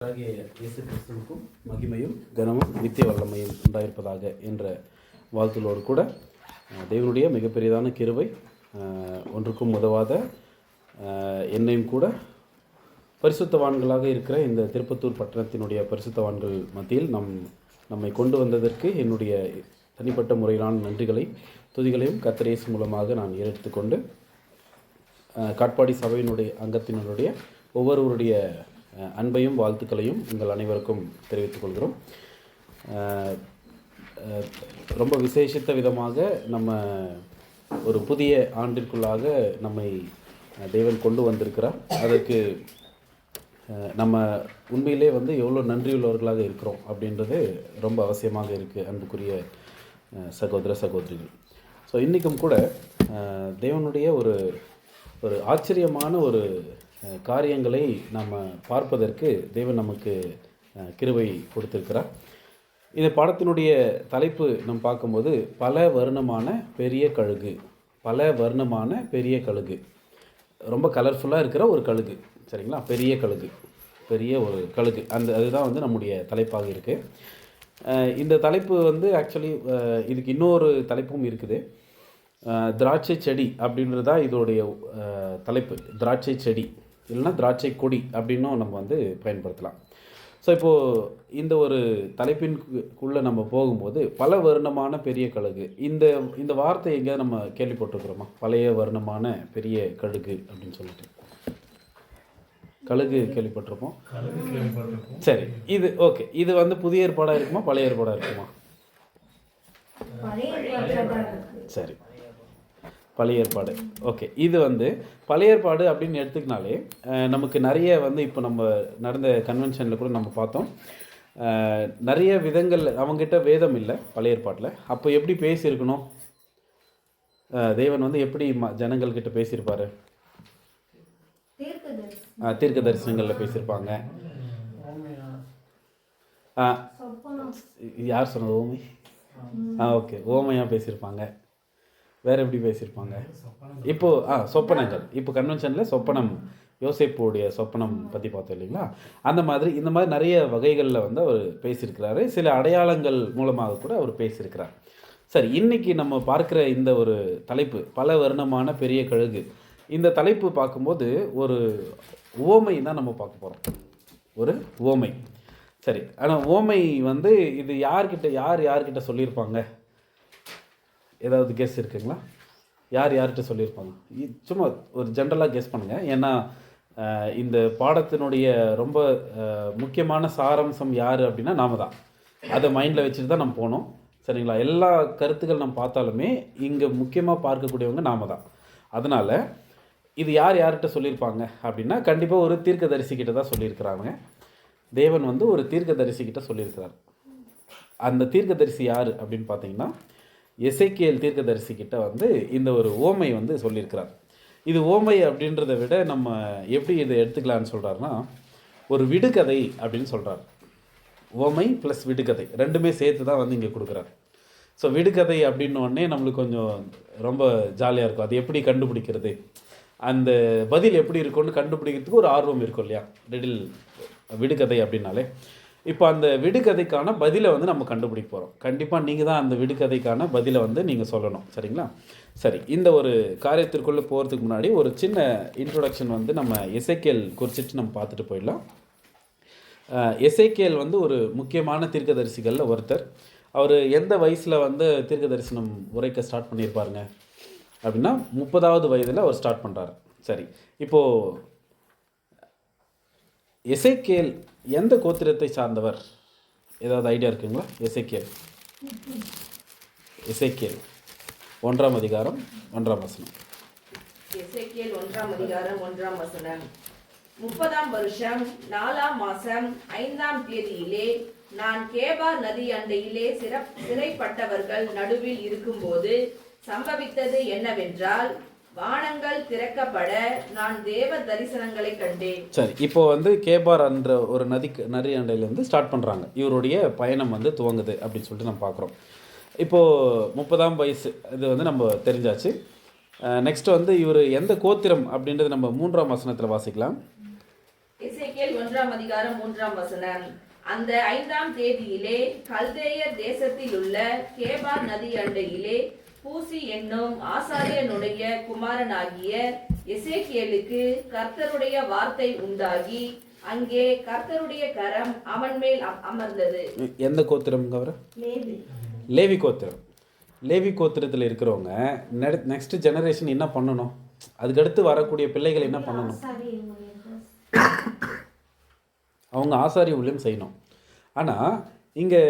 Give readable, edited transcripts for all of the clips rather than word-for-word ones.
இயேசு கிறிஸ்துவுக்கும் மகிமையும் கனமும் நித்திய வல்லமையும் உண்டாயிருப்பதாக என்ற வாழ்த்துளோடு கூட தேவனுடைய மிகப்பெரியதான கிருபை ஒன்றுக்கும் உதவாத என்னையும் கூட பரிசுத்தவான்களாக இருக்கிற இந்த திருப்பத்தூர் பட்டணத்தினுடைய பரிசுத்தவான்கள் மத்தியில் நம்மை கொண்டு வந்ததற்கு என்னுடைய தனிப்பட்ட முறையிலான நன்றிகளை துதிகளையும் கர்த்தர் இயேசு மூலமாக நான் ஏறெடுத்துக்கொண்டு காட்பாடி சபையினுடைய அங்கத்தினருடைய ஒவ்வொருவருடைய அன்பையும் வாழ்த்துக்களையும் உங்கள் அனைவருக்கும் தெரிவித்துக் கொள்கிறோம். ரொம்ப விசேஷித்த விதமாக நம்ம ஒரு புதிய ஆண்டிற்குள்ளாக நம்மை தேவன் கொண்டு வந்திருக்கிறார். அதற்கு நம்ம உண்மையிலே எவ்வளோ நன்றியுள்ளவர்களாக இருக்கிறோம் அப்படின்றது ரொம்ப அவசியமாக இருக்குது அன்புக்குரிய சகோதர சகோதரிகள். ஸோ இன்றைக்கும் கூட தேவனுடைய ஒரு ஆச்சரியமான ஒரு காரியங்களை நம்ம பார்ப்பதற்கு தேவன் நமக்கு கிருபை கொடுத்திருக்கிறார். இந்த பாடத்தினுடைய தலைப்பு நம்ம பார்க்கும்போது பல வர்ணமான பெரிய கழுகு. பல வர்ணமான பெரிய கழுகு, ரொம்ப கலர்ஃபுல்லாக இருக்கிற ஒரு கழுகு, சரிங்களா? பெரிய கழுகு, பெரிய ஒரு கழுகு, அதுதான் நம்முடைய தலைப்பாக இருக்குது. இந்த தலைப்பு ஆக்சுவலி இதுக்கு இன்னொரு தலைப்பும் இருக்குது. திராட்சை செடி அப்படின்றது தான் இதோடைய தலைப்பு. திராட்சை செடி இல்லைன்னா திராட்சை கொடி அப்படின்னும் நம்ம பயன்படுத்தலாம். ஸோ இப்போது இந்த ஒரு தலைப்பின்குள்ளே நம்ம போகும்போது பல வர்ணமான பெரிய கழுகு, இந்த வார்த்தை எங்கேயாவது நம்ம கேள்விப்பட்டிருக்கிறோமா? பழைய வர்ணமான பெரிய கழுகு அப்படின்னு சொல்லிட்டு கழுகு கேள்விப்பட்டிருப்போம். சரி, இது ஓகே. இது புதிய ஏற்பாடாக இருக்குமா பழைய ஏற்பாடாக இருக்குமா? சரி, பழைய ஏற்பாடு. ஓகே, இது பழைய ஏற்பாடு அப்படின்னு எடுத்துக்கினாலே நமக்கு நிறைய இப்போ நம்ம நடந்த கன்வென்ஷனில் கூட நம்ம பார்த்தோம். நிறைய விதங்கள் அவங்ககிட்ட வேதம் இல்லை பழைய ஏற்பாட்டில். அப்போ எப்படி பேசியிருக்கணும்? தேவன் எப்படி ஜனங்கள்கிட்ட பேசியிருப்பார்? தீர்க்க தரிசனங்களில் பேசியிருப்பாங்க. யார் சொன்னது? ஓமை. ஓகே, ஓமையாக பேசியிருப்பாங்க. வேறு எப்படி பேசியிருப்பாங்க? இப்போது சொப்பனங்கள். இப்போ கன்வென்ஷனில் சொப்பனம், யோசேப்புடைய சொப்பனம் பற்றி பார்த்தோம் இல்லைங்களா? இந்த மாதிரி நிறைய வகைகளில் அவர் பேசியிருக்கிறாரு. சில அடையாளங்கள் மூலமாக கூட அவர் பேசியிருக்கிறார். சரி, இன்றைக்கி நம்ம பார்க்குற இந்த ஒரு தலைப்பு பல வர்ணமான பெரிய கழுகு. இந்த தலைப்பு பார்க்கும்போது ஒரு உவமை தான் நம்ம பார்க்க போகிறோம். ஒரு உவமை. சரி, ஆனால் உவமை இது யார்கிட்ட சொல்லியிருப்பாங்க? ஏதாவது கெஸ் இருக்குங்களா? யார்கிட்ட சொல்லியிருப்பாங்க? சும்மா ஒரு ஜென்ரலாக கெஸ் பண்ணுங்கள். ஏன்னா இந்த பாடத்தினுடைய ரொம்ப முக்கியமான சாராம்சம் யார் அப்படின்னா நாம தான். அதை மைண்டில் வச்சுட்டு தான் நம்ம போனோம், சரிங்களா? எல்லா கருத்துக்கள் நம்ம பார்த்தாலுமே இங்கே முக்கியமாக பார்க்கக்கூடியவங்க நாம தான். அதனால் இது யார்கிட்ட சொல்லியிருப்பாங்க அப்படின்னா கண்டிப்பாக ஒரு தீர்க்கதரிசிக்கிட்ட தான் சொல்லியிருக்கிறாங்க. தேவன் ஒரு தீர்க்கதரிசிக்கிட்ட சொல்லியிருக்கிறார். அந்த தீர்க்கதரிசி யார் அப்படின்னு பார்த்தீங்கன்னா எசேக்கியேல் தீர்க்கதரிசிக்கிட்ட இந்த ஒரு ஓமை சொல்லியிருக்கிறார். இது ஓமை அப்படின்றத விட நம்ம எப்படி இதை எடுத்துக்கலான்னு சொல்கிறாருன்னா ஒரு விடுகதை அப்படின்னு சொல்கிறார். ஓமை ப்ளஸ் விடுகதை ரெண்டுமே சேர்த்து தான் இங்கே கொடுக்குறாரு. ஸோ விடுகதை அப்படின்னோடனே நம்மளுக்கு கொஞ்சம் ரொம்ப ஜாலியாக இருக்கும். அது எப்படி கண்டுபிடிக்கிறது, அந்த பதில் எப்படி இருக்கும்னு கண்டுபிடிக்கிறதுக்கு ஒரு ஆர்வம் இருக்கும் இல்லையா? விடுகதை அப்படின்னாலே இப்போ அந்த விடுகதைக்கான பதிலை நம்ம கண்டுபிடிக்க போகிறோம். கண்டிப்பாக நீங்கள் தான் அந்த விடுகதைக்கான பதிலை நீங்கள் சொல்லணும், சரிங்களா? சரி, இந்த ஒரு காரியத்திற்குள்ளே போகிறதுக்கு முன்னாடி ஒரு சின்ன இன்ட்ரொடக்ஷன் நம்ம எசேக்கியேல் குறிச்சிட்டு நம்ம பார்த்துட்டு போயிடலாம். எசேக்கியேல் ஒரு முக்கியமான தீர்க்கதரிசிகளில் ஒருத்தர். அவர் எந்த வயசில் தீர்க்க தரிசனம் உரைக்க ஸ்டார்ட் பண்ணியிருப்பாருங்க அப்படின்னா 30வது வயதில் அவர் ஸ்டார்ட் பண்ணுறாரு. சரி, இப்போது எசேக்கியேல் எந்த கோத்திரத்தை சார்ந்தவர்? ஏதாவது ஐடியா இருக்குங்களா? எசேக்கியேல் 1ஆம் அதிகாரம் 1ஆம் வசனம். எசேக்கியேல் 1ஆம் அதிகாரம் 1ஆம் வசனம். 30ஆம் வருஷம் 4ஆம் மாசம் 5ஆம் தேதியிலே நான் கேபார் நதி அண்டையிலே சிறைப்பட்டவர்கள் நடுவில் இருக்கும்போது சம்பவித்தது என்னவென்றால் வானங்கள் திறக்கப்பட நான் தேவ தரிசனங்களை கண்டேன். சரி, இப்போ கேபார் என்ற ஒரு நதி அண்டையிலேருந்து ஸ்டார்ட் பண்ணுறாங்க. இவருடைய பயணம் துவங்குது அப்படின்னு சொல்லிட்டு நம்ம பார்க்குறோம். இப்போது 30ஆம் வயசு இது நம்ம தெரிஞ்சாச்சு. நெக்ஸ்ட் இவர் எந்த கோத்திரம் அப்படின்றது நம்ம 3ஆம் வசனத்தில் வாசிக்கலாம். எசேக்கியேல் 1ஆம் அதிகாரம் 3ஆம் வசனம். அந்த 5ஆம் தேதியிலே கல்தேயர் தேசத்தில் உள்ள கேபார் நதி அண்டையிலே பூசி என்னும் ஆசாரியனுடைய குமாரனாகிய எசேக்கியேலுக்கு கர்த்தருடைய வார்த்தை உண்டாகி அங்கே கர்த்தருடைய கரம் அவன் மேல் அமர்ந்தது. எந்த கோத்திரம் அவர்? லேவி கோத்திரம். லேவி கோத்திரத்தில் இருக்கிறவங்க நெக்ஸ்ட் ஜெனரேஷன் என்ன பண்ணணும்? அதுக்கடுத்து வரக்கூடிய பிள்ளைகள் என்ன பண்ணணும்? அவங்க ஆசாரிய ஊழியம் செய்யணும். ஆனால் இங்கே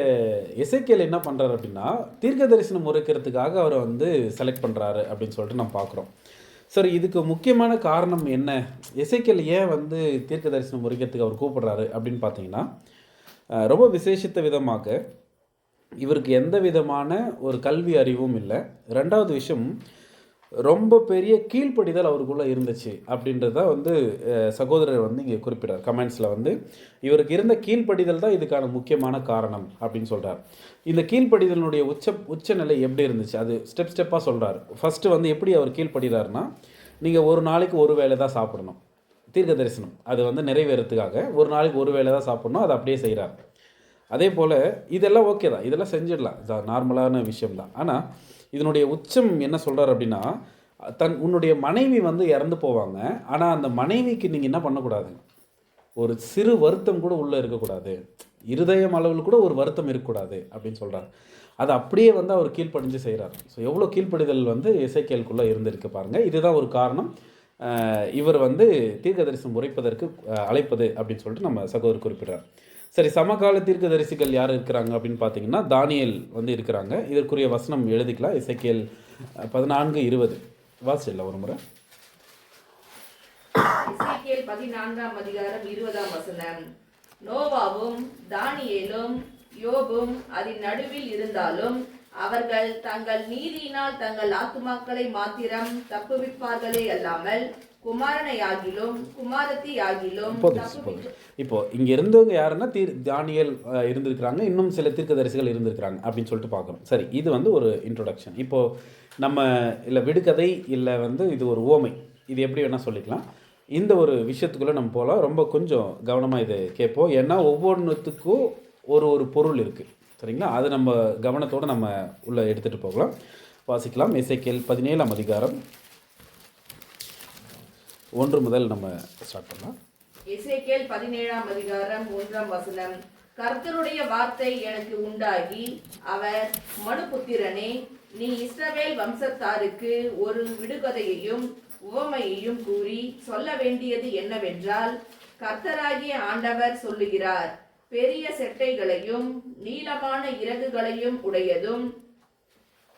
எசேக்கியேல் என்ன பண்ணுறாரு அப்படின்னா, தீர்க்க தரிசனம் உரைக்கிறதுக்காக அவரை வந்து செலக்ட் பண்ணுறாரு அப்படின்னு சொல்லிட்டு நம்ம பார்க்குறோம். சரி, இதுக்கு முக்கியமான காரணம் என்ன? எசேக்கியேல் ஏன் வந்து தீர்க்க தரிசனம் உரைக்கிறதுக்கு அவர் கூப்பிடுறாரு அப்படின்னு பார்த்தீங்கன்னா, ரொம்ப விசேஷித்த விதமாக இவருக்கு எந்த விதமான ஒரு கல்வி அறிவும் இல்லை. ரெண்டாவது விஷயம், ரொம்ப பெரிய கீழ்ப்படிதல் அவருக்குள்ளே இருந்துச்சு அப்படின்றத வந்து சகோதரர் வந்து இங்கே குறிப்பிடார் கமெண்ட்ஸில் வந்து. இவருக்கு இருந்த கீழ்ப்படிதல் தான் இதுக்கான முக்கியமான காரணம் அப்படின்னு சொல்கிறார். இந்த கீழ்ப்படிதலினுடைய உச்சநிலை எப்படி இருந்துச்சு அது ஸ்டெப்பாக சொல்கிறார். ஃபஸ்ட்டு வந்து எப்படி அவர் கீழ்ப்படுகிறாருன்னா, நீங்கள் ஒரு நாளைக்கு ஒரு வேளை தான் சாப்பிடணும். தீர்க்க தரிசனம் அது வந்து நிறைவேறதுக்காக ஒரு நாளைக்கு ஒரு வேளை தான் சாப்பிடணும். அதை அப்படியே செய்கிறார். அதே போல் இதெல்லாம் ஓகே தான், இதெல்லாம் செஞ்சிடலாம், நார்மலான விஷயம்தான். ஆனால் இதனுடைய உச்சம் என்ன சொல்கிறார் அப்படின்னா, உன்னுடைய மனைவி வந்து இறந்து போவாங்க. ஆனால் அந்த மனைவிக்கு நீங்கள் என்ன பண்ணக்கூடாது? ஒரு சிறு வருத்தம் கூட உள்ளே இருக்கக்கூடாது. இருதயம் அளவில் கூட ஒரு வருத்தம் இருக்கக்கூடாது அப்படின்னு சொல்கிறார். அதை அப்படியே வந்து அவர் கீழ்ப்படிஞ்சு செய்கிறார். ஸோ எவ்வளோ கீழ்ப்படிதல் வந்து எசேக்கியேலுக்குள்ளே இருந்திருக்கு பாருங்கள். இதுதான் ஒரு காரணம் இவர் வந்து தீர்க்க தரிசனம் உரைப்பதற்கு அழைப்பது அப்படின்னு சொல்லிட்டு நம்ம சகோதரர் குறிப்பிடுறார். சரி, சமகால தீர்க்கதரிசிகள் யார் இருக்கிறாங்க அப்படின்னு பார்த்தீங்கன்னா, தானியேல் வந்து இருக்கிறாங்க. இதற்குரிய வசனம் எழுதிக்கலாம். எசேக்கியேல் 14:20 வாசிடலாம் ஒரு முறை. எசேக்கியேல் 14ஆம் அதிகாரம் 20ஆம் வசனம். நோவாவும் தானியேலும் யோபும் அதன் நடுவில் இருந்தாலும் அவர்கள் தங்கள் நீதியினால் தங்கள் ஆத்துமாக்களை மாத்திரம் தப்புவிப்பார்களே அல்லாமல் குமாரனையாகிலும் குமாரத்தியாகிலும். இப்போ இங்கே இருந்தவங்க யாருன்னா தானியேல் இருந்திருக்கிறாங்க, இன்னும் சில தீர்க்கதரிசிகள் இருந்திருக்கிறாங்க அப்படின்னு சொல்லிட்டு பார்க்குறோம். சரி, இது வந்து ஒரு இன்ட்ரோடக்ஷன். இப்போது நம்ம இல்லை விடுகதை இல்லை வந்து இது ஒரு உவமை, இது எப்படி வேணால் சொல்லிக்கலாம். இந்த ஒரு விஷயத்துக்குள்ளே நம்ம போகலாம். ரொம்ப கொஞ்சம் கவனமாக இதை கேட்போம். ஏன்னா ஒவ்வொன்றுத்துக்கும் ஒரு பொருள் இருக்குது, சரிங்களா? அது நம்ம கவனத்தோடு நம்ம உள்ளே எடுத்துகிட்டு போகலாம். வாசிக்கலாம். எசேக்கியேல் 17ஆம் அதிகாரம் 1 முதல் நம்ம ஸ்டார்ட் பண்ணலாம். எசேக்கியேல் 17ஆம் அதிகாரம் 1ஆம் வசனம். கர்த்தருடைய வார்த்தை எனக்கு உண்டாகி, அவர் மனுபுத்திரனே, நீ இஸ்ரவேல் வம்சத்தாருக்கு ஒரு விடுகதையையும் உவமையையும் கூறி சொல்ல வேண்டியது என்னவென்றால், கர்த்தராகிய ஆண்டவர் சொல்லுகிறார், பெரிய செட்டைகளையும் நீளமான இறகுகளையும் உடையதும்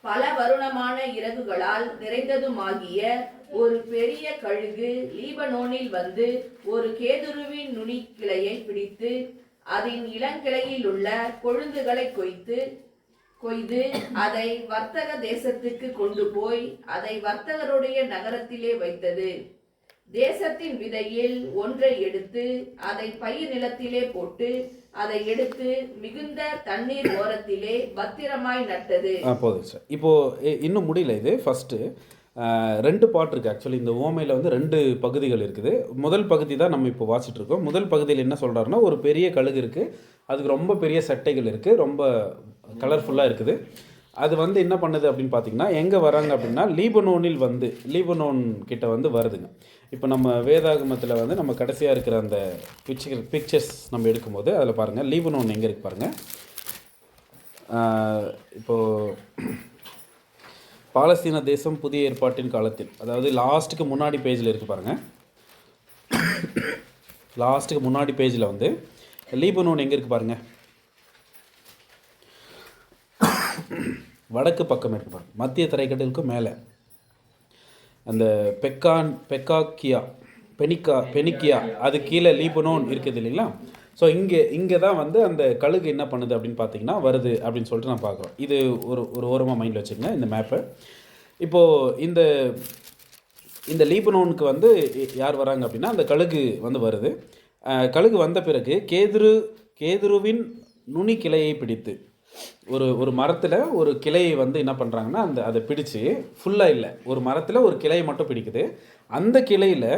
பல வருணமான இறகுகளால் நிறைந்ததுமாகிய ஒரு பெரிய கழுகு லீபனோனில் வந்து ஒரு கேதுருவின் நுனி கிளையை பிடித்து அதன் இளங்கிளையில் உள்ள கொழுந்துகளை கொய்து அதை வர்த்தக தேசத்துக்கு கொண்டு போய் அதை வர்த்தகருடைய நகரத்திலே வைத்தது. தேசத்தின் விதையில் ஒன்றை எடுத்து அதை பயிர் நிலத்திலே போட்டு அதை எடுத்து மிகுந்த தண்ணீர் ஓரத்திலே பத்திரமாய் நட்டது. போதும் சார். இப்போது இன்னும் முடியல. இது ஃபஸ்ட்டு 2 பார்ட் இருக்குது. ஆக்சுவலி இந்த ஓமையில் வந்து 2 பகுதிகள் இருக்குது. முதல் பகுதி தான் நம்ம இப்போ வாசிட்ருக்கோம். முதல் பகுதியில் என்ன சொல்கிறாருன்னா, ஒரு பெரிய கழுகு இருக்குது, அதுக்கு ரொம்ப பெரிய சட்டைகள் இருக்குது, ரொம்ப கலர்ஃபுல்லாக இருக்குது. அது வந்து என்ன பண்ணுது அப்படின்னு பார்த்தீங்கன்னா, எங்கே வராங்க அப்படின்னா லீபனோன் கிட்ட வந்து வருதுங்க. இப்போ நம்ம வேதாகமத்தில் வந்து நம்ம கடைசியாக இருக்கிற அந்த பிக்சர்ஸ் நம்ம எடுக்கும்போது அதில் பாருங்கள், லீபனோன் எங்கே இருக்குது பாருங்கள். இப்போது பாலஸ்தீன தேசம் புதிய ஏற்பாட்டின் காலத்தில், அதாவது லாஸ்ட்டுக்கு முன்னாடி பேஜில் இருக்குது பாருங்கள். லாஸ்ட்டுக்கு முன்னாடி பேஜில் வந்து லீபனோன் எங்கே இருக்குது பாருங்கள், வடக்கு பக்கம் இருக்குது பாருங்கள். மத்திய தரைக்கடலுக்கு மேலே அந்த பெனிக்கியா அது கீழே லீபனோன் இருக்குது இல்லைங்களா? ஸோ இங்கே தான் வந்து அந்த கழுகு என்ன பண்ணுது அப்படின்னு பார்த்தீங்கன்னா வருது அப்படின்னு சொல்லிட்டு நான் பார்க்குறோம். இது ஒரு ஓரமாக மைண்டில் வச்சுக்கோங்க இந்த மேப்பை. இப்போது இந்த லீபனோனுக்கு வந்து யார் வராங்க அப்படின்னா, அந்த கழுகு வந்து வருது. கழுகு வந்த பிறகு கேதுருவின் நுனி கிளையை பிடித்து, ஒரு மரத்தில் ஒரு கிளையை வந்து என்ன பண்ணுறாங்கன்னா, அதை பிடிச்சு ஃபுல்லாக இல்லை, ஒரு மரத்தில் ஒரு கிளையை மட்டும் பிடிக்குது. அந்த கிளையில்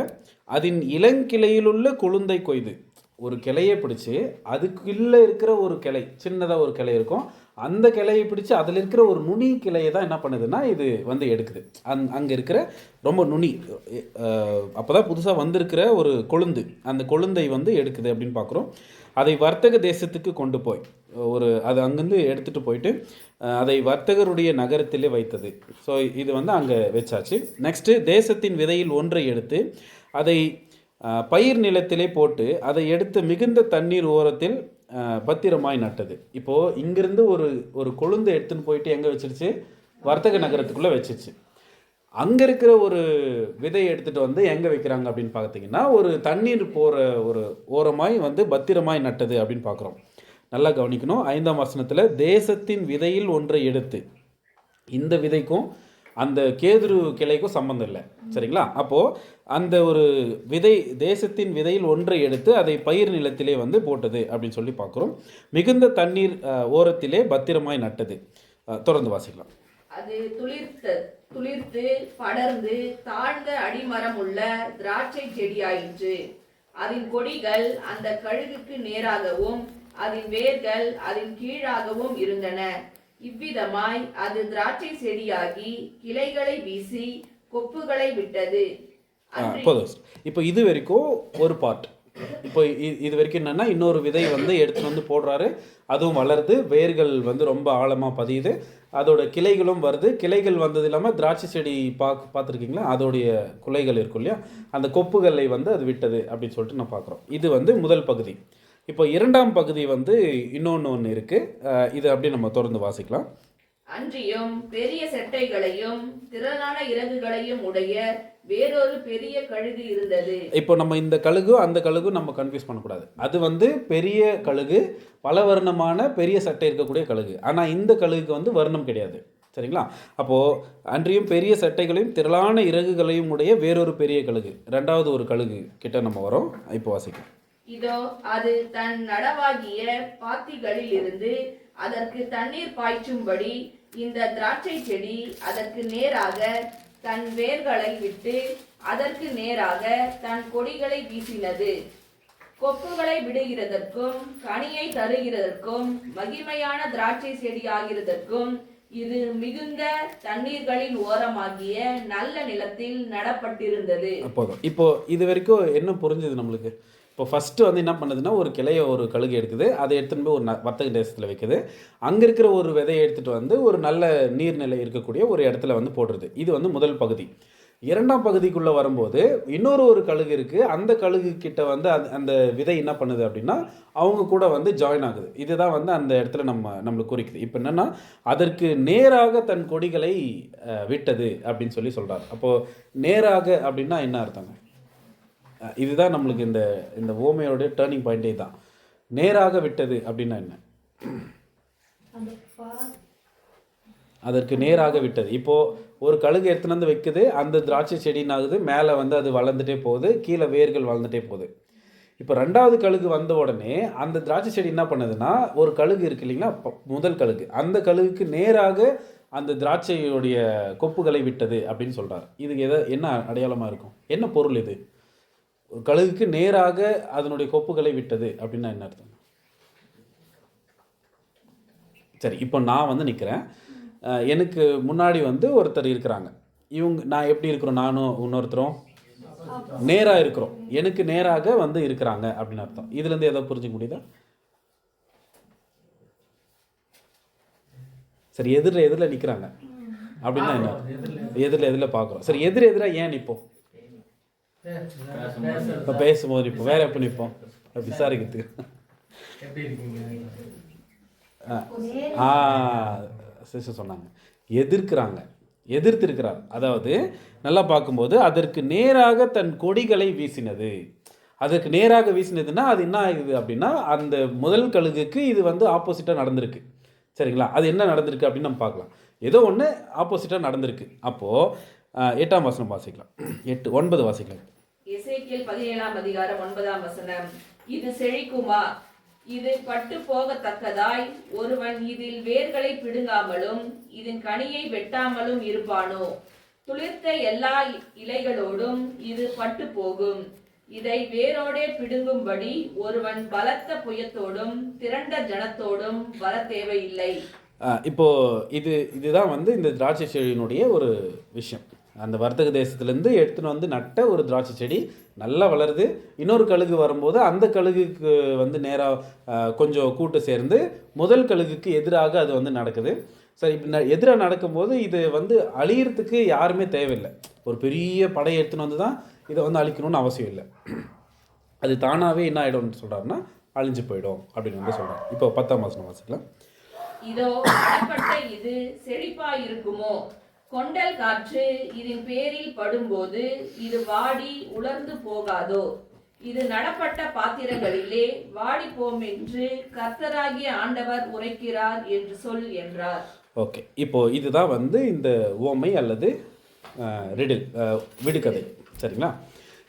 அதன் இளங்கிளையிலுள்ள கொழுந்தை கொய்து, ஒரு கிளையை பிடிச்சி அதுக்குள்ளே இருக்கிற ஒரு கிளை, சின்னதாக ஒரு கிளை இருக்கும், அந்த கிளையை பிடிச்சி அதில் இருக்கிற ஒரு நுனி கிளையை தான் என்ன பண்ணுதுன்னா இது வந்து எடுக்குது. அங்கே இருக்கிற ரொம்ப நுனி, அப்போ தான் புதுசாக வந்திருக்கிற ஒரு கொழுந்து, அந்த கொழுந்தை வந்து எடுக்குது அப்படின்னு பார்க்குறோம். அதை வர்த்தக தேசத்துக்கு கொண்டு போய் அது அங்கேருந்து எடுத்துகிட்டு போயிட்டு அதை வர்த்தகருடைய நகரத்திலே வைத்தது. ஸோ இது வந்து அங்கே வச்சாச்சு. நெக்ஸ்ட்டு தேசத்தின் விதையில் ஒன்றை எடுத்து அதை பயிர் நிலத்திலே போட்டு அதை எடுத்து மிகுந்த தண்ணீர் ஓரத்தில் பத்திரமாய் நட்டது. இப்போது இங்கேருந்து ஒரு கொழுந்து எடுத்துன்னு போயிட்டு எங்கே வச்சிருச்சு? வர்த்தக நகரத்துக்குள்ளே வச்சிருச்சு. அங்கே இருக்கிற ஒரு விதையை எடுத்துகிட்டு வந்து எங்கே வைக்கிறாங்க அப்படின்னு பார்த்தீங்கன்னா, ஒரு தண்ணீர் போகிற ஒரு ஓரமாய் வந்து பத்திரமாய் நட்டது அப்படின்னு பார்க்குறோம். நல்லா கவனிக்கணும். 5ஆம் வசனத்தில் தேசத்தின் விதையில் ஒன்றை எடுத்து, இந்த விதைக்கும் அந்த கேதுரு கிளைக்கும் சம்பந்தம் இல்லை, சரிங்களா? அப்போது அந்த ஒரு விதை, தேசத்தின் விதையில் ஒன்றை எடுத்து அதை பயிர் நிலத்திலே வந்து போட்டது அப்படின்னு சொல்லி பார்க்குறோம். மிகுந்த தண்ணீர் ஓரத்திலே பத்திரமாய் நட்டது. தொடர்ந்து வாசிக்கலாம். அது துளிர்த்து படர்ந்து தாழ்ந்த அடிமரம் உள்ள திராட்சை செடியாயிற்று. அதன் கொடிகள் அந்த கழுகுக்கு நேராகவும் அதன் வேர்கள் அதன் கீழாகவும் இருந்தன. இவ்விதமாய் அது திராட்சை செடியாகி கிளைகளை வீசி கொப்புகளை விட்டது. போதும். இப்போ இது வரைக்கும் ஒரு பார்ட். இப்போ இது வரைக்கும் என்னென்னா, இன்னொரு விதை வந்து எடுத்துகிட்டு வந்து போடுறாரு, அதுவும் வளருது, வேர்கள் வந்து ரொம்ப ஆழமாக பதியுது, அதோட கிளைகளும் வருது. கிளைகள் வந்தது இல்லாமல் திராட்சை செடி பார்த்துருக்கீங்களா, அதோடைய குலைகள் இருக்கும் இல்லையா, அந்த கொப்புகளை வந்து அது விட்டது அப்படின்னு சொல்லிட்டு நான் பார்க்குறோம். இது வந்து முதல் பகுதி. இப்போ இரண்டாம் பகுதி வந்து ஒன்று இருக்குது. இது அப்படியே நம்ம தொடர்ந்து வாசிக்கலாம். அன்றியும் பெரிய செட்டைகளையும் திரளான இறகுகளையும் உடைய வேறொரு பெரிய கழுகு இருந்தது. இப்போ நம்ம இந்த கழுகு அந்த கழுகு நம்ம கன்ஃபியூஸ் பண்ணக்கூடாது. அது வந்து பெரிய கழுகு, பல வர்ணமான பெரிய சட்டை இருக்கக்கூடிய கழுகு. ஆனால் இந்த கழுகுக்கு வந்து வர்ணம் கிடையாது, சரிங்களா? அப்போது அன்றியும் பெரிய சட்டைகளையும் திரளான இறகுகளையும் உடைய வேறொரு பெரிய கழுகு, ரெண்டாவது ஒரு கழுகு கிட்ட நம்ம வரோம். இப்போ வாசிக்கலாம். இதோ அது தன் நடவாகிய பாத்திகளில் இருந்து அதற்கு தண்ணீர் பாய்ச்சும்படி இந்த திராட்சை செடி அதற்கு நேராக தன் வேர்களை விட்டு அதற்கு நேராக தன் கொடிகளை வீசினது. கொப்புகளை விடுகிறதற்கும் கனியை தருகிறதற்கும் மகிமையான திராட்சை செடி ஆகிறதற்கும் இது மிகுந்த தண்ணீர்களின் ஓரமாகிய நல்ல நிலத்தில் நடப்பட்டிருந்தது. இப்போ இது வரைக்கும் என்ன புரிஞ்சது நம்மளுக்கு? இப்போ ஃபஸ்ட்டு வந்து என்ன பண்ணுதுன்னா, ஒரு கிளையை ஒரு கழுகு எடுக்குது, அதை எடுத்துகிட்டு போய் ஒரு வர்த்தக தேசத்தில் வைக்குது. அங்கே இருக்கிற ஒரு விதையை எடுத்துகிட்டு வந்து ஒரு நல்ல நீர்நிலை இருக்கக்கூடிய ஒரு இடத்துல வந்து போடுறது. இது வந்து முதல் பகுதி. இரண்டாம் பகுதிக்குள்ளே வரும்போது ஒரு கழுகு இருக்குது. அந்த கழுகு கிட்ட வந்து அந்த விதை என்ன பண்ணுது அப்படின்னா, அவங்க கூட வந்து ஜாயின் ஆகுது. இதுதான் வந்து அந்த இடத்துல நம்மளுக்கு குறிக்குது. இப்போ என்னென்னா, அதற்கு நேராக தன் கொடிகளை விட்டது அப்படின்னு சொல்கிறார். அப்போது நேராக அப்படின்னா என்ன அர்த்தங்க? இதுதான் நம்மளுக்கு இந்த ஓமையோடைய டேர்னிங் பாயிண்டே தான். நேராக விட்டது அப்படின்னா என்ன? அதற்கு நேராக விட்டது. இப்போது ஒரு கழுகு எடுத்துன்னு வந்து வைக்குது, அந்த திராட்சை செடினாகுது, மேலே வந்து அது வளர்ந்துட்டே போகுது, கீழே வேர்கள் வளர்ந்துட்டே போகுது. இப்போ ரெண்டாவது கழுகு வந்த உடனே அந்த திராட்சை செடி என்ன பண்ணுதுன்னா, ஒரு கழுகு இருக்குது இல்லைங்களா, முதல் கழுகு, அந்த கழுகுக்கு நேராக அந்த திராட்சையுடைய கொப்புகளை விட்டது அப்படின்னு சொல்கிறார். இது என்ன அடையாளமாக இருக்கும்? என்ன பொருள் இது? ஒரு கழுகுக்கு நேராக அதனுடைய கொப்புகளை விட்டது அப்படின்னா என்ன அர்த்தம்? சரி, இப்போ நான் வந்து நிற்கிறேன், எனக்கு முன்னாடி வந்து ஒருத்தர் இருக்கிறாங்க. நான் எப்படி இருக்கிறோம்? நானும் இன்னொருத்தரும் நேராக இருக்கிறோம். எனக்கு நேராக வந்து இருக்கிறாங்க அப்படின்னு அர்த்தம். இதுலேருந்து எதை புரிஞ்சுக்க முடியுதா? சரி, எதிரில் நிற்கிறாங்க அப்படின்னா என்ன? எதிரில் பார்க்குறோம். சரி, எதிராக ஏன் நிற்போம்? இப்போ பேசும்போது நிற்போம். வேற எப்போ நிற்போம்? விசாரிக்கிறதுக்கு. சிஸ்டர் சொன்னாங்க, எதிர்த்திருக்கிறார். அதாவது நல்லா பார்க்கும்போது அதற்கு நேராக தன் கொடிகளை வீசினது. அதற்கு நேராக வீசினதுன்னா அது என்ன ஆகுது அப்படின்னா, அந்த முதல் கழுகுக்கு இது வந்து ஆப்போசிட்டாக நடந்திருக்கு, சரிங்களா? அது என்ன நடந்திருக்கு அப்படின்னு நம்ம பார்க்கலாம். ஏதோ ஒன்று ஆப்போசிட்டாக நடந்திருக்கு. அப்போது 8ஆம் வசனம் வாசிக்கலாம். 9 வாசிக்கலாம். எசேக்கியேல் 17ஆம் அதிகாரம் 9ஆம் வசனம். இது செழிக்குமா? இது பட்டு போகத்தக்கதாய் ஒருவன் இதில் வேர்களை பிடுங்காமலும் இதன் கனியை வெட்டாமலும் இருப்பானோ? துளிர்த்த எல்லா இலைகளோடும் இது பட்டு போகும். இதை வேரோடே பிடுங்கும்படி ஒருவன் பலத்த புயத்தோடும் திரண்ட ஜனத்தோடும் வர தேவையில்லை. இப்போ இதுதான் வந்து இந்த திராட்சை செடியினுடைய ஒரு விஷயம். அந்த வர்த்தக தேசத்துலேருந்து எடுத்துன்னு வந்து நட்ட ஒரு திராட்சை செடி நல்லா வளருது. இன்னொரு கழுகு வரும்போது அந்த கழுகுக்கு வந்து நேராக கொஞ்சம் கூட்டு சேர்ந்து முதல் கழுகுக்கு எதிராக அது வந்து நடக்குது. சரி, இப்போ எதிராக நடக்கும்போது இது வந்து அழியறதுக்கு யாருமே தேவையில்லை. ஒரு பெரிய படையை எடுத்துன்னு வந்து தான் இதை வந்து அழிக்கணும்னு அவசியம் இல்லை. அது தானாகவே என்ன ஆகிடும்னு சொல்கிறாருன்னா அழிஞ்சு போயிடும் அப்படின்னு வந்து சொல்கிறார். இப்போ 10ஆம் வசனம் வாசிக்கலாம். இதோ நடப்பட்ட இது செழிப்பாயிருக்குமோ, கொண்டல் காற்று இதன் பேரில் படும்போது இது வாடி உலர்ந்து போகாதோ, இது நடப்பட்ட பாத்திரங்களிலே வாடி போம் என்று கர்த்தராகிய ஆண்டவர் உரைக்கிறார் என்று சொல் என்றார். ஓகே, இப்போ இதுதான் வந்து இந்த உவமை அல்லது ரிடில், விடுகதை. சரிங்களா?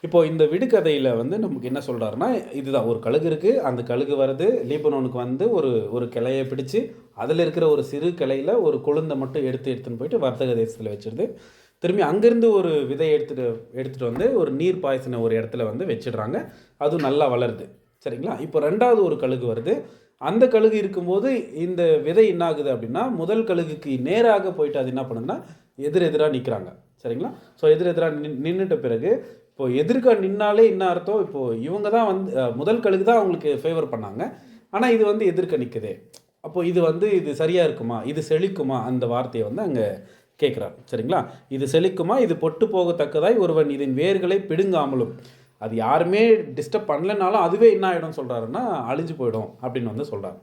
இப்போ இந்த விடுகதையில் வந்து நமக்கு என்ன சொல்கிறாருன்னா, இதுதான் ஒரு கழுகு இருக்குது. அந்த கழுகு வருது லீபனோனுக்கு வந்து ஒரு கிளையை பிடிச்சி அதில் இருக்கிற ஒரு சிறு கிளையில் ஒரு கொழுந்தை மட்டும் எடுத்துன்னு போயிட்டு வர்த்தக தேசத்தில் வச்சிருது. திரும்பி அங்கேருந்து ஒரு விதையை எடுத்துகிட்டு வந்து ஒரு நீர் பாய்ச்சின ஒரு இடத்துல வந்து வச்சிடுறாங்க. அதுவும் நல்லா வளருது. சரிங்களா? இப்போ ரெண்டாவது ஒரு கழுகு வருது. அந்த கழுகு இருக்கும்போது இந்த விதை என்ன ஆகுது அப்படின்னா, முதல் கழுகுக்கு நேராக போயிட்டு அது என்ன பண்ணுதுன்னா எதிரெதிராக நிற்கிறாங்க. சரிங்களா? ஸோ எதிரெதிராக நின்றுட்ட பிறகு இப்போ எதிர்க்க நின்னாலே என்ன அர்த்தம், இப்போது இவங்க தான் வந்து முதல் கழுகு தான் அவங்களுக்கு ஃபேவர் பண்ணாங்க. ஆனால் இது வந்து எதிர்க்க நிற்குது. அப்போது இது சரியாக இருக்குமா, இது செழிக்குமா, அந்த வார்த்தையை வந்து அங்கே கேட்குறாரு. சரிங்களா? இது செழிக்குமா, இது பொட்டு போகத்தக்கதாய் ஒருவன் இதன் வேர்களை பிடுங்காமலும், அது யாருமே டிஸ்டர்ப் பண்ணலைனாலும் அதுவே என்ன ஆகிடும் சொல்கிறாருன்னா அழிஞ்சு போயிடும் அப்படின்னு வந்து சொல்கிறார்.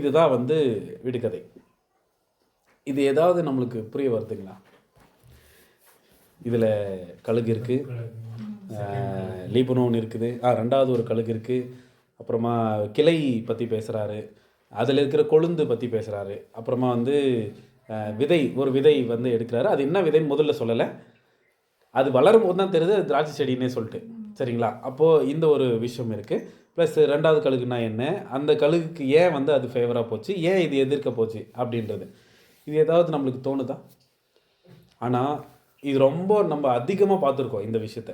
இதுதான் வந்து விடுகதை. இது ஏதாவது நம்மளுக்கு புரிய வருதுங்களா? இதில் கழுகு இருக்குது, லீபனோன் இருக்குது, ரெண்டாவது ஒரு கழுகு இருக்குது, அப்புறமா கிளை பற்றி பேசுகிறாரு, அதில் இருக்கிற கொழுந்து பற்றி பேசுகிறாரு, அப்புறமா வந்து ஒரு விதை வந்து எடுக்கிறாரு. அது என்ன விதைன்னு முதல்ல சொல்லலை, அது வளரும் போது தான் தெரியுது அது திராட்சை செடின்னே சொல்லிட்டு. சரிங்களா? அப்போது இந்த ஒரு விஷயம் இருக்குது. ப்ளஸ் ரெண்டாவது கழுகுனா என்ன, அந்த கழுகுக்கு ஏன் வந்து அது ஃபேவராக போச்சு, ஏன் இது எதிர்க்க போச்சு அப்படின்றது இது ஏதாவது நம்மளுக்கு தோணுதா? ஆனால் இது ரொம்ப நம்ம அதிகமாக பார்த்துருக்கோம் இந்த விஷயத்த.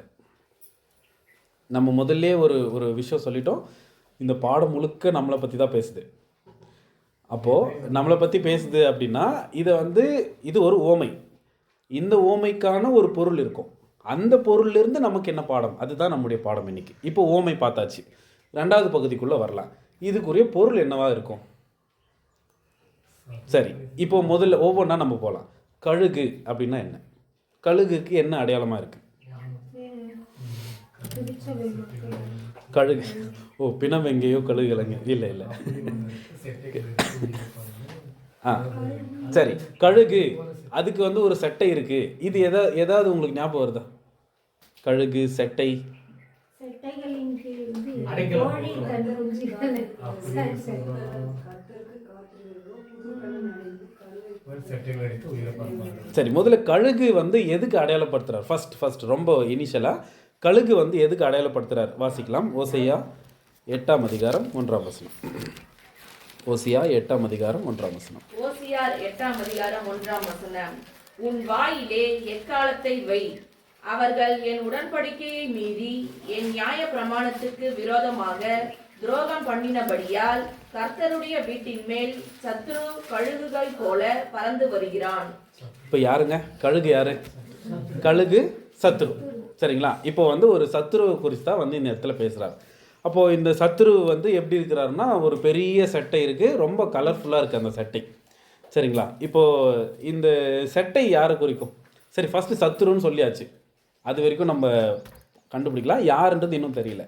நம்ம முதல்ல ஒரு விஷயம் சொல்லிட்டோம், இந்த பாடம் முழுக்க நம்மளை பற்றி தான் பேசுது. அப்போது நம்மளை பற்றி பேசுது அப்படின்னா இது ஒரு ஓமை. இந்த ஓமைக்கான ஒரு பொருள் இருக்கும். அந்த பொருளிலிருந்து நமக்கு என்ன பாடம், அதுதான் நம்முடைய பாடம் இன்னைக்கு. இப்போ ஓமை பார்த்தாச்சு, ரெண்டாவது பகுதிக்குள்ளே வரலாம். இதுக்குரிய பொருள் என்னவா இருக்கும்? சரி, இப்போ முதல்ல ஒவ்வொன்றா நம்ம போகலாம். கழுகு அப்படின்னா என்ன? கழுகுக்கு என்ன அடையாளமாக இருக்குது? கழுகு பிணம் எங்கேயோ கழுகு இலங்க இல்லை. சரி, கழுகு அதுக்கு வந்து ஒரு செட்டை இருக்குது. இது ஏதாவது உங்களுக்கு ஞாபகம் வருதா? கழுகு செட்டை சரி, முதல்ல கழுகு வந்து எதுக்கு அடையாளப்படுத்துறார்? ஃபர்ஸ்ட் ரொம்ப இனிஷியலாக கழுகு வந்து எதுக்கு அடையாளப்படுத்துறார் வாசிக்கலாம். ஓசையா 8ஆம் அதிகாரம் 1ஆம் வசனம். ஓசியா 8ஆம் அதிகாரம் 1ஆம் வசனம். ஓசியா 8ஆம் அதிகாரம் 1ஆம் வசனம். உன் வாயிலே எக்காலத்தை வை, அவர்கள் என் உடன்படிக்கையை மீறி என் நியாய பிரமாணத்துக்கு விரோதமாக துரோகம் பண்ணினபடியால் கர்த்தருடைய வீட்டின் மேல் சத்துரு கழுகுகள் போல பறந்து வருகிறான். இப்போ யாருங்க கழுகு? யாரு கழுகு? சத்துரு. சரிங்களா? இப்போ வந்து ஒரு சத்துருவை குறித்து தான் வந்து இந்த இடத்துல பேசுகிறார். அப்போது இந்த சத்துரு வந்து எப்படி இருக்கிறாருன்னா, ஒரு பெரிய சட்டை இருக்குது, ரொம்ப கலர்ஃபுல்லாக இருக்குது அந்த சட்டை. சரிங்களா? இப்போது இந்த சட்டை யாரை குறிக்கும்? சரி, ஃபஸ்ட்டு சத்துருன்னு சொல்லியாச்சு, அது வரைக்கும் நம்ம கண்டுபிடிக்கலாம், யாருன்றது இன்னும் தெரியல.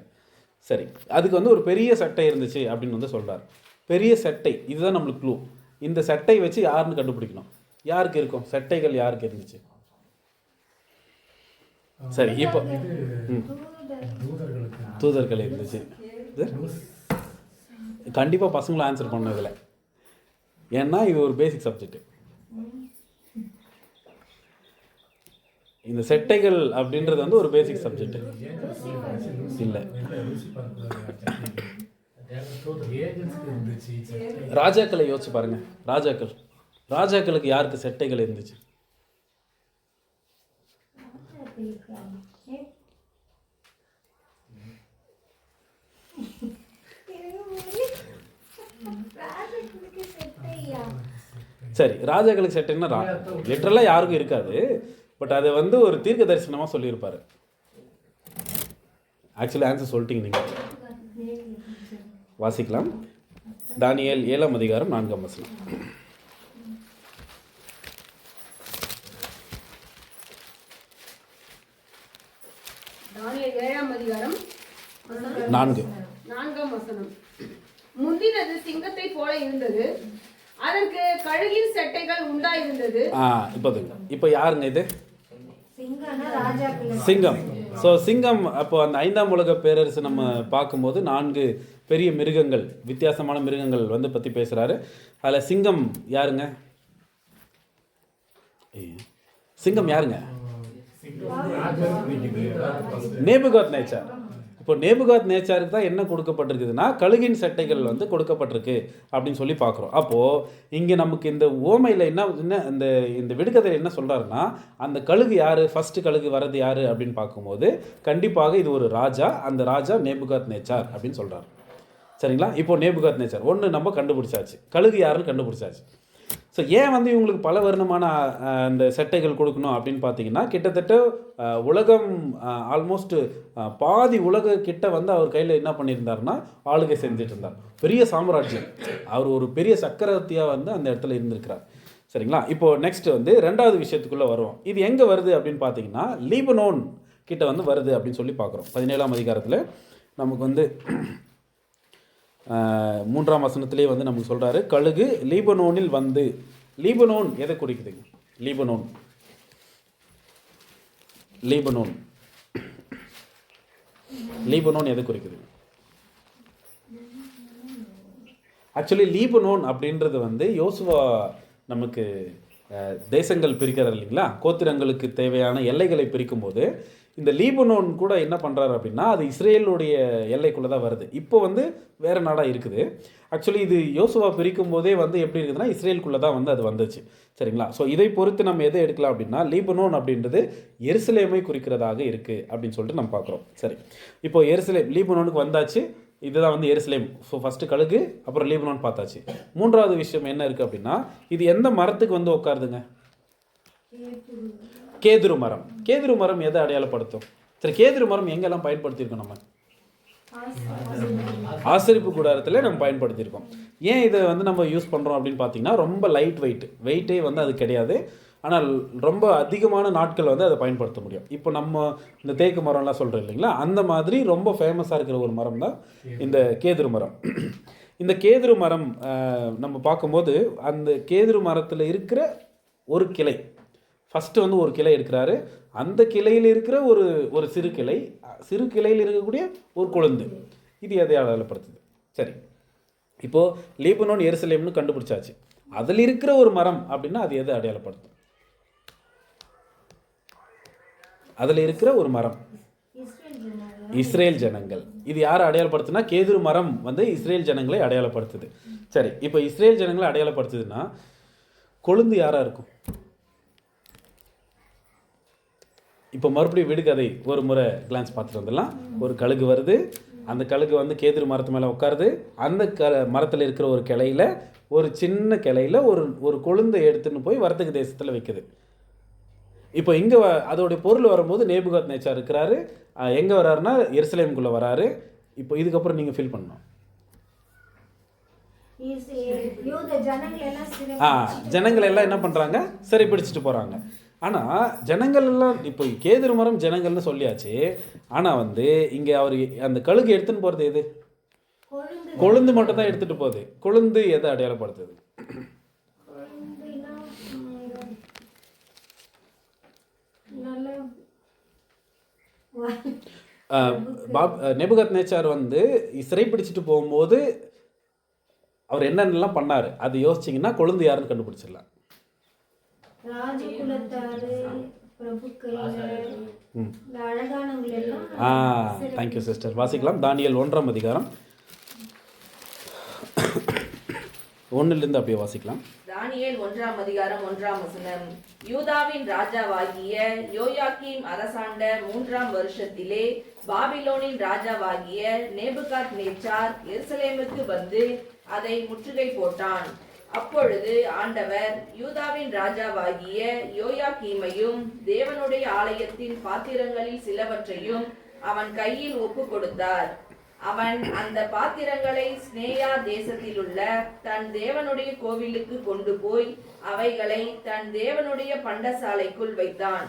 சரி, அதுக்கு வந்து ஒரு பெரிய சட்டை இருந்துச்சு அப்படின்னு வந்து சொல்கிறார். பெரிய சட்டை, இதுதான் நம்மளுக்கு க்ளூ. இந்த சட்டை வச்சு யாருன்னு கண்டுபிடிக்கணும். யாருக்கு இருக்கும் சட்டைகள்? யாருக்கு இருந்துச்சு? சரி, இப்போ தூதர்கள் இருந்துச்சு. கண்டிப்பாக பசங்களும் ஆன்சர் பண்ண இதில், ஏன்னா இது ஒரு பேசிக் சப்ஜெக்ட். இந்த செட்டைகள் அப்படின்றது வந்து ஒரு பேசிக் சப்ஜெக்ட் இல்லை. ராஜாக்களை யோசிச்சு பாருங்க. ராஜாக்களுக்கு யாருக்கு செட்டைகள் இருந்துச்சு? சரி, ராஜாக்களுக்கு செட்டைன்னா லிட்டரலாக யாருக்கும் இருக்காது. பட் அதை வந்து ஒரு தீர்க்க தரிசனமாக சொல்லியிருப்பார். ஆக்சுவலி ஆன்சர் சொல்லிட்டீங்க நீங்கள். வாசிக்கலாம். தானியேல் 7ஆம் அதிகாரம் 4ஆம் வசனம். தானியேல் 7ஆம் அதிகாரம் 4. 4ஆம் வசனம். முந்தினது சிங்கத்தை போல இருந்தது, அதற்கு கழுகின் செட்டைகள் உண்டாயிருந்தது. இப்போ யாருங்க இது? சிங்கம். ஸோ சிங்கம் அப்போ அந்த 5ஆம் உலக பேரரசு நம்ம பார்க்கும்போது 4 பெரிய மிருகங்கள், வித்தியாசமான மிருகங்கள் வந்து பற்றி பேசுகிறாரு. அதில் சிங்கம் யாருங்க? சிங்கம் யாருங்க? நேபுகாத் நேச்சார். இப்போ நேபுகாத் நேச்சாருக்கு தான் என்ன கொடுக்கப்பட்டிருக்குதுன்னா கழுகின் சட்டைகள் வந்து கொடுக்கப்பட்டிருக்கு அப்படின்னு சொல்லி பார்க்குறோம். அப்போது இங்கே நமக்கு இந்த ஓமையில் என்ன இந்த விடுகதையில் என்ன சொல்கிறாருன்னா, அந்த கழுகு யார், ஃபஸ்ட்டு கழுகு வர்றது யார் அப்படின்னு பார்க்கும்போது கண்டிப்பாக இது ஒரு ராஜா. அந்த ராஜா நேபுகாத் நேச்சார் அப்படின்னு சொல்கிறார். சரிங்களா? இப்போ நேபுகாத் நேச்சார் ஒன்று நம்ம கண்டுபிடிச்சாச்சு, கழுகு யாருன்னு கண்டுபிடிச்சாச்சு. ஸோ ஏன் வந்து இவங்களுக்கு பல வருணமான அந்த சட்டைகள் கொடுக்கணும் அப்படின்னு பார்த்தீங்கன்னா, கிட்டத்தட்ட உலகம் ஆல்மோஸ்ட் பாதி உலக கிட்ட வந்து அவர் கையில் என்ன பண்ணியிருந்தாருன்னா ஆளுகை செஞ்சுட்டு இருந்தார். பெரிய சாம்ராஜ்யம், அவர் ஒரு பெரிய சக்கரவர்த்தியாக வந்து அந்த இடத்துல இருந்திருக்கிறார். சரிங்களா? இப்போது நெக்ஸ்ட் வந்து 2வது விஷயத்துக்குள்ளே வருவோம். இது எங்கே வருது அப்படின்னு பார்த்தீங்கன்னா லீபனோன் கிட்ட வந்து வருது அப்படின்னு சொல்லி பார்க்குறோம். 17ஆம் அதிகாரத்தில் நமக்கு வந்து 3ஆம் வசனத்திலே வந்து நமக்கு சொல்கிறாரு, கழுகு லீபனோனில் வந்து. லீபனோன் எதை குறிக்குதுங்க? லீபனோன் லீபனோன் லீபனோன் எதை குறிக்குது? ஆக்சுவலி லீபனோன் அப்படின்றது வந்து யோசுவா நமக்கு தேசங்கள் பிரிக்கிறார் இல்லைங்களா, கோத்திரங்களுக்கு தேவையான எல்லைகளை பிரிக்கும் போது இந்த லீபனோன் கூட என்ன பண்ணுறாரு அப்படின்னா அது இஸ்ரேலுடைய எல்லைக்குள்ளே தான் வருது. இப்போ வந்து வேறு நாடாக இருக்குது. ஆக்சுவலி இது யோசுவா பிரிக்கும் போதே வந்து எப்படி இருக்குதுன்னா இஸ்ரேலுக்குள்ளே தான் வந்து அது வந்துச்சு. சரிங்களா? ஸோ இதை பொறுத்து நம்ம எதை எடுக்கலாம் அப்படின்னா லீபனோன் அப்படின்றது எருசலேமை குறிக்கிறதாக இருக்குது அப்படின்னு சொல்லிட்டு நம்ம பார்க்குறோம். சரி, இப்போ லீபனோனுக்கு வந்தாச்சு. இதுதான் வந்து எருசலேம். ஸோ ஃபஸ்ட்டு கழுகு, அப்புறம் லீபனோன் பார்த்தாச்சு. 3வது விஷயம் என்ன இருக்குது அப்படின்னா இது எந்த மரத்துக்கு வந்து உட்காருதுங்க? கேதுரு மரம். கேதுரு மரம் எதை அடையாளப்படுத்தும்? சரி, கேதுரு மரம் எங்கெல்லாம் பயன்படுத்தியிருக்கோம்? நம்ம ஆசரிப்பு கூடாரத்தில் நம்ம பயன்படுத்தியிருக்கோம். ஏன் இதை வந்து நம்ம யூஸ் பண்ணுறோம் அப்படின்னு பார்த்தீங்கன்னா ரொம்ப லைட் வெயிட்டே வந்து அது கிடையாது. ஆனால் ரொம்ப அதிகமான நாட்கள் வந்து அதை பயன்படுத்த முடியும். இப்போ நம்ம இந்த தேக்கு மரம்லாம் சொல்கிறோம் இல்லைங்களா, அந்த மாதிரி ரொம்ப ஃபேமஸாக இருக்கிற ஒரு மரம் தான் இந்த கேதுரு மரம். இந்த கேதுரு மரம் நம்ம பார்க்கும்போது அந்த கேதுரு மரத்தில் இருக்கிற ஒரு கிளை, ஃபஸ்ட்டு வந்து ஒரு கிளை எடுக்கிறாரு. அந்த கிளையில் இருக்கிற ஒரு சிறு கிளையில் இருக்கக்கூடிய ஒரு கொழுந்து, இது எதை அடையாளப்படுத்துது? சரி, இப்போது லீபனோன் எருசலேம்னு கண்டுபிடிச்சாச்சு. அதில் இருக்கிற ஒரு மரம் அப்படின்னா அது எதை அடையாளப்படுத்தும்? அதில் இருக்கிற ஒரு மரம் இஸ்ரேல் ஜனங்கள். இது யாரை அடையாளப்படுத்துனா கேதுரு மரம் வந்து இஸ்ரேல் ஜனங்களை அடையாளப்படுத்துது. சரி, இப்போ இஸ்ரேல் ஜனங்களை அடையாளப்படுத்துதுன்னா கொழுந்து யாராக இருக்கும்? இப்போ மறுபடியும் விடுகதை ஒரு முறை கிளான்ஸ் பார்த்துட்டு வந்துடலாம். ஒரு கழுகு வருது, அந்த கழுகு வந்து கேதுரு மரத்து மேலே உட்காருது. அந்த மரத்தில் இருக்கிற ஒரு கிளையில், ஒரு சின்ன கிளையில் ஒரு கொழுந்தை எடுத்துன்னு போய் வர்த்தக தேசத்தில் வைக்குது. இப்போ இங்கே அதோடைய பொருள் வரும்போது நேபுகாத் நேச்சார் இருக்கிறாரு. எங்கே வர்றாருன்னா எருசலேமுக்குள்ளே வராரு. இப்போ இதுக்கப்புறம் நீங்கள் ஃபீல் பண்ணணும். ஜனங்கள் எல்லாம் என்ன பண்ணுறாங்க? சரி பிடிச்சிட்டு போகிறாங்க. ஆனால் ஜனங்கள் எல்லாம் இப்போ கேதுரு மரம் ஜனங்கள்னு சொல்லியாச்சு. ஆனால் வந்து இங்கே அவர் அந்த கழுகு எடுத்துன்னு போகிறது எது? கொழுந்து மட்டும் தான் எடுத்துகிட்டு போகுது. கொழுந்து எதை அடையாளப்படுத்துது? நேபுகாத் நேச்சார் வந்து சிறை பிடிச்சிட்டு போகும்போது அவர் என்னென்னலாம் பண்ணார் அது யோசிச்சிங்கன்னா கொழுந்து யாருன்னு கண்டுபிடிச்சிடலாம். Thank you sister. வாசிக்கலாம். தானியேல் 1ஆம் அதிகாரம் 1லிருந்து அப்படியே வாசிக்கலாம். தானியேல் 1ஆம் அதிகாரம் 1ஆம் வசனம். யூதாவின் ராஜாவாகிய யோயாக்கீம் அரசாண்ட 3ஆம் வருஷத்திலே பாபிலோனின் ராஜாவாகிய நேபுகாத் நேச்சார் எருசலேமுக்கு வந்து அதை முற்றுகை போட்டான். அப்பொழுது ஆண்டவர் யூதாவின் ராஜாவாகிய யோயாக்கீமையும் தேவனுடைய ஆலயத்தின் பாத்திரங்களில் சிலவற்றையும் அவன் கையில் ஒப்பு கொடுத்தார். அவன் அந்த பாத்திரங்களை ஸ்னேயா தேசத்திலுள்ள தன் தேவனுடைய கோவிலுக்கு கொண்டு போய் அவைகளை தன் தேவனுடைய பண்டசாலைக்குள் வைத்தான்.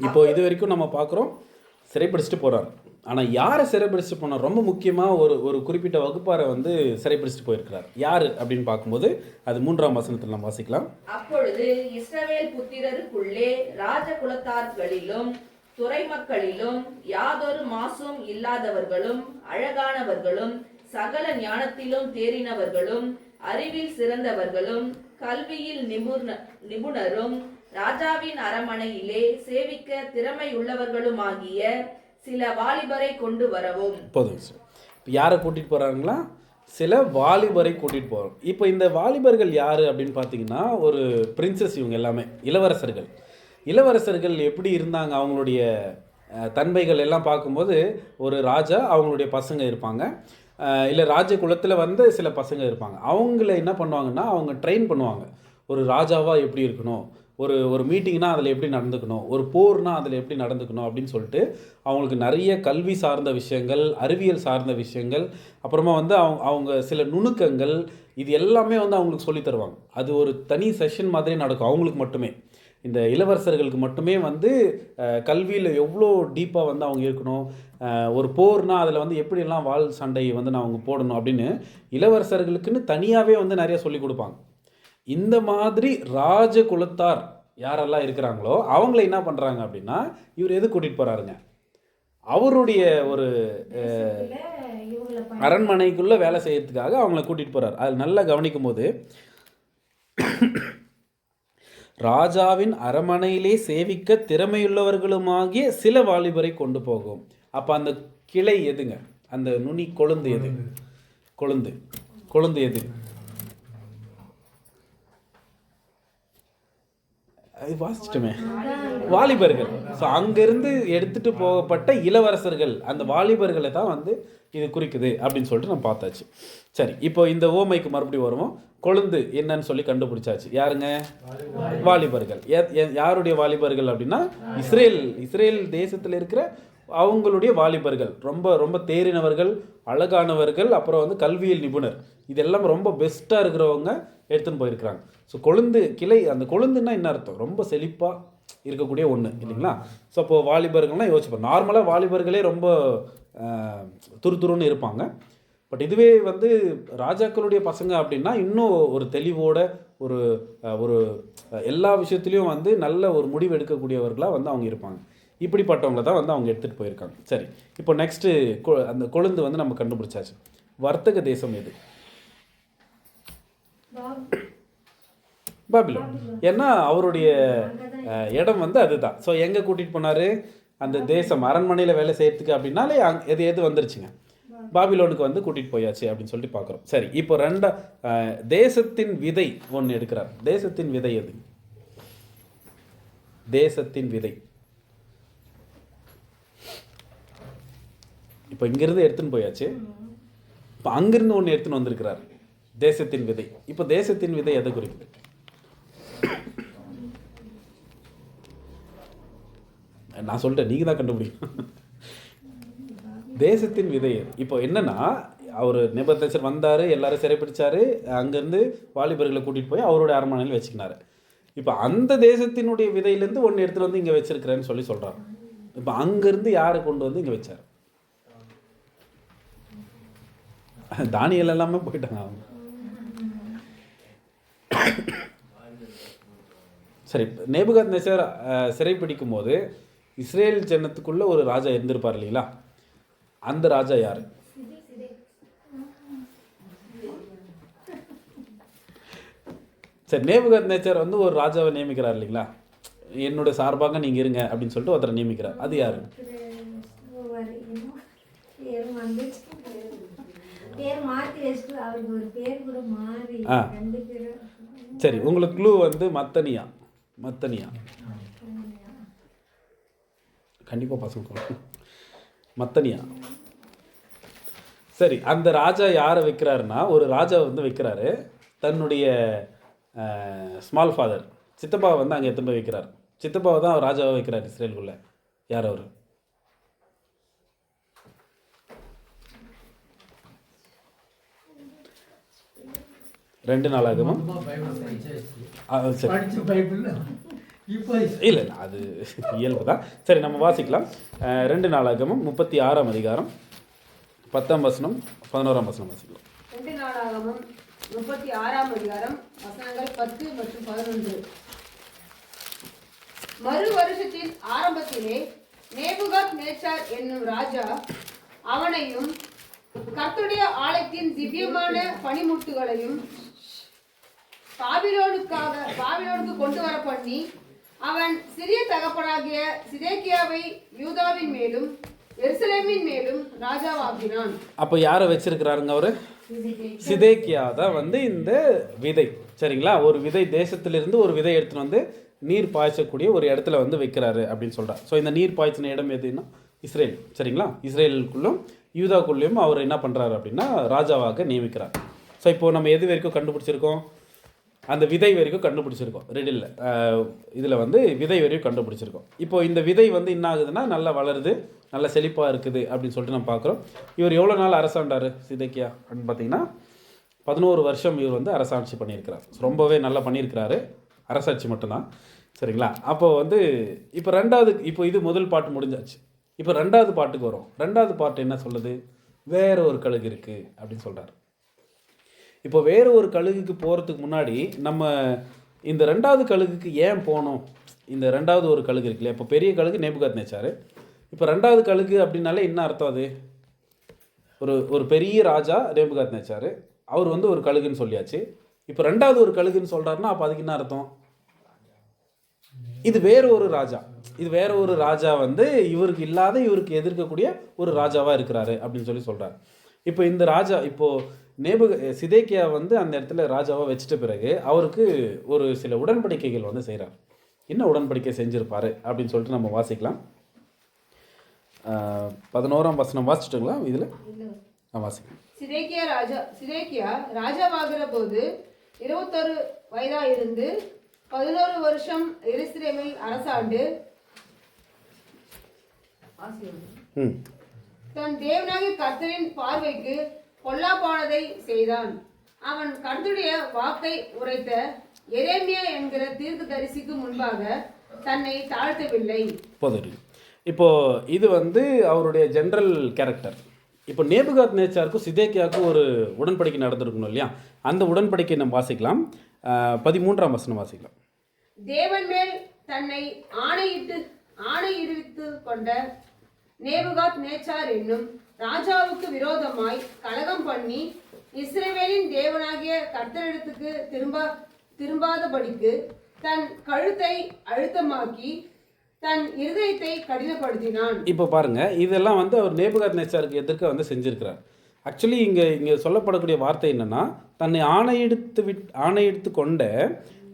இப்போ இது வரைக்கும் நம்ம பார்க்குறோம், சிறைப்பிடிச்சிட்டு போகிறார். ஆனால் யாரை சிறைப்பிடிச்சிட்டு போனார்? ரொம்ப முக்கியமாக ஒரு குறிப்பிட்ட வகுப்பாரை வந்து சிறைப்பிடிச்சிட்டு போயிருக்கிறார். யார் அப்படின்னு பார்க்கும்போது அது 3ஆம் வசனத்தில் நம்ம வாசிக்கலாம். அப்பொழுது இஸ்ரவேல் புத்திரருக்குள்ளே ராஜகுலத்தார்களிலும் துறைமக்களிலும் யாதொரு மாசும் இல்லாதவர்களும் அழகானவர்களும் சகல ஞானத்திலும் தேறினவர்களும் அறிவில் சிறந்தவர்களும் கல்வியில் நிபுணரும் ராஜாவின் அரமனையிலே சேவிக்க திறமையுள்ளவர்களுமாகிய சில வாலிபரை கொண்டு வரவும். போதும். இப்போ யாரை கூட்டிகிட்டு போகிறாங்களா? சில வாலிபரை கூட்டிகிட்டு போகிறோம். இப்போ இந்த வாலிபர்கள் யார் அப்படின்னு பார்த்தீங்கன்னா, ஒரு பிரின்சஸ், இவங்க எல்லாமே இளவரசர்கள். இளவரசர்கள் எப்படி இருந்தாங்க, அவங்களுடைய தன்மைகள் எல்லாம் பார்க்கும்போது, ஒரு ராஜா, அவங்களுடைய பசங்க இருப்பாங்க, இல்லை ராஜ குலத்தில் வந்து சில பசங்க இருப்பாங்க. அவங்கள என்ன பண்ணுவாங்கன்னா, அவங்க ட்ரெயின் பண்ணுவாங்க. ஒரு ராஜாவாக எப்படி இருக்கணும், ஒரு மீட்டிங்னா அதில் எப்படி நடந்துக்கணும், ஒரு போர்னா அதில் எப்படி நடந்துக்கணும் அப்படின்னு சொல்லிட்டு அவங்களுக்கு நிறைய கல்வி சார்ந்த விஷயங்கள், அறிவியல் சார்ந்த விஷயங்கள், அப்புறமா வந்து அவங்க சில நுணுக்கங்கள், இது எல்லாமே வந்து அவங்களுக்கு சொல்லி தருவாங்க. அது ஒரு தனி செஷன் மாதிரி நடக்கும் அவங்களுக்கு மட்டுமே. இந்த இளவரசர்களுக்கு மட்டுமே வந்து கல்வியில் எவ்வளோ டீப்பாக வந்து அவங்க இருக்கணும், ஒரு போர்னால் அதில் வந்து எப்படியெல்லாம் வாள் சண்டை வந்து நான் அவங்க போடணும் அப்படின்னு இளவரசர்களுக்குன்னு தனியாகவே வந்து நிறைய சொல்லி கொடுப்பாங்க. இந்த மாதிரி ராஜ குலத்தார் யாரெல்லாம் இருக்கிறாங்களோ அவங்கள என்ன பண்ணுறாங்க அப்படின்னா, இவர் எது கூட்டிகிட்டு போகிறாருங்க, அவருடைய ஒரு அரண்மனைக்குள்ளே வேலை செய்யறதுக்காக அவங்கள கூட்டிகிட்டு போகிறார். அதில் நல்லா கவனிக்கும் போது, ராஜாவின் அரண்மனையிலே சேவிக்க திறமையுள்ளவர்களுமாகிய சில வாலிபரை கொண்டு போகும். அப்போ அந்த கிளை எதுங்க, அந்த நுனி கொழுந்து எது, கொழுந்து எது, வாசிச்சுட்டுமே, வாலிபர்கள். ஸோ அங்கேருந்து எடுத்துகிட்டு போகப்பட்ட இளவரசர்கள், அந்த வாலிபர்களை தான் வந்து இது குறிக்குது அப்படின்னு சொல்லிட்டு நம்ம பார்த்தாச்சு. சரி, இப்போ இந்த ஓமைக்கு மறுபடியும் வருவோம். கொழுந்து என்னன்னு சொல்லி கண்டுபிடிச்சாச்சு. யாருங்க? வாலிபர்கள். யாருடைய வாலிபர்கள் அப்படின்னா, இஸ்ரேல் தேசத்தில் இருக்கிற அவங்களுடைய வாலிபர்கள். ரொம்ப ரொம்ப தேறினவர்கள், அழகானவர்கள், அப்புறம் வந்து கல்வியில் நிபுணர், இதெல்லாம் ரொம்ப பெஸ்ட்டாக இருக்கிறவங்க எடுத்துன்னு போயிருக்கிறாங்க. ஸோ கொழுந்து கிளை, அந்த கொழுந்துன்னா என்ன அர்த்தம்? ரொம்ப செழிப்பாக இருக்கக்கூடிய ஒன்று இல்லைங்களா? ஸோ அப்போது வாலிபர்கள்லாம் யோசிப்போம். நார்மலாக வாலிபர்களே ரொம்ப துருதுருன்னு இருப்பாங்க. பட் இதுவே வந்து ராஜாக்களுடைய பசங்க அப்படின்னா இன்னும் ஒரு தெளிவோட ஒரு ஒரு எல்லா விஷயத்துலையும் வந்து நல்ல ஒரு முடிவு எடுக்கக்கூடியவர்களாக வந்து அவங்க இருப்பாங்க. இப்படிப்பட்டவங்கள தான் வந்து அவங்க எடுத்துகிட்டு போயிருக்காங்க. சரி, இப்போ நெக்ஸ்ட்டு அந்த கொழுந்து வந்து நம்ம கண்டுபிடிச்சாச்சு. வர்த்தக தேசம் எது? பாபிலோன். ஏன்னா அவருடைய இடம் வந்து அதுதான். ஸோ எங்கே கூட்டிகிட்டு போனார்? அந்த தேசம், அரண்மனையில் வேலை செய்யறதுக்கு அப்படின்னாலே எது வந்துருச்சுங்க, பாபிலோனுக்கு வந்து கூட்டிகிட்டு போயாச்சு அப்படின்னு சொல்லிட்டு பார்க்குறோம். சரி, இப்போ தேசத்தின் விதை ஒன்று எடுக்கிறார். தேசத்தின் விதை எது? தேசத்தின் விதை. இப்போ இங்கிருந்து எடுத்துன்னு போயாச்சு, இப்போ அங்கிருந்து ஒன்று எடுத்துன்னு வந்திருக்கிறார், தேசத்தின் விதை. இப்போ தேசத்தின் விதை எதை குறிக்குது? நான் சொல்லிட்டேன், நீங்கள் தான் கண்டுபிடிக்கும். தேசத்தின் விதை. இப்போ என்னன்னா, அவர் நேபுகாத்நேச்சர் வந்தார், எல்லாரும் சிறைப்பிடிச்சாரு, அங்கேருந்து வாலிபர்களை கூட்டிகிட்டு போய் அவருடைய அரண்மனையில் வச்சுக்கினாரு. இப்போ அந்த தேசத்தினுடைய விதையிலேருந்து ஒன்று எடுத்துகிட்டு வந்து இங்கே வச்சிருக்கிறேன்னு சொல்லி சொல்கிறார். இப்போ அங்கேருந்து யாரை கொண்டு வந்து இங்கே வச்சார்? தானியல் எல்லாமே போயிட்டாங்க அவங்க. சரி, நேபுகாத்நேச்சர் சிறைப்பிடிக்கும் போது இஸ்ரேல் ஜனத்துக்குள்ள ஒரு ராஜா இருந்திருப்பார் இல்லைங்களா? அந்த ராஜா யாரு? சரி, நேபுகாத்நேச்சர் வந்து ஒரு ராஜாவை நியமிக்கிறார் இல்லைங்களா? என்னோட சார்பாக நீங்க இருங்க அப்படின்னு சொல்லிட்டு ஒருத்தரை நியமிக்கிறார். அது யாரு? சரி, உங்களுக்கு க்ளூ வந்து மத்தனியா. கண்டிப்பாக பசங்க மத்தனியா. சரி, அந்த ராஜா யாரை வைக்கிறாருன்னா, ஒரு ராஜா வந்து வைக்கிறாரு. தன்னுடைய ஸ்மால் ஃபாதர் சித்தப்பாவை வந்து அங்கே எடுத்துன்னு போய் வைக்கிறார். சித்தப்பாவை தான் அவர் ராஜாவை வைக்கிறார் இஸ்ரேலுக்குள்ளே. யார் அவர்? ரெண்டு நாளாகமும் இல்லை அது இயல்பு தான். சரி, நம்ம வாசிக்கலாம். 2 நாளாகமும் 36ஆம் அதிகாரம் 10ஆம் வசனம் 11ஆம் வசனம் வாசிக்கலாம். 2 நாளாகமம் 36ஆம் அதிகாரம் வசனங்கள் 10 மற்றும் 11. மறு வருஷத்தின் ஆரம்பத்திலே நேபுகாத் நேச்சார் என்னும் ராஜா அவனையும் கர்த்தருடைய ஆலயத்தின் திவ்யமான பனிமுட்டுகளையும் பாபிலோனுக்கு கொண்டு வர பண்ணி அவன் சிறிய தகப்பனாகிய சிதேக்கியாவை யூதாவின் மேலும் எருசலேமின் மேலும் ராஜாவாக்கினான். அப்போ யாரை வச்சிருக்கிறாருங்க அவரு? சிதேக்கியா தான் வந்து இந்த விதை, சரிங்களா, ஒரு விதை தேசத்திலிருந்து ஒரு விதை எடுத்துன்னு வந்து நீர் பாய்ச்சக்கூடிய ஒரு இடத்துல வந்து வைக்கிறாரு அப்படின்னு சொல்கிறார். ஸோ இந்த நீர் பாய்ச்சின இடம் எதுன்னா இஸ்ரேல், சரிங்களா. இஸ்ரேலுக்குள்ளும் யூதாக்குள்ளேயும் அவர் என்ன பண்ணுறாரு அப்படின்னா ராஜாவாக நியமிக்கிறார். ஸோ இப்போது நம்ம எது வரைக்கும் கண்டுபிடிச்சிருக்கோம்? அந்த விதை வரைக்கும் கண்டுபிடிச்சிருக்கோம். ரெடில் இதில் வந்து விதை வரைக்கும் கண்டுபிடிச்சிருக்கோம். இப்போது இந்த விதை வந்து என்ன ஆகுதுன்னா நல்லா வளருது, நல்ல செழிப்பாக இருக்குது அப்படின்னு சொல்லிட்டு நம்ம பார்க்குறோம். இவர் எவ்வளோ நாள் அரசாண்டார் சிதேக்கியா அப்படின்னு பார்த்தீங்கன்னா 11 வருஷம் இவர் வந்து அரசாட்சி பண்ணியிருக்கிறார். ரொம்பவே நல்லா பண்ணியிருக்கிறாரு, அரசாட்சி மட்டும்தான், சரிங்களா. அப்போ வந்து இப்போ இது முதல் பாட்டு முடிஞ்சாச்சு. இப்போ 2வது பாட்டுக்கு வரும். 2வது பாட்டு என்ன சொல்லுது? வேற ஒரு கழுகு இருக்குது அப்படின்னு சொல்கிறார். இப்போ வேறு ஒரு கழுகுக்கு போகிறதுக்கு முன்னாடி நம்ம இந்த 2வது கழுகுக்கு ஏன் போகணும்? இந்த 2வது ஒரு கழுகு இருக்கு இல்லையா, இப்போ பெரிய கழுகு நேபுகாத் நேச்சார். இப்போ 2வது கழுகு அப்படின்னாலே என்ன அர்த்தம்? அது ஒரு பெரிய ராஜா நேபுகாத் நேச்சார், அவர் வந்து ஒரு கழுகுன்னு சொல்லியாச்சு. இப்போ 2வது ஒரு கழுகுன்னு சொல்கிறாருன்னா அப்போ அதுக்கு என்ன அர்த்தம்? இது வேற ஒரு ராஜா, இது வேற ஒரு ராஜா வந்து இவருக்கு இல்லாத இவருக்கு எதிர்க்கக்கூடிய ஒரு ராஜாவாக இருக்கிறாரு அப்படின்னு சொல்லி சொல்கிறார். இப்போ இந்த ராஜா சிதேக்கியா வந்து அந்த இடத்துல ராஜாவாக வச்சுட்ட பிறகு அவருக்கு ஒரு சில உடன்படிக்கைகள் வந்து செய்கிறார். என்ன உடன்படிக்கை செஞ்சுருப்பாரு அப்படின்னு சொல்லிட்டு நம்ம வாசிக்கலாம். 11ஆம் வசனம் வாசிச்சுட்டுங்களா? இதில் வாசிக்கலாம். சிதேக்கியா ராஜாவாகிற போது 21 வயதாயிருந்து 11 வருஷம் எருசலேமில் அரசாண்டு தன் தேவனாகிய கர்த்தரின் பார்வைக்கு பொல்லாப்பானதை செய்தான். அவன் கர்த்தருடைய வாக்கை உரைத்த எரேமியா என்கிற தீர்க்கதரிசிக்கு முன்பாக தன்னை தாழ்த்தவில்லை. இப்போ இது வந்து அவருடைய ஜெனரல் கேரக்டர். இப்போ நேபுகாத் நேச்சாருக்கும் சிதேக்கியாவுக்கும் ஒரு உடன்படிக்கை நடந்திருக்கணும் இல்லையா, அந்த உடன்படிக்கை நம்ம வாசிக்கலாம். 13ஆம் வசனம் வாசிக்கலாம். தேவன் மேல் தன்னை ஆணையிடுவித்து கொண்ட நேபுகாத் நேச்சார் என்னும் ராஜாவுக்கு விரோதமாய் கலகம் பண்ணி இஸ்ரவேலின் தேவனாகிய கர்த்தரிடத்துக்கு திரும்பாதபடிக்கு தன் கழுத்தை அழுத்தமாக்கி தன் இருதயத்தை கடினப்படுத்தினான். இப்போ பாருங்க, இதெல்லாம் வந்து அவர் நேபுகாத் நேச்சாருக்கு எதிர்க்க வந்து செஞ்சிருக்கிறார். ஆக்சுவலி இங்கே சொல்லப்படக்கூடிய வார்த்தை என்னன்னா, தன்னை ஆணையிடுத்து கொண்ட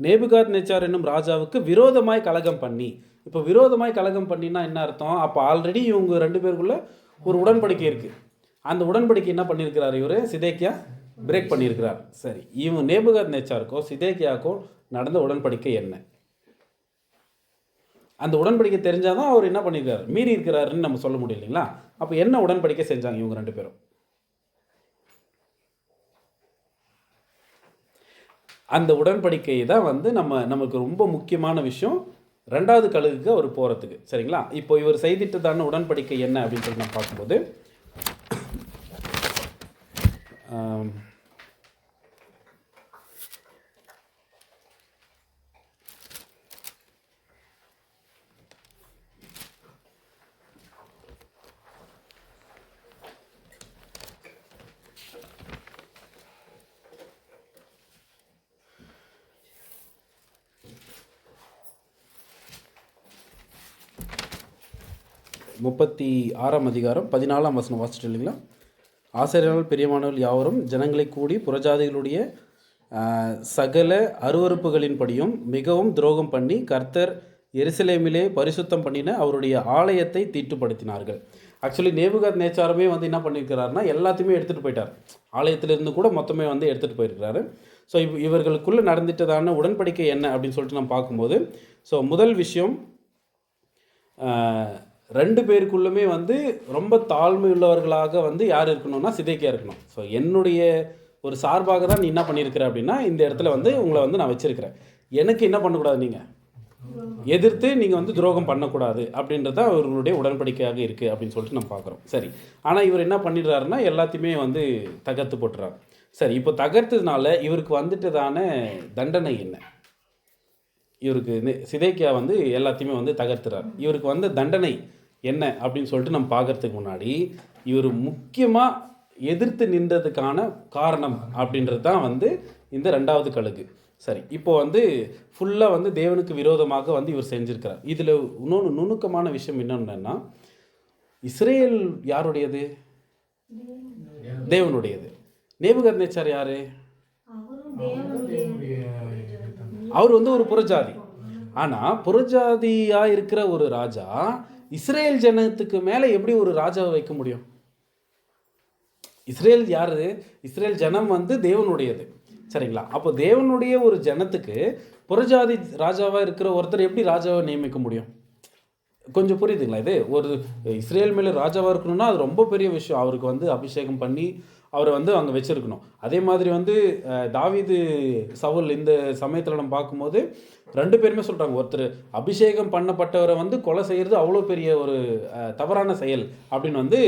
நேபுகாத் நேச்சார் என்னும் ராஜாவுக்கு விரோதமாய் கலகம் பண்ணி. இப்போ விரோதமாய் கலகம் பண்ணினா என்ன அர்த்தம்? அப்போ ஆல்ரெடி இவங்க 2 பேருக்குள்ள ஒரு உடன்படிக்கை இருக்குது. அந்த உடன்படிக்கை என்ன பண்ணியிருக்கிறார்? இவர் சிதேக்கியா பிரேக் பண்ணியிருக்கிறார். சரி, இவங்க நேபுகாத் நேச்சாருக்கோ சிதேக்கியாவுக்கோ நடந்த உடன்படிக்கை என்ன? அந்த உடன்படிக்கை தெரிஞ்சாதான் அவர் என்ன பண்ணியிருக்காரு, மீறி இருக்கிறாருன்னு நம்ம சொல்ல முடியும் இல்லைங்களா. அப்போ என்ன உடன்படிக்கை செஞ்சாங்க இவங்க 2 பேரும்? அந்த உடன்படிக்கை தான் வந்து நமக்கு ரொம்ப முக்கியமான விஷயம், 2வது கழுகுக்கு அவர் போகிறதுக்கு, சரிங்களா. இப்போ இவர் செய்திட்டதான உடன்படிக்கை என்ன அப்படின்னு சொல்லி நம்ம பார்க்கும்போது ஆறாம் அதிகாரம் 14ஆம் வசனம் வாசிச்சுட்டு இல்லைங்களா. ஆசிரியர்கள் பிரியமானவர்கள் யாவரும் ஜனங்களை கூடி புறஜாதிகளுடைய சகல அருவறுப்புகளின்படியும் மிகவும் துரோகம் பண்ணி கர்த்தர் எருசலேமிலே பரிசுத்தம் பண்ணின அவருடைய ஆலயத்தை தீட்டுப்படுத்தினார்கள். ஆக்சுவலி நேபுகாத் நேச்சாருமே வந்து என்ன பண்ணியிருக்கிறாருன்னா எல்லாத்தையுமே எடுத்துகிட்டு போயிட்டார். ஆலயத்திலிருந்து கூட மொத்தமே வந்து எடுத்துகிட்டு போயிருக்கிறாரு. ஸோ இவர்களுக்குள்ளே நடந்துட்டதான உடன்படிக்கை என்ன அப்படின்னு சொல்லிட்டு நம்ம பார்க்கும்போது, ஸோ முதல் விஷயம், 2 பேருக்குள்ளுமே வந்து ரொம்ப தாழ்மை உள்ளவர்களாக வந்து யார் இருக்கணும்னா சிதேக்கியா இருக்கணும். ஸோ என்னுடைய ஒரு சார்பாக தான் நீ என்ன பண்ணியிருக்கிற அப்படின்னா, இந்த இடத்துல வந்து உங்களை வந்து நான் வச்சுருக்கிறேன், எனக்கு என்ன பண்ணக்கூடாது, நீங்கள் எதிர்த்து நீங்கள் வந்து துரோகம் பண்ணக்கூடாது அப்படின்றது தான் அவர்களுடைய உடன்படிக்கையாக இருக்குது அப்படின்னு சொல்லிட்டு நம்ம பார்க்குறோம். சரி, ஆனால் இவர் என்ன பண்ணிடுறாருன்னா எல்லாத்தையுமே வந்து தகர்த்து போட்டுறாரு. சரி, இப்போ தகர்த்ததுனால இவருக்கு வந்துட்டதான தண்டனை என்ன? இவருக்கு சிதேக்கியா வந்து எல்லாத்தையுமே வந்து தகர்த்துறார். இவருக்கு வந்த தண்டனை என்ன அப்படின்னு சொல்லிட்டு நம்ம பார்க்கறதுக்கு முன்னாடி, இவர் முக்கியமாக எதிர்த்து நின்றதுக்கான காரணம் அப்படின்றது தான் வந்து இந்த 2வது கழுகு. சரி, இப்போ வந்து ஃபுல்லாக வந்து தேவனுக்கு விரோதமாக வந்து இவர் செஞ்சுருக்கிறார். இதில் இன்னொன்று நுணுக்கமான விஷயம் என்னென்னா, இஸ்ரேல் யாருடையது? தேவனுடையது. நேபுகத்நேச்சார் யாரு? அவர் வந்து ஒரு புறஜாதி. ஆனால் புறஜாதியாக இருக்கிற ஒரு ராஜா இஸ்ரேல் ஜனத்துக்கு மேலே எப்படி ஒரு ராஜாவை வைக்க முடியும்? இஸ்ரேல் யாரு? இஸ்ரேல் ஜனம் வந்து தேவனுடையது. சரிங்களா? அப்போ தேவனுடைய ஒரு ஜனத்துக்கு புறஜாதி ராஜாவாக இருக்கிற ஒருத்தர் எப்படி ராஜாவை நியமிக்க முடியும்? கொஞ்சம் புரியுதுங்களா? இது ஒரு இஸ்ரேல் மேலே ராஜாவாக இருக்கணும்னா அது ரொம்ப பெரிய விஷயம். அவருக்கு வந்து அபிஷேகம் பண்ணி அவரை வந்து அங்கே வச்சுருக்கணும். அதே மாதிரி வந்து தாவீது, சவுல் இந்த சமயத்தில் நம்ம பார்க்கும்போது 2 பேருமே சொல்கிறாங்க, ஒருத்தர் அபிஷேகம் பண்ணப்பட்டவரை வந்து கொலை செய்கிறது அவ்வளோ பெரிய ஒரு தவறான செயல் அப்படின்னு வந்து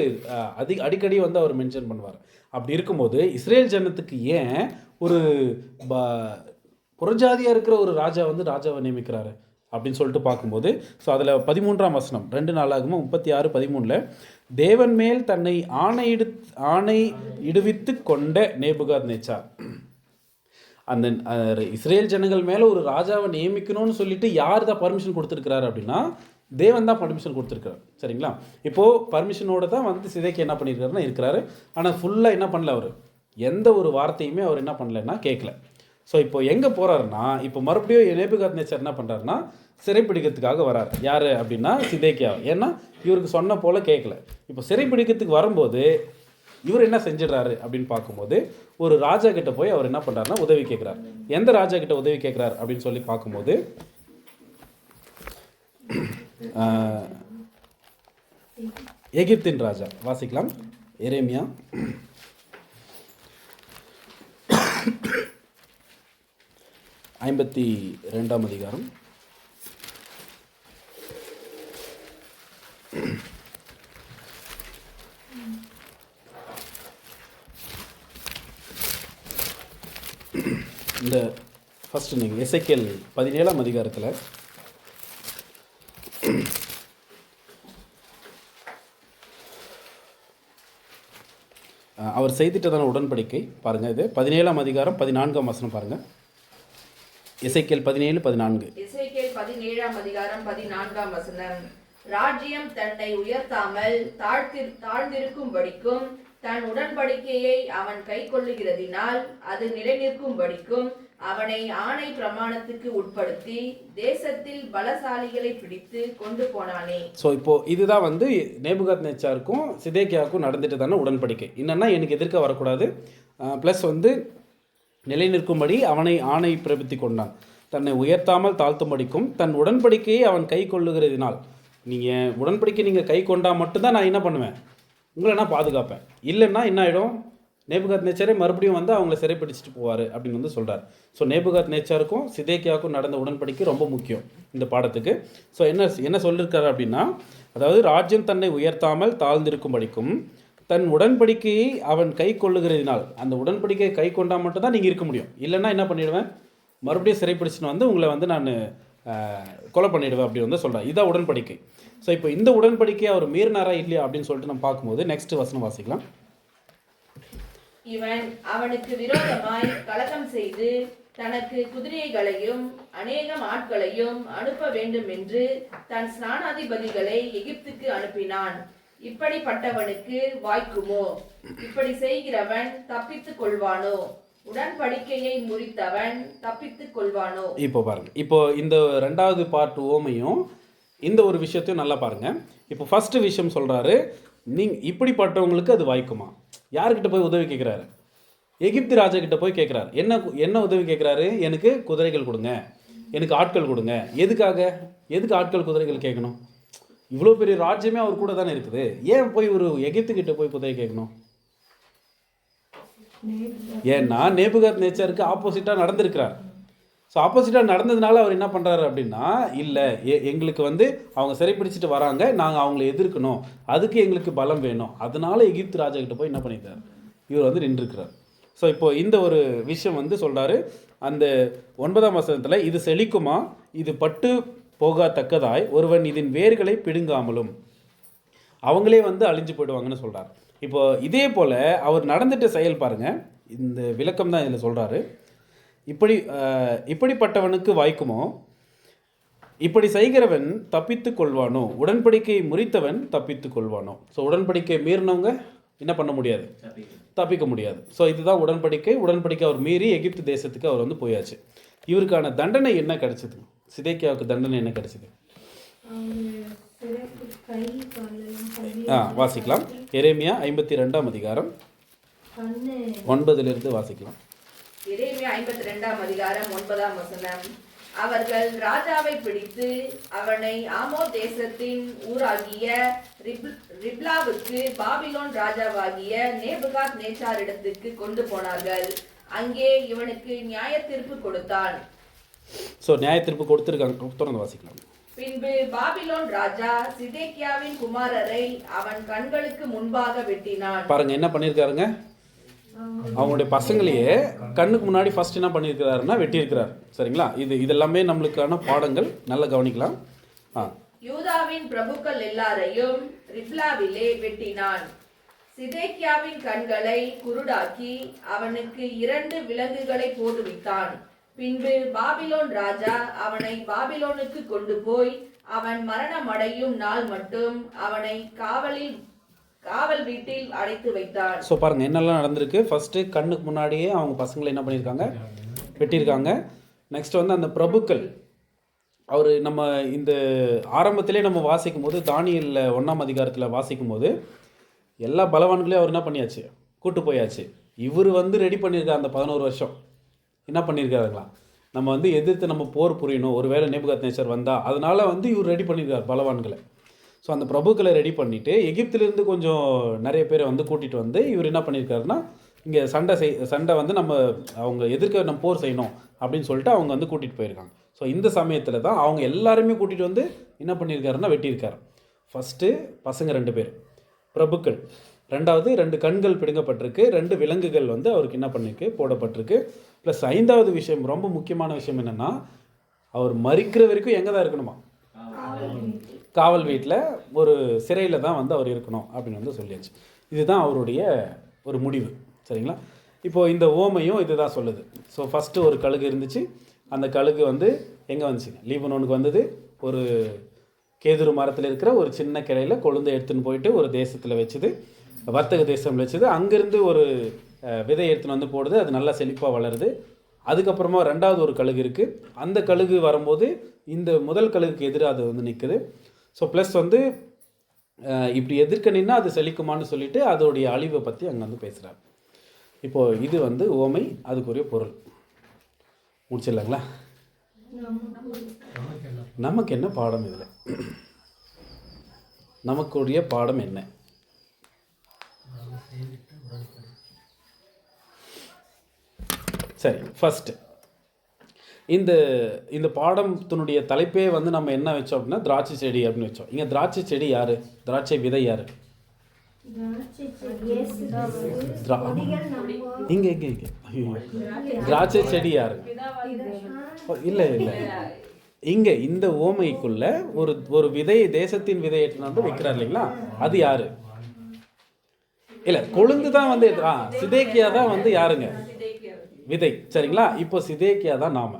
அடிக்கடி வந்து அவர் மென்ஷன் பண்ணுவார். அப்படி இருக்கும்போது இஸ்ரேல் ஜனத்துக்கு ஏன் ஒரு புறஜாதியாக இருக்கிற ஒரு ராஜா வந்து ராஜாவை நியமிக்கிறாரு அப்படின்னு சொல்லிட்டு பார்க்கும்போது, ஸோ அதில் 13ஆம் வசனம் 2 நாளாகமோ 36:13 தேவன் மேல் தன்னை ஆணையிடுவித்து கொண்ட நேபுகாத்நேச்சார், அந்த இஸ்ரேல் ஜனங்கள் மேலே ஒரு ராஜாவை நியமிக்கணும்னு சொல்லிட்டு யார் தான் பர்மிஷன் கொடுத்துருக்கிறாரு அப்படின்னா தேவன் தான் பர்மிஷன் கொடுத்துருக்காரு. சரிங்களா? இப்போது பர்மிஷனோடு தான் வந்து சிதேக்கியா என்ன பண்ணியிருக்காருன்னா இருக்கிறாரு. ஆனால் ஃபுல்லாக என்ன பண்ணல, அவர் எந்த ஒரு வார்த்தையுமே அவர் என்ன பண்ணலைன்னா கேட்கல. ஸோ இப்போ எங்கே போகிறாருன்னா, இப்போ மறுபடியும் நேபுகாத்நேச்சார் என்ன பண்ணுறாருன்னா சிறைப்பிடிக்கிறதுக்காக வரார். யார் அப்படின்னா சிதேக்கியா. ஏன்னா இவருக்கு சொன்ன போல் கேட்கல. இப்போ சிறைப்பிடிக்கிறதுக்கு வரும்போது இவர் என்ன செஞ்சிடறாரு அப்படின்னு பார்க்கும்போது, ஒரு ராஜா கிட்ட போய் அவர் என்ன பண்ணுறாருன்னா உதவி கேட்குறார். எந்த ராஜா கிட்ட உதவி கேட்குறார் அப்படின்னு சொல்லி பார்க்கும்போது, எகிப்தின் ராஜா. வாசிக்கலாம், எரேமியா 52ஆம் அதிகாரம். இந்த ஃபஸ்ட்டு நீங்கள் எசேக்கியேல் 17ஆம் அதிகாரத்தில் அவர் செய்திட்டதான உடன்படிக்கை பாருங்கள். இது 17ஆம் அதிகாரம் 14ஆம் வசனம் பாருங்கள். எசேக்கியேல் 17:14. எசேக்கியேல் 17ஆம் அதிகாரம் 14ஆம் வசனம். ராஜ்யம் தன்னை உயர்த்தாமல் தாழ்ந்திருக்கும்படிக்கும் தன் உடன்படிக்கையை அவன் கை கொள்ளுகிறதினால் அது நிலைநிற்கும்படிக்கும் அவனை ஆணை பிரமாணத்துக்கு உட்படுத்தி தேசத்தில் பலசாலிகளை பிடித்து கொண்டு போனானே. ஸோ இப்போ இதுதான் வந்து நேபுகாத்நேச்சாருக்கும் சிதேக்கியாவுக்கும் நடந்துட்டு தானே உடன்படிக்கை. என்னென்னா எனக்கு எதிர்க்க வரக்கூடாது, ப்ளஸ் வந்து நிலை நிற்கும்படி அவனை ஆணை பிறப்பித்து கொண்டான், தன்னை உயர்த்தாமல் தாழ்த்தும்படிக்கும் தன் உடன்படிக்கையை அவன் கை கொள்ளுகிறதினால். நீங்கள் உடன்படிக்கை நீங்கள் கை கொண்டால் மட்டும்தான் நான் என்ன பண்ணுவேன், உங்களை நான் பாதுகாப்பேன். இல்லைன்னா என்ன ஆகிடும், நேபுகாத்நேச்சாரே மறுபடியும் வந்து அவங்கள சிறைப்பிடிச்சிட்டு போவார் அப்படின்னு வந்து சொல்கிறார். ஸோ நேபுகாத்நேச்சாருக்கும் சிதேக்கியாவுக்கும் நடந்த உடன்படிக்கை ரொம்ப முக்கியம் இந்த பாடத்துக்கு. ஸோ என்ன சொல்லியிருக்காரு அப்படின்னா, அதாவது ராஜ்யம் தன்னை உயர்த்தாமல் தாழ்ந்திருக்கும்படிக்கும் தன் உடன்படிக்கையை அவன் கை கொள்ளுகிறதினால், அந்த உடன்படிக்கையை கை கொண்டால் மட்டும்தான் நீங்கள் இருக்க முடியும். இல்லைன்னா என்ன பண்ணிவிடுவேன், மறுபடியும் சிறைப்பிடிச்சின்னு வந்து உங்களை வந்து நான் கொலை பண்ணிவிடுவேன் அப்படின்னு வந்து சொல்கிறேன். இதான் உடன்படிக்கை. ஸோ இப்போ இந்த உடன்படிக்கையை அவர் மீறினாரா இல்லையா அப்படின்னு சொல்லிட்டு நம்ம பார்க்கும்போது நெக்ஸ்ட் வசனம் வாசிக்கலாம். இவன் அவனுக்கு விரோதமாய் கலகம் செய்து தனக்கு குதிரைகளையும் அநேகம் ஆட்களையும் அனுப்ப வேண்டும் என்று தன் ஸ்நானாதிபதிகளை எகிப்துக்கு அனுப்பினான். இப்படிப்பட்டவனுக்கு வாய்க்குமோ? இப்படி செய்கிறவன் தப்பித்துக் கொள்வானோ? உடன்படிக்கையை முறித்தவன் தப்பித்துக் கொள்வானோ? இப்போ பாருங்க, இப்போ இந்த 2வது பார்ட் ஓமையும் இந்த ஒரு விஷயத்தையும் நல்லா பாருங்க. இப்போ ஃபர்ஸ்ட் விஷயம் சொல்றாரு, இப்படிப்பட்டவங்களுக்கு அது வாய்க்குமா? யார்கிட்ட போய் உதவி கேட்குறாரு? எகிப்து ராஜா கிட்ட போய் கேட்குறாரு. என்ன உதவி கேட்குறாரு? எனக்கு குதிரைகள் கொடுங்க, எனக்கு ஆட்கள் கொடுங்க. எதுக்கு ஆட்கள் குதிரைகள் கேட்கணும்? இவ்வளோ பெரிய ராஜ்யமே அவர் கூட தானே இருக்குது. ஏன் போய் ஒரு எகிப்துக்கிட்ட போய் குதிரை கேட்கணும்? ஏன்னா நேபுகாத் நேச்சாருக்கு ஆப்போசிட்டாக நடந்திருக்கிறார். ஸோ ஆப்போசிட்டாக நடந்ததுனால அவர் என்ன பண்ணுறாரு அப்படின்னா, இல்லை எங்களுக்கு அவங்க சிறைப்பிடிச்சிட்டு வராங்க, நாங்கள் அவங்கள எதிர்க்கணும், அதுக்கு எங்களுக்கு பலம் வேணும், அதனால எகிப்து ராஜா கிட்ட போய் என்ன பண்ணிட்டார், இவர் நின்றுருக்கிறார். ஸோ இப்போ இந்த ஒரு விஷயம் சொல்கிறாரு அந்த 9ஆம் வசனத்தில், இது செழிக்குமா, இது பட்டு போகத்தக்கதாய் ஒருவன் இதன் வேர்களை பிடுங்காமலும், அவங்களே அழிஞ்சு போயிடுவாங்கன்னு சொல்கிறார். இப்போ இதே போல் அவர் நடந்துட்டு செயல் பாருங்கள், இந்த விளக்கம் தான் இதில் சொல்கிறாரு. இப்படிப்பட்டவனுக்கு வாய்க்குமோ, இப்படி செய்கிறவன் தப்பித்து கொள்வானோ, உடன்படிக்கை முறித்தவன் தப்பித்து கொள்வானோ. ஸோ உடன்படிக்கை மீறினவங்க என்ன பண்ண முடியாது, தப்பிக்க முடியாது. ஸோ இதுதான் உடன்படிக்கை அவர் மீறி எகிப்து தேசத்துக்கு அவர் போயாச்சு. இவருக்கான தண்டனை என்ன கிடைச்சது? சிதேக்கியாவுக்கு தண்டனை என்ன கிடைச்சது? வாசிக்கலாம். எரேமியா 52ஆம் அதிகாரம் 9 வாசிக்கலாம். எரேமியா 52ஆம் அதிகாரம் 9ஆம் வசனம். அவர்கள் ராஜாவை பிடித்து அவனை ஆமோத் தேசத்தின் ஊராகிய ரிப்லாவுக்கு பாபிலோன் ராஜாவாகிய நேபுகாத் நேச்சாரிடத்துக்கு கொண்டு போனார்கள். அங்கே இவனுக்கு நியாய தீர்ப்பு கொடுத்தான். ஸோ நியாய தீர்ப்பு கொடுத்துருக்காங்க. தொடர்ந்து வாசிக்கலாம். பின்பு பாபிலோன் ராஜா சிதேக்கியாவின் குமாரரை அவன் கண்களுக்கு முன்பாக வெட்டினான். பாருங்க என்ன பண்ணியிருக்காருங்க, அவங்களுடைய பசங்களையே கண்ணுக்கு முன்னாடி ஃபர்ஸ்ட் என்ன பண்ணியிருக்கிறாருன்னா வெட்டியிருக்கிறார். சரிங்களா? இதெல்லாமே நம்மளுக்கான பாடங்கள், நல்லா கவனிக்கலாம். யூதாவின் பிரபுக்கள் எல்லாரையும் ரிப்லாவிலே வெட்டினான். சிதேக்கியாவின் கண்களை குருடாக்கி அவனுக்கு 2 விலங்குகளை போடுவித்தான். பின்பு பாபிலோன் ராஜா அவனை பாபிலோனுக்கு கொண்டு போய் அவன் மரணமடையும் நாள் மட்டும் அவனை காவல் வீட்டில் அடைத்து வைத்தார். ஸோ பாருங்க என்னெல்லாம் நடந்திருக்கு. ஃபர்ஸ்ட் கண்ணுக்கு முன்னாடியே அவங்க பசங்களை என்ன பண்ணியிருக்காங்க, வெட்டியிருக்காங்க. நெக்ஸ்ட் அந்த பிரபுக்கள், அவர் நம்ம இந்த ஆரம்பத்திலே நம்ம வாசிக்கும் போது, தானியேல் 1ஆம் அதிகாரத்தில் வாசிக்கும் போது, எல்லா பலவான்களையும் அவர் என்ன பண்ணியாச்சு, கூட்டு போயாச்சு. இவர் ரெடி பண்ணியிருக்கார். அந்த 11 வருஷம் என்ன பண்ணியிருக்காருங்களா, நம்ம எதிர்த்து நம்ம போர் புரியணும், ஒருவேளை நேபுகாத் நேச்சர் வந்தால், அதனால இவர் ரெடி பண்ணியிருக்கார் பலவான்களை. ஸோ அந்த பிரபுக்களை ரெடி பண்ணிவிட்டு எகிப்திலேருந்து கொஞ்சம் நிறைய பேரை கூட்டிகிட்டு இவர் என்ன பண்ணியிருக்காருன்னா, இங்கே சண்டை நம்ம அவங்க எதிர்க்க நம்ம போர் செய்யணும் அப்படின்னு சொல்லிட்டு அவங்க கூட்டிகிட்டு போயிருக்காங்க. ஸோ இந்த சமயத்தில் தான் அவங்க எல்லாருமே கூட்டிகிட்டு என்ன பண்ணியிருக்காருன்னா வெட்டியிருக்காரு. ஃபஸ்ட்டு பசங்க 2 பேர் பிரபுக்கள், 2வது 2 கண்கள் பிடுங்கப்பட்டிருக்கு, 2 விலங்குகள் அவருக்கு என்ன பண்ணிருக்கு, போடப்பட்டிருக்கு. ப்ளஸ் 5வது விஷயம், ரொம்ப முக்கியமான விஷயம் என்னென்னா, அவர் மரிக்கிற வரைக்கும் எங்கே தான் இருக்கணுமா, காவல் வீட்டில் ஒரு சிறையில் தான் அவர் இருக்கணும் அப்படின்னு சொல்லியாச்சு. இதுதான் அவருடைய ஒரு முடிவு. சரிங்களா? இப்போது இந்த ஓமையும் இதுதான் சொல்லுது. ஸோ ஃபஸ்ட்டு ஒரு கழுகு இருந்துச்சு. அந்த கழுகு எங்கே வந்துச்சுங்க, லீபனோனுக்கு வந்தது. ஒரு கேதுரு மரத்தில் இருக்கிற ஒரு சின்ன கிளையில் கொழுந்தை எடுத்துன்னு போயிட்டு ஒரு தேசத்தில் வச்சுது, வர்த்தக தேசம் வச்சுது. அங்கேருந்து ஒரு விதை எடுத்துன்னு போடுது, அது நல்லா செழிப்பாக வளருது. அதுக்கப்புறமா 2வது ஒரு கழுகு இருக்குது. அந்த கழுகு வரும்போது இந்த முதல் கழுகுக்கு எதிராக அது நிற்குது. ஸோ ப்ளஸ் இப்படி எதிர்க்க நின்னா அது செழிக்குமான்னு சொல்லிட்டு அதோடைய அழிவை பற்றி அங்கே பேசுகிறார். இப்போது இது ஓமை, அதுக்குரிய பொருள். முடிச்சிடலாங்களா? நமக்கு என்ன பாடம் இதில்? நமக்குரிய பாடம் என்ன? சரி, ஃபஸ்ட்டு இந்த பாடத்தினுடைய தலைப்பே நம்ம என்ன வச்சோம் அப்படின்னா, திராட்சை செடி அப்படின்னு வச்சோம். இங்கே திராட்சை செடி யார், திராட்சை விதை யார்? இங்கே இங்கே இங்கே திராட்சை செடி யார்? இல்லை இங்கே இந்த ஓமைக்குள்ள ஒரு விதை, தேசத்தின் விதை எடுத்து வைக்கிறார் இல்லைங்களா, அது யாரு? இல்லை, கொழுந்து தான் சிதேக்கியா தான் யாருங்க, விதை. சரிங்களா? இப்போ சிதேக்கியா தான் நாம.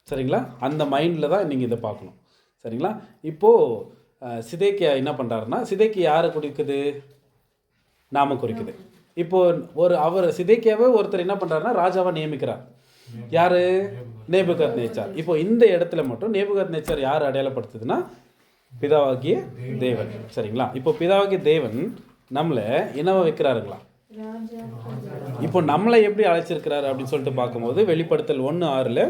சரிங்களா? அந்த மைண்டில் தான் நீங்கள் இதை பார்க்கணும். சரிங்களா? இப்போது சிதேக்கியா என்ன பண்ணுறாருன்னா, சிதேக்கியா யாரை குறிக்குது, நாம குறிக்குது. இப்போது அவர் சிதேக்கியாவை ஒருத்தர் என்ன பண்ணுறாருன்னா ராஜாவாக நியமிக்கிறார். யார்? நேபுகாத் நேச்சார். இப்போ இந்த இடத்துல மட்டும் நேபுகாத் நேச்சார் யார் அடையாளப்படுத்துதுன்னா, பிதாவாகிய தேவன். சரிங்களா? இப்போ பிதாவாகிய தேவன் நம்மளை என்னவா வைக்கிறாருங்களா, இப்போ நம்மளை எப்படி அழைச்சிருக்கிறாரு அப்படின்னு சொல்லிட்டு பார்க்கும்போது வெளிப்படுத்தல் 1:6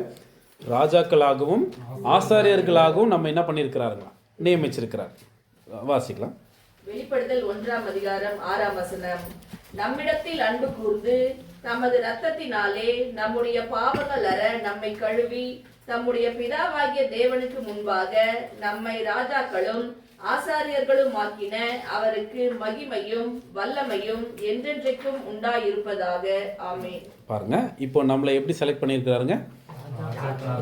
ராஜாக்களாகவும் ஆசாரியர்களாகவும் நம்ம என்ன பண்ணியிருக்கிறாருங்களா நியமிச்சிருக்கிறார். வாசிக்கலாம். வெளிப்படுத்தல் 1:6 நம்மிடத்தில் அன்பு கூர்ந்து தமது இரத்தத்தினாலே நம்முடைய பாவங்கள் அற நம்மை கழுவி தம்முடைய பிதாவாகிய தேவனுக்கு முன்பாக நம்மை ராஜாக்களும் ஆசாரியர்களும் ஆக்கின அவருக்கு மகிமையும் வல்லமையும் என்றென்றைக்கும் உண்டாயிருப்பதாக. ஆமென். பாருங்க, இப்போ நம்மளை எப்படி செலக்ட் பண்ணியிருக்கிறாருங்க?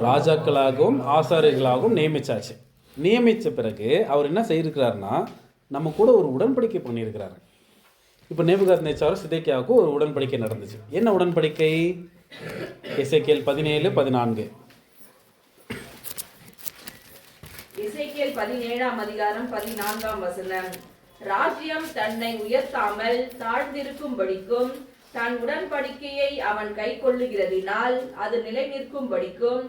ராஜாக்களாகவும் ஆசாரியர்களாகவும் நியமிச்சாச்சு. நியமித்த பிறகு அவர் என்ன செய்திருக்கிறாருன்னா நம்ம கூட ஒரு உடன்படிக்கை பண்ணியிருக்கிறாரு. இப்போ நேபுகாத்நேச்சாரும் சிதேக்கியாவுக்கும் ஒரு உடன்படிக்கை நடந்துச்சு. என்ன உடன்படிக்கை? எசேக்கியேல் 17:14. எசேக்கியேல் 17:14. ராஜ்யம் தன்னை உயர்த்தாமல் தாழ்ந்திருக்கும்படிக்கும் தன் உடன்படிக்கையை அவன் கை கொள்ளுகிறதினால் அது நிலை நிற்கும்படிக்கும்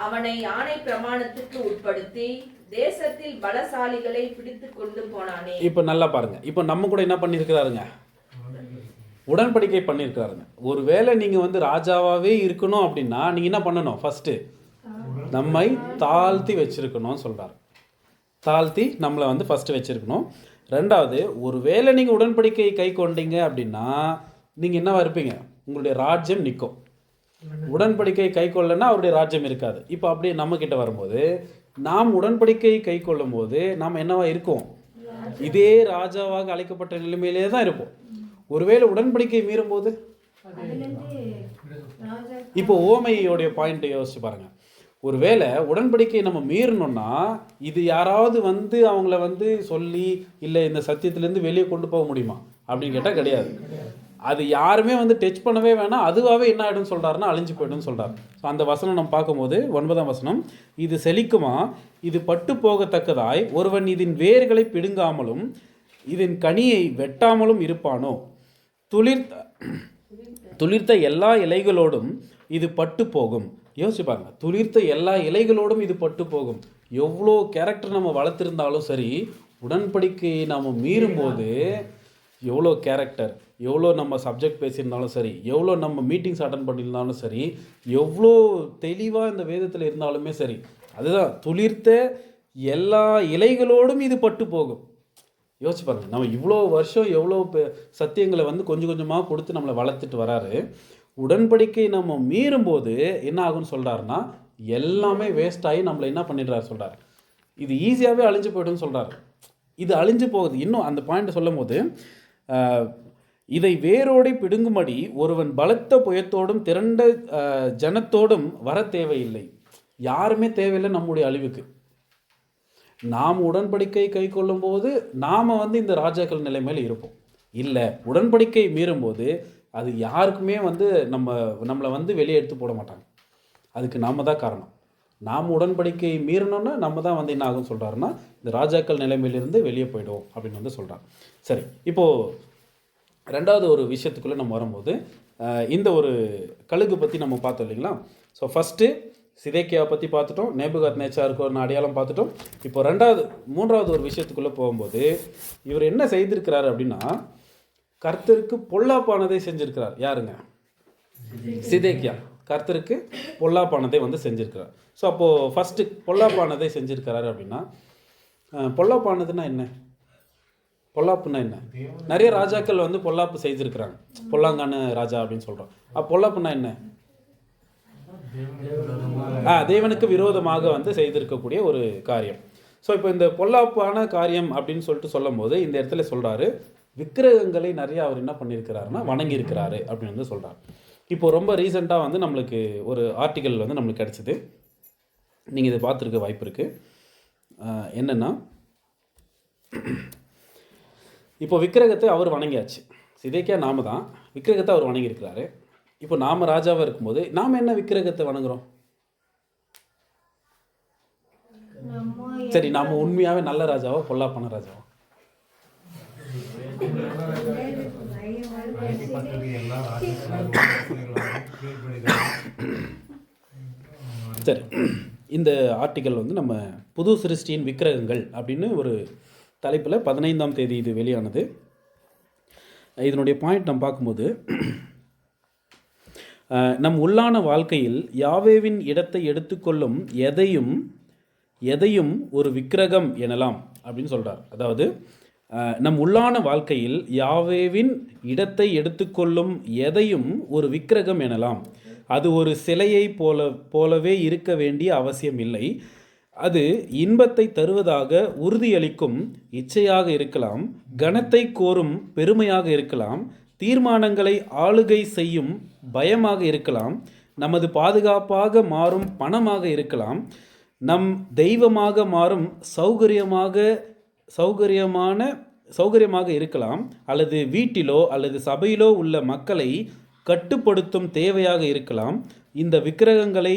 அவனை ஆணை பிரமாணத்துக்கு உட்படுத்தி தேசத்தில் பலசாலிகளை பிடித்து கொண்டு போனானே. இப்போ நல்லா பாருங்க, இப்போ நம்ம கூட என்ன பண்ணியிருக்கிறாருங்க? உடன்படிக்கை பண்ணியிருக்கிறாருங்க. ஒருவேளை நீங்கள் வந்து ராஜாவாகவே இருக்கணும் அப்படின்னா நீங்கள் என்ன பண்ணணும்? ஃபஸ்ட்டு நம்மை தாழ்த்தி வச்சிருக்கணும்னு சொல்கிறார். தாழ்த்தி நம்மளை வந்து ஃபஸ்ட்டு வச்சுருக்கணும். ரெண்டாவது, ஒருவேளை நீங்கள் உடன்படிக்கையை கை கொண்டீங்க அப்படின்னா நீங்கள் என்னவா இருப்பீங்க? உங்களுடைய ராஜ்யம் நிற்கும். உடன்படிக்கை கை கொள்ளனா அவருடைய ராஜ்யம் இருக்காது. இப்போ அப்படியே நம்மக்கிட்ட வரும்போது நாம் உடன்படிக்கையை கை கொள்ளும் போது நாம் என்னவா இருக்கோம்? இதே ராஜாவாக அழைக்கப்பட்ட நிலைமையிலே தான் இருப்போம். ஒருவேளை உடன்படிக்கை மீறும் போது இப்போ ஓமையோடைய பாயிண்ட் யோசிச்சு பாருங்க. ஒருவேளை உடன்படிக்கையை நம்ம மீறணும்னா இது யாராவது வந்து அவங்கள வந்து சொல்லி இல்லை இந்த சத்தியத்திலேருந்து வெளியே கொண்டு போக முடியுமா அப்படின்னு கேட்டால் கிடையாது. அது யாருமே வந்து டச் பண்ணவே வேணாம், அதுவாகவே என்ன ஆகிடும் சொல்கிறாருன்னா அழிஞ்சு போய்டும் சொல்கிறார். ஸோ அந்த வசனம் நம்ம பார்க்கும்போது 9 இது செழிக்குமா, இது பட்டு போகத்தக்கதாய் ஒருவன் இதன் வேர்களை பிடுங்காமலும் இதன் கனியை வெட்டாமலும் இருப்பானோ, துளிர்த்த எல்லா இலைகளோடும் இது பட்டு போகும். யோசிச்சு பாருங்க, துளிர்த்த எல்லா இலைகளோடும் இது பட்டு போகும். எவ்வளோ கேரக்டர் நம்ம வளர்த்துருந்தாலும் சரி, உடன்படிக்கையை நாம் மீறும்போது எவ்வளோ கேரக்டர், எவ்வளோ நம்ம சப்ஜெக்ட் பேசியிருந்தாலும் சரி, எவ்வளோ நம்ம மீட்டிங்ஸ் அட்டன் பண்ணியிருந்தாலும் சரி, எவ்வளோ தெளிவாக இந்த வேதத்தில் இருந்தாலுமே சரி, அதுதான் துளிர்த்த எல்லா இலைகளோடும் இது பட்டு போகும். யோசிச்சு பாருங்க, நம்ம இவ்வளோ வருஷம் எவ்வளோ சத்தியங்களை வந்து கொஞ்சம் கொஞ்சமாக கொடுத்து நம்மளை வளர்த்துட்டு வராரு. உடன்படிக்கை நம்ம மீறும்போது என்ன ஆகும்னு சொல்கிறாருன்னா எல்லாமே வேஸ்ட் ஆகி நம்மளை என்ன பண்ணிடுறாரு சொல்கிறார். இது ஈஸியாகவே அழிஞ்சு போய்டுன்னு சொல்கிறார். இது அழிஞ்சு போகுது. இன்னும் அந்த பாயிண்ட் சொல்லும் போது இதை வேரோடு பிடுங்கும்படி ஒருவன் பலத்த புயத்தோடும் திரண்ட ஜனத்தோடும் வர தேவையில்லை. யாருமே தேவையில்லை நம்முடைய அழிவுக்கு. நாம் உடன்படிக்கை கை கொள்ளும் போது நாம் வந்து இந்த ராஜாக்கள் நிலைமையில் இருப்போம். இல்லை, உடன்படிக்கை மீறும்போது அது யாருக்குமே வந்து நம்மளை வந்து வெளியே எடுத்து போட மாட்டாங்க. அதுக்கு நாம் தான் காரணம். நாம் உடன்படிக்கை மீறணும்னா நம்ம தான் வந்து என்ன ஆகும்னு சொல்கிறாருன்னா இந்த ராஜாக்கள் நிலைமையிலிருந்து வெளியே போய்டும் அப்படின்னு வந்து சொல்கிறார். சரி, இப்போது ரெண்டாவது ஒரு விஷயத்துக்குள்ளே நம்ம வரும்போது இந்த ஒரு கழுகு பற்றி நம்ம பார்த்தோம் இல்லைங்களா. ஸோ ஃபஸ்ட்டு சிதேக்கியாவை பற்றி பார்த்துட்டோம், நேபுகாத்நேச்சாருக்கு ஒரு அடையாளம் பார்த்துட்டோம். இப்போ மூன்றாவது ஒரு விஷயத்துக்குள்ளே போகும்போது இவர் என்ன செய்திருக்கிறார் அப்படின்னா கர்த்தருக்கு பொல்லாப்பானதை செஞ்சுருக்கிறார். யாருங்க? சிதேக்கியா கர்த்தருக்கு பொல்லாப்பானதை வந்து செஞ்சுருக்கிறார். ஸோ அப்போது ஃபஸ்ட்டு பொல்லாப்பானதை செஞ்சுருக்கிறாரு அப்படின்னா பொல்லாப்பானதுன்னா என்ன? பொல்லாப்புன்னா என்ன? நிறைய ராஜாக்கள் வந்து பொல்லாப்பு செய்திருக்கிறாங்க. பொல்லாங்கான ராஜா அப்படின்னு சொல்கிறோம். பொல்லாப்புன்னா என்ன? தேவனுக்கு விரோதமாக வந்து செய்திருக்கக்கூடிய ஒரு காரியம். ஸோ இப்போ இந்த பொல்லாப்பான காரியம் அப்படின்னு சொல்லிட்டு சொல்லும் போது இந்த இடத்துல சொல்கிறாரு விக்கிரகங்களை நிறைய அவர் என்ன பண்ணியிருக்கிறாருன்னா வணங்கியிருக்கிறாரு அப்படின்னு வந்து சொல்கிறார். இப்போது ரொம்ப ரீசெண்டாக வந்து நம்மளுக்கு ஒரு ஆர்டிக்கல் வந்து நம்மளுக்கு கிடச்சிது. நீங்கள் இதை பார்த்துருக்க வாய்ப்பு இருக்குது. என்னென்னா இப்போ விக்கிரகத்தை அவர் வணங்கியாச்சு. சிதேக்கியா நாம தான் விக்கிரகத்தை அவர் வணங்கியிருக்கிறாரு. இப்போ நாம் ராஜாவாக இருக்கும்போது நாம் என்ன விக்கிரகத்தை வணங்குறோம்? சரி, நாம் உண்மையாகவே நல்ல ராஜாவா பொல்லாப்பான ராஜாவா? சரி, இந்த ஆர்டிக்கல் வந்து நம்ம புது சிருஷ்டியின் விக்கிரகங்கள் அப்படின்னு ஒரு தலைப்பில் 15ஆம் தேதி இது வெளியானது. இதனுடைய பாயிண்ட் நம்ம பார்க்கும்போது நம் உள்ளான வாழ்க்கையில் யாவேவின் இடத்தை எடுத்துக்கொள்ளும் எதையும் ஒரு விக்கிரகம் எனலாம் அப்படின்னு சொல்கிறார். அதாவது நம் உள்ளான வாழ்க்கையில் யாவேவின் இடத்தை எடுத்துக்கொள்ளும் எதையும் ஒரு விக்கிரகம் எனலாம். அது ஒரு சிலையை போலவே இருக்க வேண்டிய அவசியம் இல்லை. அது இன்பத்தை தருவதாக உறுதியளிக்கும் இச்சையாக இருக்கலாம், கனத்தை கோரும் பெருமையாக இருக்கலாம், தீர்மானங்களை ஆளுகை செய்யும் பயமாக இருக்கலாம், நமது பாதுகாப்பாக மாறும் பணமாக இருக்கலாம், நம் தெய்வமாக மாறும் சௌகரியமாக இருக்கலாம், அல்லது வீட்டிலோ அல்லது சபையிலோ உள்ள மக்களை கட்டுப்படுத்தும் தேவையாக இருக்கலாம். இந்த விக்கிரகங்களை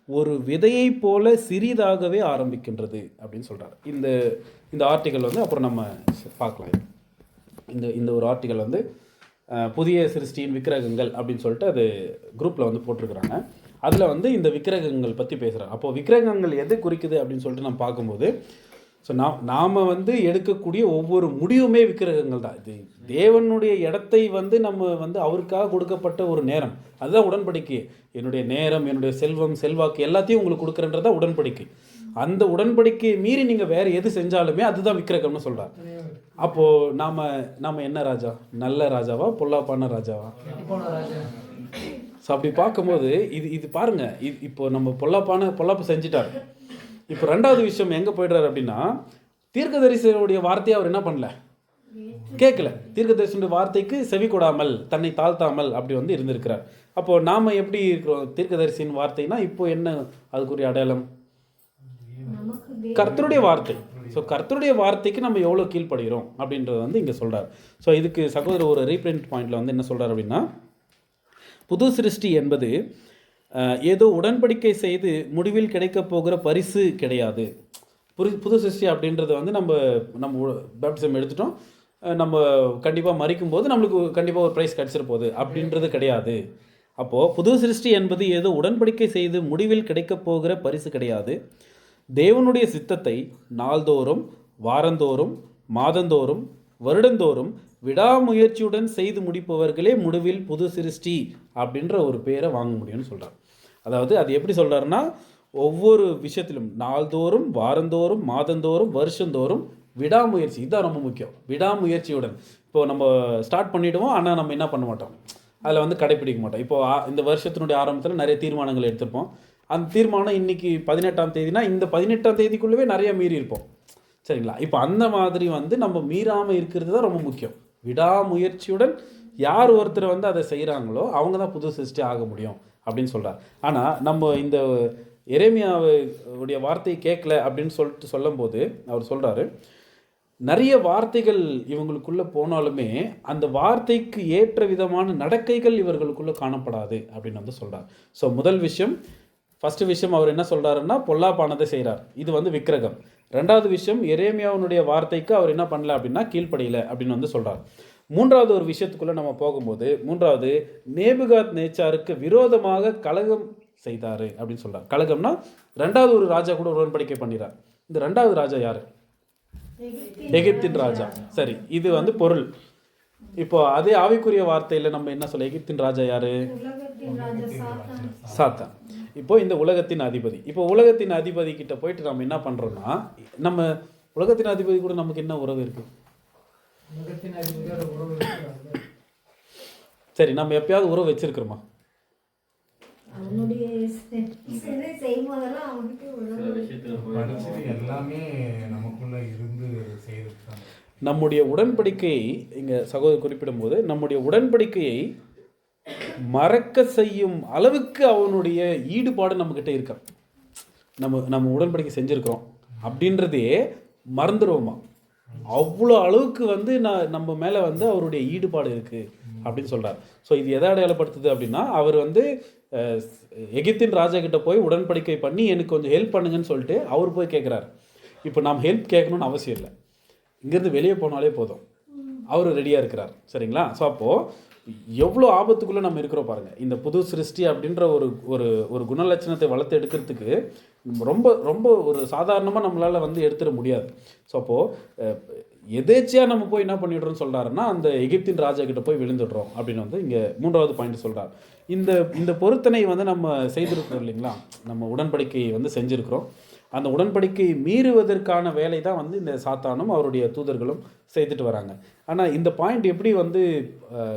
ஒரு விதையை போல சிறிதாகவே ஆரம்பிக்கின்றது அப்படின்னு சொல்கிறார். இந்த ஆர்டிக்கல் வந்து அப்புறம் நம்ம பார்க்கலாம். இந்த ஒரு ஆர்டிக்கல் வந்து புதிய சிருஷ்டியின் விக்கிரகங்கள் அப்படின்னு சொல்லிட்டு அது குரூப்பில் வந்து போட்டிருக்கிறாங்க. அதில் வந்து இந்த விக்கிரகங்கள் பற்றி பேசுகிறாங்க. அப்போது விக்கிரகங்கள் எது குறிக்குது அப்படின்னு சொல்லிட்டு நம்ம பார்க்கும்போது, ஸோ நாம் வந்து எடுக்கக்கூடிய ஒவ்வொரு முடிவுமே விக்கிரகங்கள் தான். இது தேவனுடைய இடத்தை வந்து நம்ம வந்து அவருக்காக கொடுக்கப்பட்ட ஒரு நேரம், அதுதான் உடன்படிக்கை. என்னுடைய நேரம், என்னுடைய செல்வம், செல்வாக்கு எல்லாத்தையும் உங்களுக்கு கொடுக்குறன்றதான் உடன்படிக்கை. அந்த உடன்படிக்கையை மீறி நீங்கள் வேறு எது செஞ்சாலுமே அதுதான் விக்கிரகம்னு சொல்கிறார். அப்போது நாம் என்ன ராஜா? நல்ல ராஜாவா, பொல்லாப்பான ராஜாவா? ஸோ அப்படி பார்க்கும்போது இது பாருங்கள், இப்போ நம்ம பொல்லாப்பு செஞ்சிட்டார். இப்போ ரெண்டாவது விஷயம் எங்கே போய்டுறாரு அப்படின்னா, தீர்க்கதரிசனுடைய வார்த்தையை அவர் என்ன பண்ணல, கேட்கல. தீர்க்கதரிசனுடைய வார்த்தைக்கு செவி கொடாமல், தன்னை தாழ்த்தாமல் அப்படி வந்து இருந்திருக்கிறார். அப்போது நாம் எப்படி இருக்கிறோம்? தீர்க்கதரிசின் வார்த்தைனா இப்போ என்ன அதுக்குரிய அடையாளம்? கர்த்தருடைய வார்த்தை. ஸோ கர்த்தருடைய வார்த்தைக்கு நம்ம எவ்வளோ கீழ்ப்படுகிறோம் அப்படின்றது வந்து இங்கே சொல்கிறார். ஸோ இதுக்கு சகோதரர் ஒரு ரீப்ரிண்ட் பாயிண்டில் வந்து என்ன சொல்கிறார் அப்படின்னா, புது சிருஷ்டி என்பது ஏதோ உடன்படிக்கை செய்து முடிவில் கிடைக்கப் போகிற பரிசு கிடையாது. புது சிருஷ்டி அப்படின்றது வந்து நம்ம பேப்டிசம் எடுத்துட்டோம், நம்ம கண்டிப்பாக மரிக்கும் போது நம்மளுக்கு கண்டிப்பாக ஒரு ப்ரைஸ் கிடச்சிட போகுது அப்படின்றது கிடையாது. அப்போது புது சிருஷ்டி என்பது ஏதோ உடன்படிக்கை செய்து முடிவில் கிடைக்கப் போகிற பரிசு கிடையாது. தேவனுடைய சித்தத்தை நாள்தோறும், வாரந்தோறும், மாதந்தோறும், வருடந்தோறும் விடாமுயற்சியுடன் செய்து முடிப்பவர்களே முடிவில் புது சிருஷ்டி அப்படின்ற ஒரு பேரை வாங்க முடியும்னு சொல்கிறார். அதாவது அது எப்படி சொல்கிறாருன்னா, ஒவ்வொரு விஷயத்திலும் நாள்தோறும், வாரந்தோறும், மாதந்தோறும், வருஷந்தோறும் விடாமுயற்சி, இதுதான் ரொம்ப முக்கியம். விடாமுயற்சியுடன். இப்போது நம்ம ஸ்டார்ட் பண்ணிவிடுவோம், ஆனால் நம்ம என்ன பண்ண மாட்டோம், அதில் வந்து கடைப்பிடிக்க மாட்டோம். இப்போது இந்த வருஷத்தினுடைய ஆரம்பத்தில் நிறைய தீர்மானங்கள் எடுத்திருப்போம். அந்த தீர்மானம் இன்றைக்கி 18ஆம் தேதினா இந்த 18ஆம் தேதிக்குள்ளவே நிறைய மீறி இருப்போம், சரிங்களா? இப்போ அந்த மாதிரி வந்து நம்ம மீறாமல் இருக்கிறது தான் ரொம்ப முக்கியம். விடாமுயற்சியுடன் யார் ஒருத்தர் வந்து அதை செய்கிறாங்களோ அவங்க தான் புது சிருஷ்டி ஆக முடியும் அப்படின்னு சொல்கிறார். ஆனால் நம்ம இந்த எரேமியாவுடைய வார்த்தையை கேட்கல அப்படின்னு சொல்லும்போது அவர் சொல்கிறாரு, நிறைய வார்த்தைகள் இவங்களுக்குள்ளே போனாலுமே அந்த வார்த்தைக்கு ஏற்ற விதமான நடக்கைகள் இவர்களுக்குள்ளே காணப்படாது அப்படின்னு வந்து சொல்கிறார். ஸோ ஃபஸ்ட்டு விஷயம் அவர் என்ன சொல்கிறாருன்னா, பொல்லாப்பானதை செய்கிறார், இது வந்து விக்கிரகம். ரெண்டாவது விஷயம், எரேமியாவுடைய வார்த்தைக்கு அவர் என்ன பண்ணல அப்படின்னா கீழ்ப்படியல அப்படின்னு வந்து சொல்கிறார். மூன்றாவது ஒரு விஷயத்துக்குள்ளே நம்ம போகும்போது, மூன்றாவது நேபுகாத் நேச்சாருக்கு விரோதமாக கலகம் செய்தார் அப்படின்னு சொல்கிறார். கலகம்னா ரெண்டாவது ஒரு ராஜா கூட உடன்படிக்கை பண்ணிடுறார். இந்த ரெண்டாவது ராஜா யார்? எகிப்தின் ராஜா. சரி, இது வந்து பொருள். இப்போ அதே ஆவிக்குரிய வார்த்தையில் நம்ம என்ன சொல்ல, எகிப்தின் ராஜா யாரு? சாத்தான். இப்போ இந்த உலகத்தின் அதிபதி. இப்போ உலகத்தின் அதிபதி கிட்ட போயிட்டு நம்ம என்ன பண்றோம்னா, நம்ம உலகத்தின் அதிபதி கூட நமக்கு என்ன உறவு இருக்கு? சரி, நம்ம எப்பயாவது உறவு வச்சிருக்கிறோமா? நம்முடைய உடன்படிக்கையை இங்க சகோதரர் குறிப்பிடும் போது, நம்முடைய உடன்படிக்கையை மறக்க செய்யும் அளவுக்கு அவனுடைய ஈடுபாடு நம்மக்கிட்ட இருக்கா? நம்ம உடன்படிக்கை செஞ்சுருக்கிறோம் அப்படின்றதே மறந்துடுவோமா? அவ்வளோ அளவுக்கு வந்து நம்ம மேலே வந்து அவருடைய ஈடுபாடு இருக்குது அப்படின்னு சொல்கிறார். ஸோ இது எதை அடையாளப்படுத்துது அப்படின்னா, அவர் வந்து எகிப்தின் ராஜா கிட்ட போய் உடன்படிக்கை பண்ணி எனக்கு கொஞ்சம் ஹெல்ப் பண்ணுங்கன்னு சொல்லிட்டு அவர் போய் கேட்குறாரு. இப்போ நாம் ஹெல்ப் கேட்கணும்னு அவசியம் இல்லை, இங்கேருந்து வெளியே போனாலே போதும், அவர் ரெடியாக இருக்கிறார், சரிங்களா? ஸோ அப்போது எவ்வளோ ஆபத்துக்குள்ளே நம்ம இருக்கிறோம் பாருங்கள். இந்த புது சிருஷ்டி அப்படின்ற ஒரு குணலட்சணத்தை வளர்த்து எடுக்கிறதுக்கு ரொம்ப ரொம்ப ஒரு சாதாரணமாக நம்மளால் வந்து எடுத்துட முடியாது. ஸோ அப்போது எதேச்சியாக நம்ம போய் என்ன பண்ணிடுறோம்னு சொல்கிறாருன்னா அந்த எகிப்தின் ராஜா கிட்ட போய் விழுந்துடுறோம் அப்படின்னு வந்து இங்கே 3வது பாயிண்ட் சொல்கிறார். இந்த இந்த பொருத்தனை வந்து நம்ம செய்திருக்கிறோம் இல்லைங்களா, நம்ம உடன்படிக்கை வந்து செஞ்சுருக்கிறோம். அந்த உடன்படிக்கை மீறுவதற்கான வேலை தான் வந்து இந்த சாத்தானும் அவருடைய தூதர்களும் செய்துட்டு வராங்க. ஆனால் இந்த பாயிண்ட் எப்படி வந்து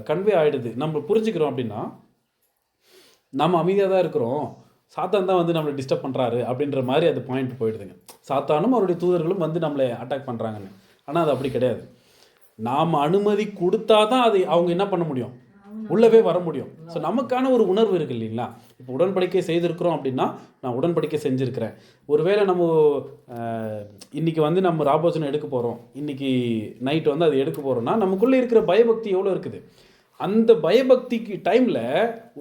கன்வே ஆகிடுது நம்ம புரிஞ்சுக்கிறோம் அப்படின்னா, நம்ம அமைதியாக தான் இருக்கிறோம், சாத்தான் தான் வந்து நம்மளை டிஸ்டர்ப் பண்ணுறாரு அப்படின்ற மாதிரி அது பாயிண்ட் போயிடுதுங்க. சாத்தானும் அவருடைய தூதர்களும் வந்து நம்மளை அட்டாக் பண்ணுறாங்கன்னு. ஆனால் அது அப்படி கிடையாது. நாம் அனுமதி கொடுத்தா தான் அதை அவங்க என்ன பண்ண முடியும், உள்ளவே வர முடியும். ஸோ நமக்கான ஒரு உணர்வு இருக்குது இல்லைங்களா. இப்போ உடன்படிக்கை செய்திருக்கிறோம் அப்படின்னா நான் உடன்படிக்கை செஞ்சுருக்கிறேன். ஒருவேளை நம்ம இன்றைக்கி வந்து நம்ம ராபோஜனம் எடுக்க போகிறோம், இன்றைக்கி நைட் வந்து அது எடுக்க போகிறோம்னா நமக்குள்ளே இருக்கிற பயபக்தி எவ்வளோ இருக்குது. அந்த பயபக்திக்கு டைமில்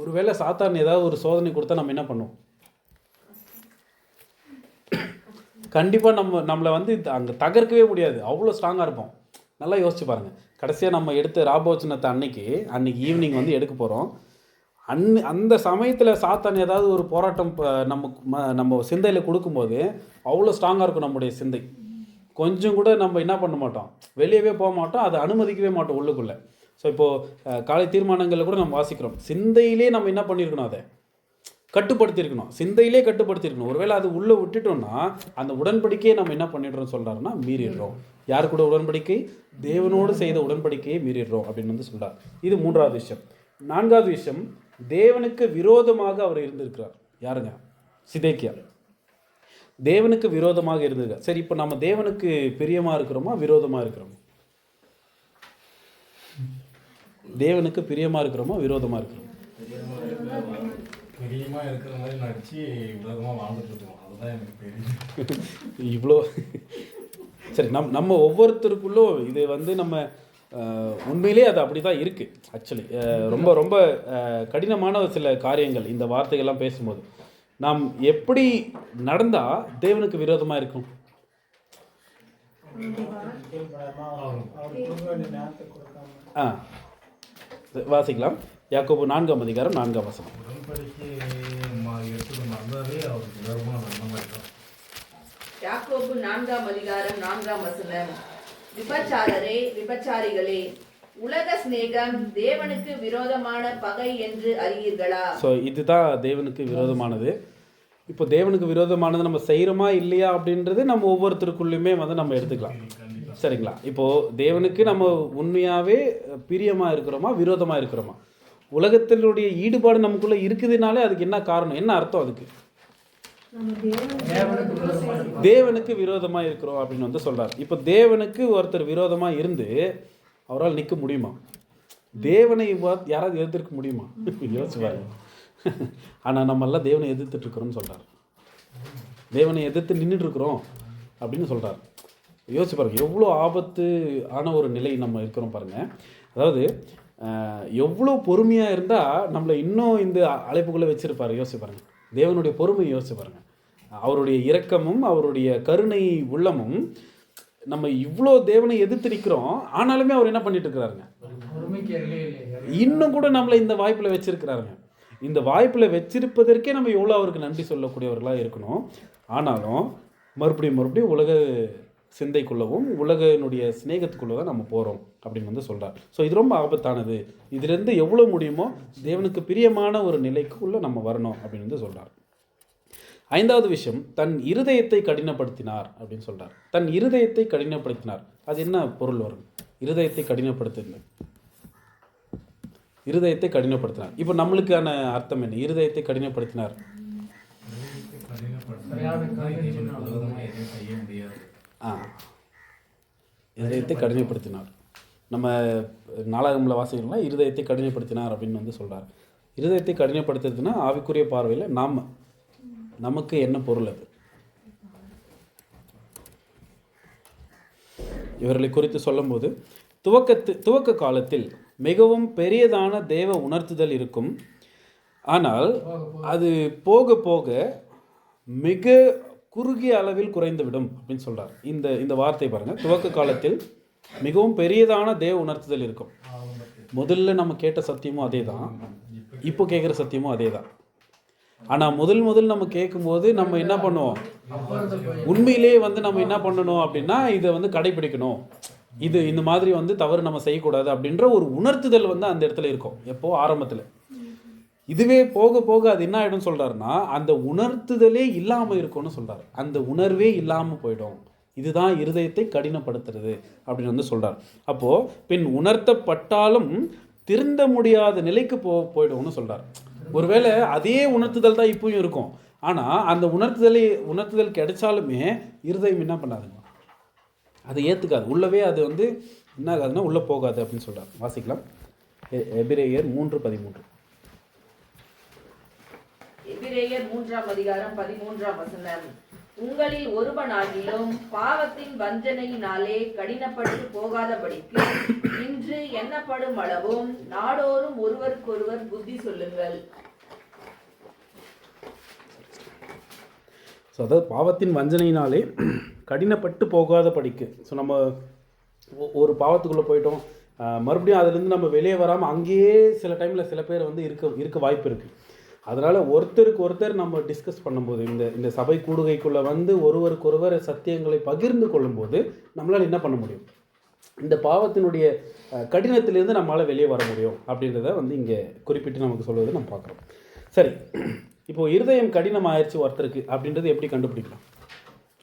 ஒருவேளை சாத்தான் ஏதாவது ஒரு சோதனை கொடுத்தா நம்ம என்ன பண்ணுவோம், கண்டிப்பாக நம்மளை வந்து அங்கே தகர்க்கவே முடியாது, அவ்வளோ ஸ்ட்ராங்காக இருப்போம். நல்லா யோசிச்சு பாருங்கள். கடைசியாக நம்ம எடுத்த ராபோஜனத்தை அன்னைக்கு ஈவினிங் வந்து எடுக்க போகிறோம். அந்த சமயத்தில் சாத்தான் ஏதாவது ஒரு போராட்டம் நம்ம சிந்தையில் கொடுக்கும்போது அவ்வளோ ஸ்ட்ராங்காக இருக்கும் நம்முடைய சிந்தை. கொஞ்சம் கூட நம்ம என்ன பண்ண மாட்டோம், வெளியவே போக மாட்டோம், அதை அனுமதிக்கவே மாட்டோம் உள்ளுக்குள்ளே. ஸோ இப்போது காலை தீர்மானங்களில் கூட நம்ம வாசிக்கிறோம், சிந்தையிலே நம்ம என்ன பண்ணியிருக்கணும், அதை கட்டுப்படுத்தியிருக்கணும், சிந்தையிலே கட்டுப்படுத்தியிருக்கணும். ஒருவேளை அது உள்ளே விட்டுட்டோம்னா அந்த உடன்படிக்கையை நம்ம என்ன பண்ணிடுறோம் சொல்கிறாருன்னா மீறிடுறோம். யார் கூட உடன்படிக்கை, தேவனோடு செய்த உடன்படிக்கையை மீறிடுறோம் அப்படின்னு வந்து சொல்கிறார். இது 3வது விஷயம். 4வது விஷயம், தேவனுக்கு விரோதமாக அவர் இருந்திருக்கிறார். யாருங்க, சிதேக்கியா தேவனுக்கு விரோதமாக இருந்திருக்கார். சரி, இப்போ நம்ம தேவனுக்கு பிரியமாக இருக்கிறோமா விரோதமாக இருக்கிறோமா? தேவனுக்கு பிரியமாக இருக்கிறோமா விரோதமாக இருக்கிறோமா? பிரியமாக இருக்கிற மாதிரி நடிச்சு விரோதமாக வாழ்ந்துட்டு இருக்கோம். அதுதான் எனக்கு தெரியும். இவ்வளோ சரி, நம்ம ஒவ்வொருத்தருக்குள்ளும் இது வந்து நம்ம உண்மையிலே அது அப்படி தான் இருக்குது. ஆக்சுவலி ரொம்ப ரொம்ப கடினமான சில காரியங்கள் இந்த வார்த்தைகள்லாம் பேசும்போது நாம் எப்படி நடந்தால் தேவனுக்கு விரோதமாக இருக்கும். வாசிக்கலாம். யாக்கோபு 4ஆம் அதிகாரம் 4ஆம் வசனம். யாக்கோபு 4ஆம் அதிகாரம் 4ஆம் வசனம். விபச்சாரரே, விபச்சாரிகளே, உலக சிநேகம் தேவனுக்கு விரோதமான பகை என்று அறியீர்களா? ஸோ இதுதான் தேவனுக்கு விரோதமானது. இப்போ தேவனுக்கு விரோதமானது நம்ம செய்கிறோமா இல்லையா அப்படின்றது நம்ம ஒவ்வொருத்தருக்குள்ளேயுமே வந்து நம்ம எடுத்துக்கலாம். சரிங்களா? இப்போது தேவனுக்கு நம்ம உண்மையாகவே பிரியமாக இருக்கிறோமா விரோதமாக இருக்கிறோமா? உலகத்தினுடைய ஈடுபாடு நமக்குள்ளே இருக்குதுனாலே அதுக்கு என்ன காரணம், என்ன அர்த்தம்? அதுக்கு தேவனுக்கு விரோதமாக இருக்கிறோம் அப்படின்னு வந்து சொல்கிறார். இப்போ தேவனுக்கு ஒருத்தர் விரோதமாக இருந்து அவரால் நிற்க முடியுமா? தேவனை யாராவது எதிர்க்க முடியுமா? யோசிச்சு பாருங்க. ஆனால் நம்மெல்லாம் தேவனை எதிர்த்துட்டு இருக்கிறோம்னு சொல்கிறார். தேவனை எதிர்த்து நின்றுட்டு இருக்கிறோம் அப்படின்னு சொல்கிறார். யோசிச்சு பாருங்கள், எவ்வளோ ஆபத்து ஆன ஒரு நிலை நம்ம இருக்கிறோம் பாருங்கள். அதாவது எவ்வளோ பொறுமையாக இருந்தால் நம்மளை இன்னும் இந்த அழைப்புக்குள்ளே வச்சுருப்பார். யோசிச்சு பாருங்கள், தேவனுடைய பொறுமையை யோசிச்சு பாருங்கள். அவருடைய இரக்கமும் அவருடைய கருணை உள்ளமும் நம்ம இவ்வளோ தேவனை எதிர்த்து நிற்கிறோம், ஆனாலுமே அவர் என்ன பண்ணிட்டு இருக்கிறாருங்க, இன்னும் கூட நம்மளை இந்த வாய்ப்பில் வச்சிருக்கிறாருங்க. இந்த வாய்ப்பில் வச்சிருப்பதற்கே நம்ம எவ்வளோ அவருக்கு நன்றி சொல்லக்கூடியவர்களாக இருக்கணும். ஆனாலும் மறுபடியும் உலக சிந்தைக்குள்ளவும் உலகனுடைய சிநேகத்துக்குள்ளே தான் நம்ம போகிறோம் அப்படின்னு வந்து சொல்கிறார். ஸோ இது ரொம்ப ஆபத்தானது. இதுலேருந்து எவ்வளோ முடியுமோ தேவனுக்கு பிரியமான ஒரு நிலைக்குள்ளே நம்ம வரணும் அப்படின்னு வந்து சொல்கிறார். 5வது விஷயம், தன் இருதயத்தை கடினப்படுத்தினார் அப்படின்னு சொல்கிறார். தன் இருதயத்தை கடினப்படுத்தினார். அது என்ன பொருள் வரும்? இருதயத்தை கடினப்படுத்தினார். இருதயத்தை கடினப்படுத்தினார். இப்போ நம்மளுக்கான அர்த்தம் என்ன? இருதயத்தை கடினப்படுத்தினார். இருதயத்தை கடினப்படுத்தினார். நம்ம நாளாகமில் வாசிக்கிறோம்னா இருதயத்தை கடினப்படுத்தினார் அப்படின்னு வந்து சொல்கிறார். இருதயத்தை கடினப்படுத்துறதுன்னா ஆவிக்குரிய பார்வையில் நமக்கு என்ன பொருள் அது? இவர்களை குறித்து சொல்லும்போது துவக்க காலத்தில் மிகவும் பெரியதான தேவ உணர்த்துதல் இருக்கும். ஆனால் அது போக போக மிக குறுகிய அளவில் குறைந்துவிடும் அப்படின்னு சொல்கிறார். இந்த வார்த்தை பாருங்கள். துவக்க காலத்தில் மிகவும் பெரியதான தேவ உணர்த்துதல் இருக்கும். முதல்ல நம்ம கேட்ட சத்தியமும் அதே தான், இப்போ கேட்குற சத்தியமும் அதே தான். ஆனால் முதல் நம்ம கேட்கும்போது நம்ம என்ன பண்ணுவோம், உண்மையிலே வந்து நம்ம என்ன பண்ணணும் அப்படின்னா இதை வந்து கடைபிடிக்கணும், இது இந்த மாதிரி வந்து தவறு நம்ம செய்யக்கூடாது அப்படின்ற ஒரு உணர்த்துதல் வந்து அந்த இடத்துல இருக்கும் எப்போ ஆரம்பத்தில். இதுவே போக போக அது என்ன ஆகிடும் சொல்கிறாருன்னா, அந்த உணர்த்துதலே இல்லாமல் இருக்கும்னு சொல்கிறார். அந்த உணர்வே இல்லாமல் போயிடும். இதுதான் இருதயத்தை கடினப்படுத்துறது அப்படின்னு வந்து சொல்கிறார். அப்போது பின் உணர்த்தப்பட்டாலும் திருந்த முடியாத நிலைக்கு போயிடும்னு சொல்கிறார். ஒருவேளை அதே உணர்த்துதல் தான் இப்பவும் இருக்கும், ஆனால் அந்த உணர்த்துதல் கிடைச்சாலுமே இருதயம் என்ன பண்ணாதுங்க, அதை ஏற்றுக்காது, உள்ளவே அது வந்து என்ன ஆகாதுன்னா உள்ளே போகாது அப்படின்னு சொல்கிறார். வாசிக்கலாம். எபிரேயர் 3:13. எபிரேயர் 3:13 உங்களில் ஒருவனாகிலும் பாவத்தின் வஞ்சனையினாலே கடினப்பட்டு போகாதபடிக்கு இன்று எண்ணப்படும் அளவும் நாடோறும் ஒருவருக்கொருவர் புத்தி சொல்லுங்கள். ஸோ அதாவது பாவத்தின் வஞ்சனையினாலே கடினப்பட்டு போகாத படிக்கு. ஸோ நம்ம ஒரு பாவத்துக்குள்ளே போயிட்டோம், மறுபடியும் அதுலேருந்து நம்ம வெளியே வராமல் அங்கேயே சில டைமில் சில பேர் வந்து இருக்க வாய்ப்பு இருக்குது. அதனால் ஒருத்தருக்கு ஒருத்தர் நம்ம டிஸ்கஸ் பண்ணும்போது, இந்த சபை கூடுகைக்குள்ளே வந்து ஒருவருக்கொருவர் சத்தியங்களை பகிர்ந்து கொள்ளும்போது நம்மளால் என்ன பண்ண முடியும், இந்த பாவத்தினுடைய கடினத்திலேருந்து நம்மளால் வெளியே வர முடியும் அப்படின்றத வந்து இங்கே குறிப்பிட்டு நமக்கு சொல்வதை நம்ம பார்க்குறோம். சரி, இப்போது இருதயம் கடினம் ஆயிடுச்சு ஒருத்தருக்கு அப்படின்றது எப்படி கண்டுபிடிக்கலாம்?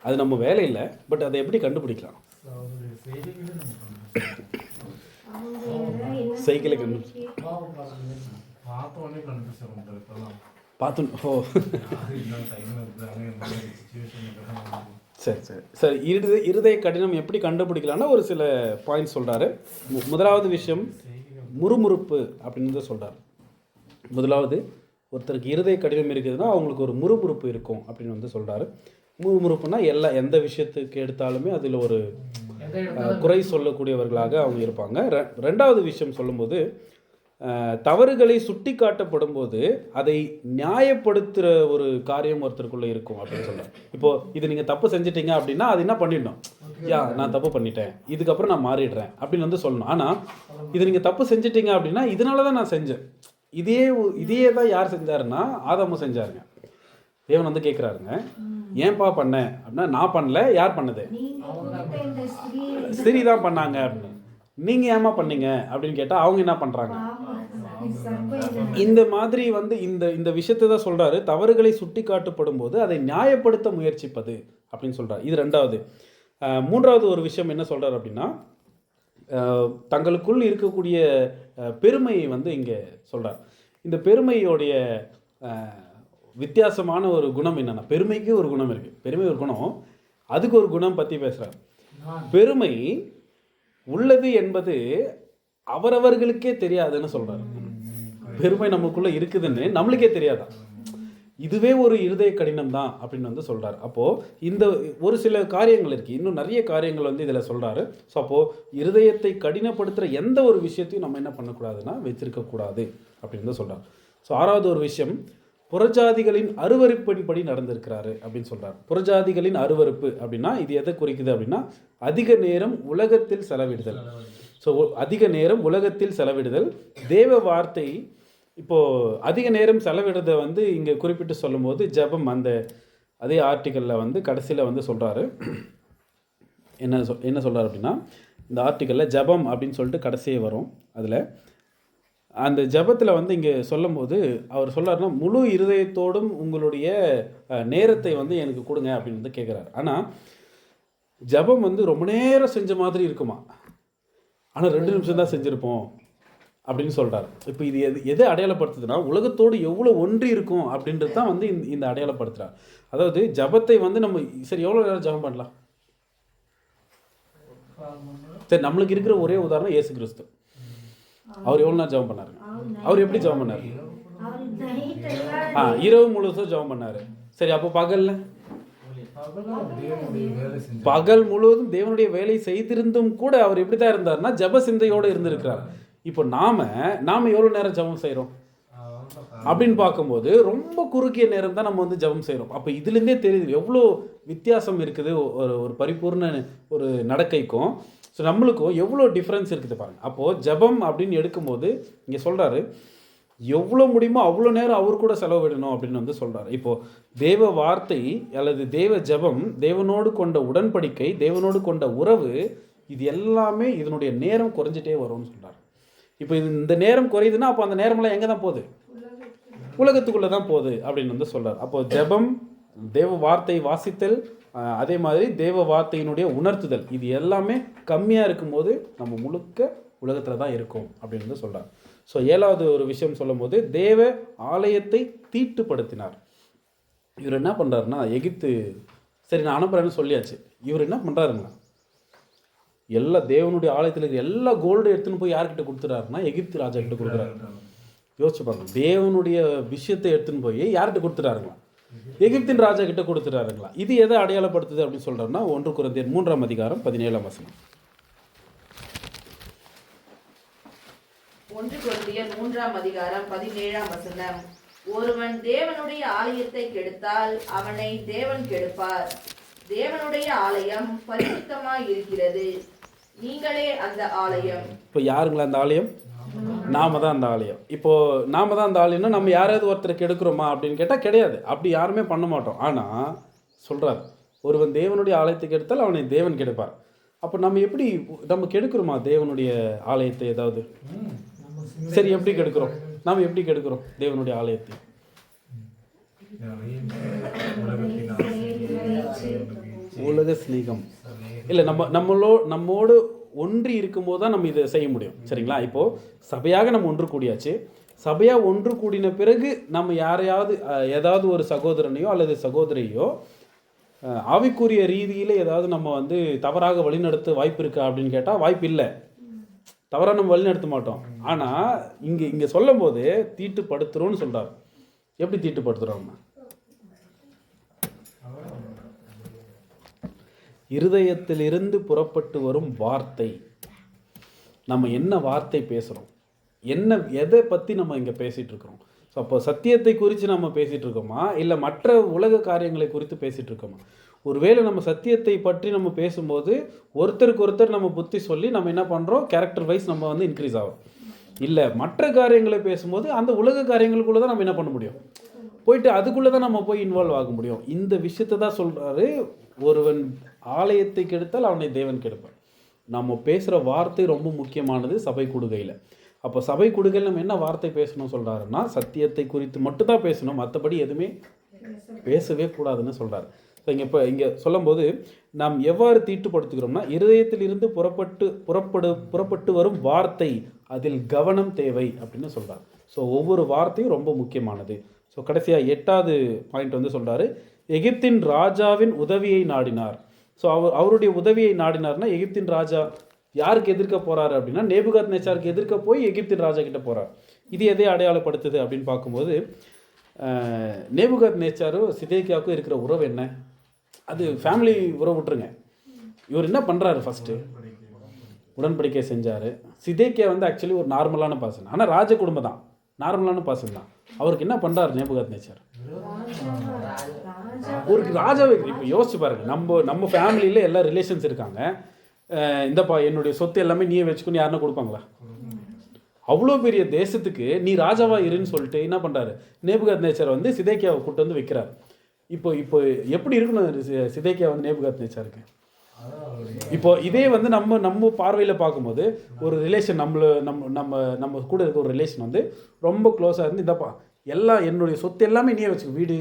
அது நம்ம வேலை இல்லை, பட் அதை எப்படி கண்டுபிடிக்கலாம்? சைக்கிளை பார்த்து சரி சரி சரி. இருதய கடினம் எப்படி கண்டுபிடிக்கலாம்னா ஒரு சில பாயிண்ட்ஸ் சொல்கிறாரு. முதலாவது விஷயம் முறுமுறுப்பு அப்படின்னு தான் சொல்கிறார். முதலாவது, ஒருத்தருக்கு இருதய கடினம் இருக்குதுன்னா அவங்களுக்கு ஒரு முறுமுறுப்பு இருக்கும் அப்படின்னு வந்து சொல்கிறாரு. முறுமுறுப்புனா எந்த விஷயத்துக்கு எடுத்தாலுமே அதில் ஒரு குறை சொல்லக்கூடியவர்களாக அவங்க இருப்பாங்க. ரெண்டாவது விஷயம் சொல்லும்போது, தவறுகளை சுட்டி காட்டப்படும் போது அதை நியாயப்படுத்துகிற ஒரு காரியம் ஒருத்தருக்குள்ளே இருக்கும் அப்படின்னு சொல்கிறேன். இப்போது இது நீங்கள் தப்பு செஞ்சிட்டீங்க அப்படின்னா அது என்ன பண்ணிடணும், நான் தப்பு பண்ணிட்டேன், இதுக்கப்புறம் நான் மாறிடுறேன் அப்படின்னு வந்து சொல்லணும். ஆனால் இது நீங்கள் தப்பு செஞ்சிட்டீங்க அப்படின்னா இதனால தான் நான் செஞ்சேன், இதே தான் யார் செஞ்சாருன்னா ஆதாமும் செஞ்சாருங்க. தேவன் வந்து கேட்குறாருங்க, ஏன்பா பண்ணேன் அப்படின்னா, நான் பண்ணல, யார் பண்ணது, ஸ்திரீ தான் பண்ணாங்க அப்படின்னு. நீங்கள் ஏமா பண்ணீங்க அப்படின்னு கேட்டால் அவங்க என்ன பண்ணுறாங்க, இந்த மாதிரி வந்து இந்த விஷயத்தை தான் சொல்கிறாரு. தவறுகளை சுட்டி காட்டப்படும் போது அதை நியாயப்படுத்த முயற்சிப்பது அப்படின்னு சொல்கிறார். இது ரெண்டாவது. மூன்றாவது ஒரு விஷயம் என்ன சொல்கிறார் அப்படின்னா, தங்களுக்குள் இருக்கக்கூடிய பெருமையை வந்து இங்கே சொல்கிறார். இந்த பெருமையோடைய வித்தியாசமான ஒரு குணம் என்னென்னா, பெருமைக்கு ஒரு குணம் இருக்குது, பெருமை ஒரு குணம், அதுக்கு ஒரு குணம் பற்றி பேசுகிறார். பெருமை உள்ளது என்பது அவரவர்களுக்கே தெரியாதுன்னு சொல்கிறார். பெருமை நமக்குள்ளே இருக்குதுன்னு நம்மளுக்கே தெரியாதான், இதுவே ஒரு இருதய கடினம் தான் அப்படின்னு வந்து சொல்கிறார். அப்போது இந்த ஒரு சில காரியங்கள் இருக்குது, இன்னும் நிறைய காரியங்கள் வந்து இதில் சொல்கிறாரு. ஸோ அப்போது இருதயத்தை கடினப்படுத்துகிற எந்த ஒரு விஷயத்தையும் நம்ம என்ன பண்ணக்கூடாதுன்னா வச்சிருக்கக்கூடாது அப்படின்னு தான் சொல்கிறார். ஸோ ஆறாவது ஒரு விஷயம், புறஜாதிகளின் அருவருப்பின்படி நடந்திருக்கிறாரு அப்படின்னு சொல்கிறார். புறஜாதிகளின் அருவருப்பு அப்படின்னா இது எதை குறிக்குது அப்படின்னா, அதிக நேரம் உலகத்தில் செலவிடுதல். ஸோ அதிக நேரம் உலகத்தில் செலவிடுதல். தேவ வார்த்தை இப்போது அதிக நேரம் செலவிடுறதை வந்து இங்கே குறிப்பிட்டு சொல்லும்போது ஜெபம், அந்த அதே ஆர்டிக்கலில் வந்து கடைசியில் வந்து சொல்கிறாரு. என்ன சொல்கிறார் அப்படின்னா, இந்த ஆர்டிக்கலில் ஜெபம் அப்படின்னு சொல்லிட்டு கடைசியே வரும். அதில் அந்த ஜெபத்தில் வந்து இங்கே சொல்லும் போது அவர் சொல்கிறாருன்னா, முழு இருதயத்தோடும் உங்களுடைய நேரத்தை வந்து எனக்கு கொடுங்க அப்படின்னு வந்து கேட்குறாரு. ஆனால் ஜெபம் வந்து ரொம்ப நேரம் செஞ்ச மாதிரி இருக்குமா, ஆனால் 2 நிமிஷம் தான் செஞ்சுருப்போம் அப்படின்னு சொல்கிறார். இப்போ இது எது அடையாளப்படுத்துதுன்னா, உலகத்தோடு எவ்வளோ ஒன்றி இருக்கும் அப்படின்றது தான் வந்து இந்த அடையாளப்படுத்துகிறார். அதாவது ஜெபத்தை வந்து நம்ம சரி எவ்வளோ நேரம் ஜெபம் பண்ணலாம், சரி நம்மளுக்கு இருக்கிற ஒரே உதாரணம் இயேசு கிறிஸ்து. அவர் எவ்வளோ நேரம் ஜெபம் பண்ணாரு, அவர் எப்படி ஜெபம் பண்ணார், இரவு முழுவதும் ஜெபம் பண்ணார். சரி அப்போ பகல் முழுவதும் தேவனுடைய வேலை செய்திருந்தும் கூட அவர் எப்படி தான் இருந்தார்னா ஜெப சிந்தையோடு இருந்திருக்கிறார். இப்போ நாம எவ்வளோ நேரம் ஜெபம் செய்கிறோம் அப்படின்னு பார்க்கும்போது ரொம்ப குறுகிய நேரம் தான் நம்ம வந்து ஜெபம் செய்கிறோம். அப்போ இதுலேருந்தே தெரியுது எவ்வளோ வித்தியாசம் இருக்குது ஒரு பரிபூர்ண ஒரு நடக்கைக்கும் ஸோ நம்மளுக்கும் எவ்வளோ டிஃப்ரென்ஸ் இருக்குது பாருங்கள். அப்போது ஜெபம் அப்படின்னு எடுக்கும்போது இங்கே சொல்கிறாரு, எவ்வளோ முடியுமோ அவ்வளோ நேரம் அவர் கூட செலவிடணும் அப்படின்னு வந்து சொல்கிறார். இப்போது தேவ வார்த்தை அல்லது தேவ ஜெபம், தேவனோடு கொண்ட உடன்படிக்கை, தேவனோடு கொண்ட உறவு இது எல்லாமே இதனுடைய நேரம் குறைஞ்சிட்டே வரும்னு சொல்கிறார். இப்போ இந்த நேரம் குறையுதுன்னா அப்போ அந்த நேரமெல்லாம் எங்கே தான் போகுது? உலகத்துக்குள்ளே தான் போகுது அப்படின்னு வந்து சொல்கிறார். அப்போ ஜெபம், தேவ வார்த்தை வாசித்தல், அதே மாதிரி தேவ வார்த்தையினுடைய உணர்த்துதல், இது எல்லாமே கம்மியாக இருக்கும்போது நம்ம முழுக்க உலகத்தில் தான் இருக்கும் அப்படின்னு வந்து சொல்கிறார். ஸோ 7வது ஒரு விஷயம் சொல்லும் போது தேவ ஆலயத்தை தீட்டுப்படுத்தினார். இவர் என்ன பண்ணுறாருன்னா, எகிப்து சரி நான் அனுப்புகிறேன்னு சொல்லியாச்சு. இவர் என்ன பண்ணுறாருங்களா, எல்லா தேவனுடைய ஆலயத்தில் இருக்கிற எல்லா கோல்டு எடுத்துன்னு போய் யார்கிட்ட கொடுத்துறாருன்னா எகிப்து ராஜா கிட்ட கொடுக்குறாரு. யோசிச்சு பாருங்க, தேவனுடைய விஷயத்தை எடுத்துன்னு போய் யார்கிட்ட கொடுத்துட்டாருங்களா? எகிப்தின் ராஜா கிட்ட கொடுத்துட்டாருங்களா? இது எதை அடையாளப்படுத்துது அப்படின்னு சொல்கிறோம்னா 1 கொரிந்தியர் 3ஆம் அதிகாரம் 17ஆம் வசனம். 1 கொரிந்தியர் 3ஆம் அதிகாரம் 17ஆம் வசனம். ஒருவன் தேவனுடைய ஆலயத்தை கெடுத்தால் அவனை தேவன் கெடுப்பார். தேவனுடைய ஆலயம் பரிசுத்தமாய் இருக்கிறது, நீங்களே அந்த ஆலயம். இப்போ யாருங்களா அந்த ஆலயம்? நாம தான் அந்த ஆலயம். இப்போது நாம தான் அந்த ஆலயம்னா நம்ம யாராவது ஒருத்தருக்கு கெடுக்கிறோமா அப்படின்னு கேட்டால் கிடையாது. அப்படி யாருமே பண்ண மாட்டோம். ஆனால் சொல்கிறார், ஒருவன் தேவனுடைய ஆலயத்தை கெடுத்தால் அவனை தேவன் கெடுப்பார். அப்போ நம்ம எப்படி நம்ம கெடுக்கிறோமா தேவனுடைய ஆலயத்தை? ஏதாவது சரி, எப்படி கெடுக்கிறோம்? நாம் எப்படி கெடுக்கிறோம் தேவனுடைய ஆலயத்தை? உலக ஸ்நேகம் இல்லை, நம்மோடு ஒன்றி இருக்கும்போது தான் நம்ம இதை செய்ய முடியும். சரிங்களா? இப்போது சபையாக நம்ம ஒன்று கூடியாச்சு. சபையாக ஒன்று கூடின பிறகு நம்ம யாரையாவது ஏதாவது ஒரு சகோதரனையோ அல்லது சகோதரியோ ஆவிக்குரிய ரீதியில் ஏதாவது நம்ம வந்து தவறாக வழிநடத்த வாய்ப்பு இருக்கா அப்படின்னு கேட்டால் வாய்ப்பு இல்லை. தவறாக நம்ம வழிநடத்த மாட்டோம். ஆனால் இங்கே சொல்லும் போது தீட்டுப்படுத்துகிறோன்னு சொல்கிறார். எப்படி தீட்டுப்படுத்துகிறோம்? இருதயத்திலிருந்து புறப்பட்டு வரும் வார்த்தை. நம்ம என்ன வார்த்தை பேசுகிறோம், எதை பற்றி நம்ம இங்கே பேசிகிட்டு இருக்கிறோம்? ஸோ அப்போ சத்தியத்தை குறித்து நம்ம பேசிகிட்டு இருக்கோமா, இல்லை மற்ற உலக காரியங்களை குறித்து பேசிகிட்டு இருக்கோமா? ஒருவேளை நம்ம சத்தியத்தை பற்றி நம்ம பேசும்போது ஒருத்தருக்கு ஒருத்தர் நம்ம புத்தி சொல்லி நம்ம என்ன பண்ணுறோம், கேரக்டர் வைஸ் நம்ம வந்து இன்க்ரீஸ் ஆகும். இல்லை மற்ற காரியங்களை பேசும்போது அந்த உலக காரியங்களுக்குள்ளே தான் நம்ம என்ன பண்ண முடியும், போயிட்டு அதுக்குள்ளே தான் நம்ம போய் இன்வால்வ் ஆக முடியும். இந்த விஷயத்தை தான் சொல்கிறாரு, ஒருவன் ஆலயத்தை கெடுத்தால் அவனை தேவன் கெடுப்பான். நம்ம பேசுகிற வார்த்தை ரொம்ப முக்கியமானது சபை கூடுகையில். அப்போ சபை கூடுகையில் நம்ம என்ன வார்த்தை பேசணும் சொல்கிறாருன்னா, சத்தியத்தை குறித்து மட்டும்தான் பேசணும், மற்றபடி எதுவுமே பேசவே கூடாதுன்னு சொல்கிறார். ஸோ இங்கே சொல்லும்போது நாம் எவ்வாறு தீட்டுப்படுத்துகிறோம்னா, இருதயத்திலிருந்து புறப்பட்டு வரும் வார்த்தை, அதில் கவனம் தேவை அப்படின்னு சொல்கிறார். ஸோ ஒவ்வொரு வார்த்தையும் ரொம்ப முக்கியமானது. ஸோ கடைசியாக 8வது பாயிண்ட் வந்து சொல்கிறாரு, எகிப்தின் ராஜாவின் உதவியை நாடினார். ஸோ அவருடைய உதவியை நாடினார்னா, எகிப்தின் ராஜா யாருக்கு எதிர்க்க போகிறாரு அப்படின்னா நேபுகாத் நேச்சாருக்கு எதிர்க்க போய் எகிப்தின் ராஜா கிட்ட போகிறார். இது எதை அடையாளப்படுத்துது அப்படின்னு பார்க்கும்போது, நேபுகாத் நேச்சாரும் சிதேக்கியாவுக்கும் இருக்கிற உறவு என்ன? அது ஃபேமிலி உறவு விட்டுருங்க. இவர் என்ன பண்ணுறாரு, ஃபஸ்ட்டு உடன்படிக்கை செஞ்சார். சிதேக்கியா வந்து ஆக்சுவலி ஒரு நார்மலான பர்சன், ஆனால் ராஜ குடும்பம் தான், நார்மலான பர்சன் தான். அவருக்கு என்ன பண்ணுறாரு நேபுகாத் நேச்சார்? ஒரு ராஜாவை இப்போ யோசிச்சு பாருங்க, நம்ம ஃபேமிலியில் எல்லா ரிலேஷன்ஸ் இருக்காங்க. இந்தப்பா என்னுடைய சொத்து எல்லாமே நீயே வச்சுக்கொண்டு யாருன்னா கொடுப்பாங்களா? அவ்வளோ பெரிய தேசத்துக்கு நீ ராஜாவா இருன்னு சொல்லிட்டு என்ன பண்ணுறாரு, நேபுகாத் நேச்சார் வந்து சிதேக்கியாவை கூட்டு வந்து வைக்கிறார். இப்போ எப்படி இருக்கணும் சிதேக்கியா வந்து நேபுகாத் நேச்சாருக்கு? இப்போ இதே வந்து நம்ம பார்வையில் பார்க்கும்போது ஒரு ரிலேஷன் நம்ம கூட இருக்க ஒரு ரிலேஷன் வந்து ரொம்ப க்ளோஸாக இருந்து, இந்தப்பா எல்லாம் என்னுடைய சொத்து எல்லாமே நீயே வச்சுக்கோ, வீடு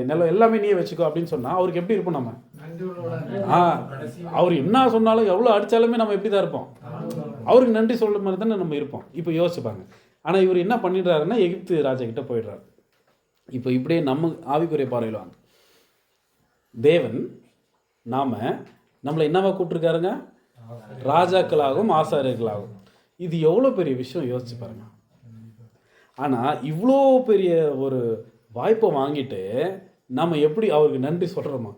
நிலம் எல்லாமே நீயே வச்சுக்கோ அப்படின்னு சொன்னால் அவருக்கு எப்படி இருப்போம்? நம்ம அவர் என்ன சொன்னாலும் எவ்வளோ அடித்தாலுமே நம்ம எப்படி தான் இருப்போம்? அவருக்கு நன்றி சொல்ல மாதிரி தானே நம்ம இருப்போம். இப்போ யோசிச்சுப்பாங்க. ஆனால் இவர் என்ன பண்ணிடுறாருன்னா எகிப்து ராஜா கிட்ட போயிடுறாரு. இப்போ இப்படியே நம்ம ஆவிக்குரிய பார்வையில் வாங்க, தேவன் நம்மளை என்னவா கூப்பிட்டுருக்காருங்க? ராஜாக்களாகவும் ஆசாரியர்களாகவும். இது எவ்வளோ பெரிய விஷயம் யோசிச்சு பாருங்க. ஆனால் இவ்வளோ பெரிய ஒரு வாய்ப்பை வாங்கிட்டு நம்ம எப்படி அவருக்கு நன்றி சொல்கிறோமா?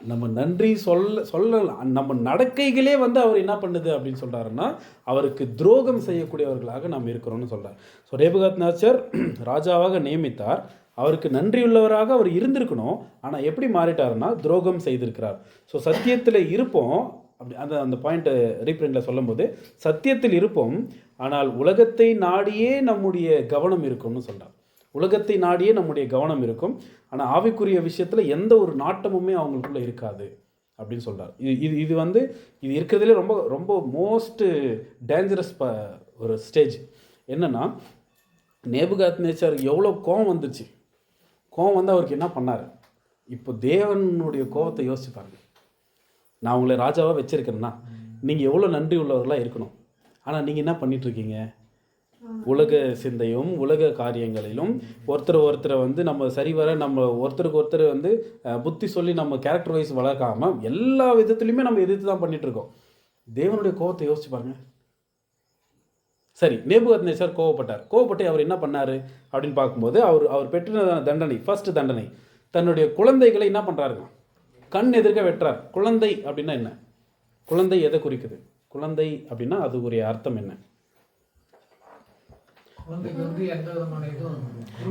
நம்ம நன்றி சொல்லலாம். நம்ம நடக்கைகளே வந்து அவர் என்ன பண்ணுது அப்படின்னு சொல்கிறாருன்னா, அவருக்கு துரோகம் செய்யக்கூடியவர்களாக நாம் இருக்கிறோம்னு சொல்கிறார். ஸோ நேபுகாத் நேச்சார் ராஜாவாக நியமித்தார், அவருக்கு நன்றியுள்ளவராக அவர் இருந்திருக்கணும். ஆனால் எப்படி மாறிட்டாருன்னா துரோகம் செய்திருக்கிறார். ஸோ சத்தியத்தில் இருப்போம், அப்படி அந்த பாயிண்ட்டை ரீப்ரிண்டில் சொல்லும்போது சத்தியத்தில் இருப்போம், ஆனால் உலகத்தை நாடியே நம்முடைய கவனம் இருக்கும்னு சொல்கிறார். உலகத்தை நாடியே நம்முடைய கவனம் இருக்கும், ஆனால் ஆவிக்குரிய விஷயத்தில் எந்த ஒரு நாட்டமுமே அவங்களுக்குள்ளே இருக்காது அப்படின்னு சொல்கிறார். இது வந்து இது இருக்கிறதுலே ரொம்ப ரொம்ப மோஸ்ட்டு டேஞ்சரஸ் ஒரு ஸ்டேஜ். என்னென்னா, நேபுகாத்நேச்சாருக்கு எவ்வளோ கோவம் வந்துச்சு. கோவம் வந்து அவருக்கு என்ன பண்ணார்? இப்போ தேவனுடைய கோவத்தை யோசிச்சு பாருங்க. நான் உங்களை ராஜாவாக வச்சுருக்கேன்னா நீங்கள் எவ்வளோ நன்றி உள்ளவர்களாக இருக்கணும். ஆனால் நீங்கள் என்ன பண்ணிகிட்ருக்கீங்க? உலக சிந்தையும் உலக காரியங்களிலும் ஒருத்தரை வந்து நம்ம சரிவர நம்ம ஒருத்தருக்கு ஒருத்தர் வந்து புத்தி சொல்லி நம்ம கேரக்டர் வைஸ் வளர்க்காமல் எல்லா விதத்துலையுமே நம்ம எதிர்த்து தான் பண்ணிகிட்ருக்கோம். தேவனுடைய கோவத்தை யோசிச்சு பாருங்க. சரி, நேபுகாத்நேச்சார் கோவப்பட்டு அவர் என்ன பண்ணார் அப்படின்னு பார்க்கும்போது அவர் பெற்ற தண்டனை, ஃபர்ஸ்ட் தண்டனை, தன்னுடைய குழந்தைகளை என்ன பண்ணுறாருங்க? கண் எதிர்க்க வெட்டுறார். குழந்தை அப்படின்னா என்ன? குழந்தை எதை குறிக்குது? குழந்தை அப்படின்னா அதுக்குரிய அர்த்தம் என்ன?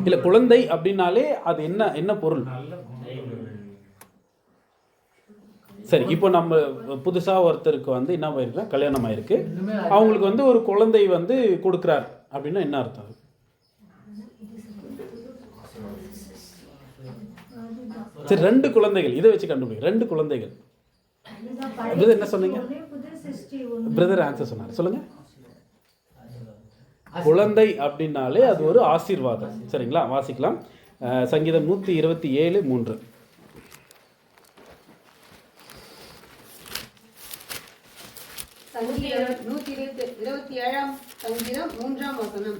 இல்லை, குழந்தை அப்படின்னாலே அது என்ன பொருள்? சரி, இப்போ நம்ம புதுசாக ஒருத்தருக்கு வந்து என்ன ஆயிருக்குன்னா கல்யாணம் ஆயிருக்கு, அவங்களுக்கு வந்து ஒரு குழந்தை வந்து கொடுக்குறார் அப்படின்னா என்ன அர்த்தம்? சரி, 2 குழந்தைகள், இதை வச்சு கண்டுபிடிங்க. 2 குழந்தைகள். பிரதர் என்ன சொன்னீங்க? பிரதர் ஆன்சர் சொன்னார், சொல்லுங்க. குழந்தை அப்படின்னாலே அது ஒரு ஆசீர்வாதம். சரிங்களா, வாசிக்கலாம். சங்கீதம் 127:3. சங்கீதம் 127 சங்கீதம் 3ஆம் வசனம்.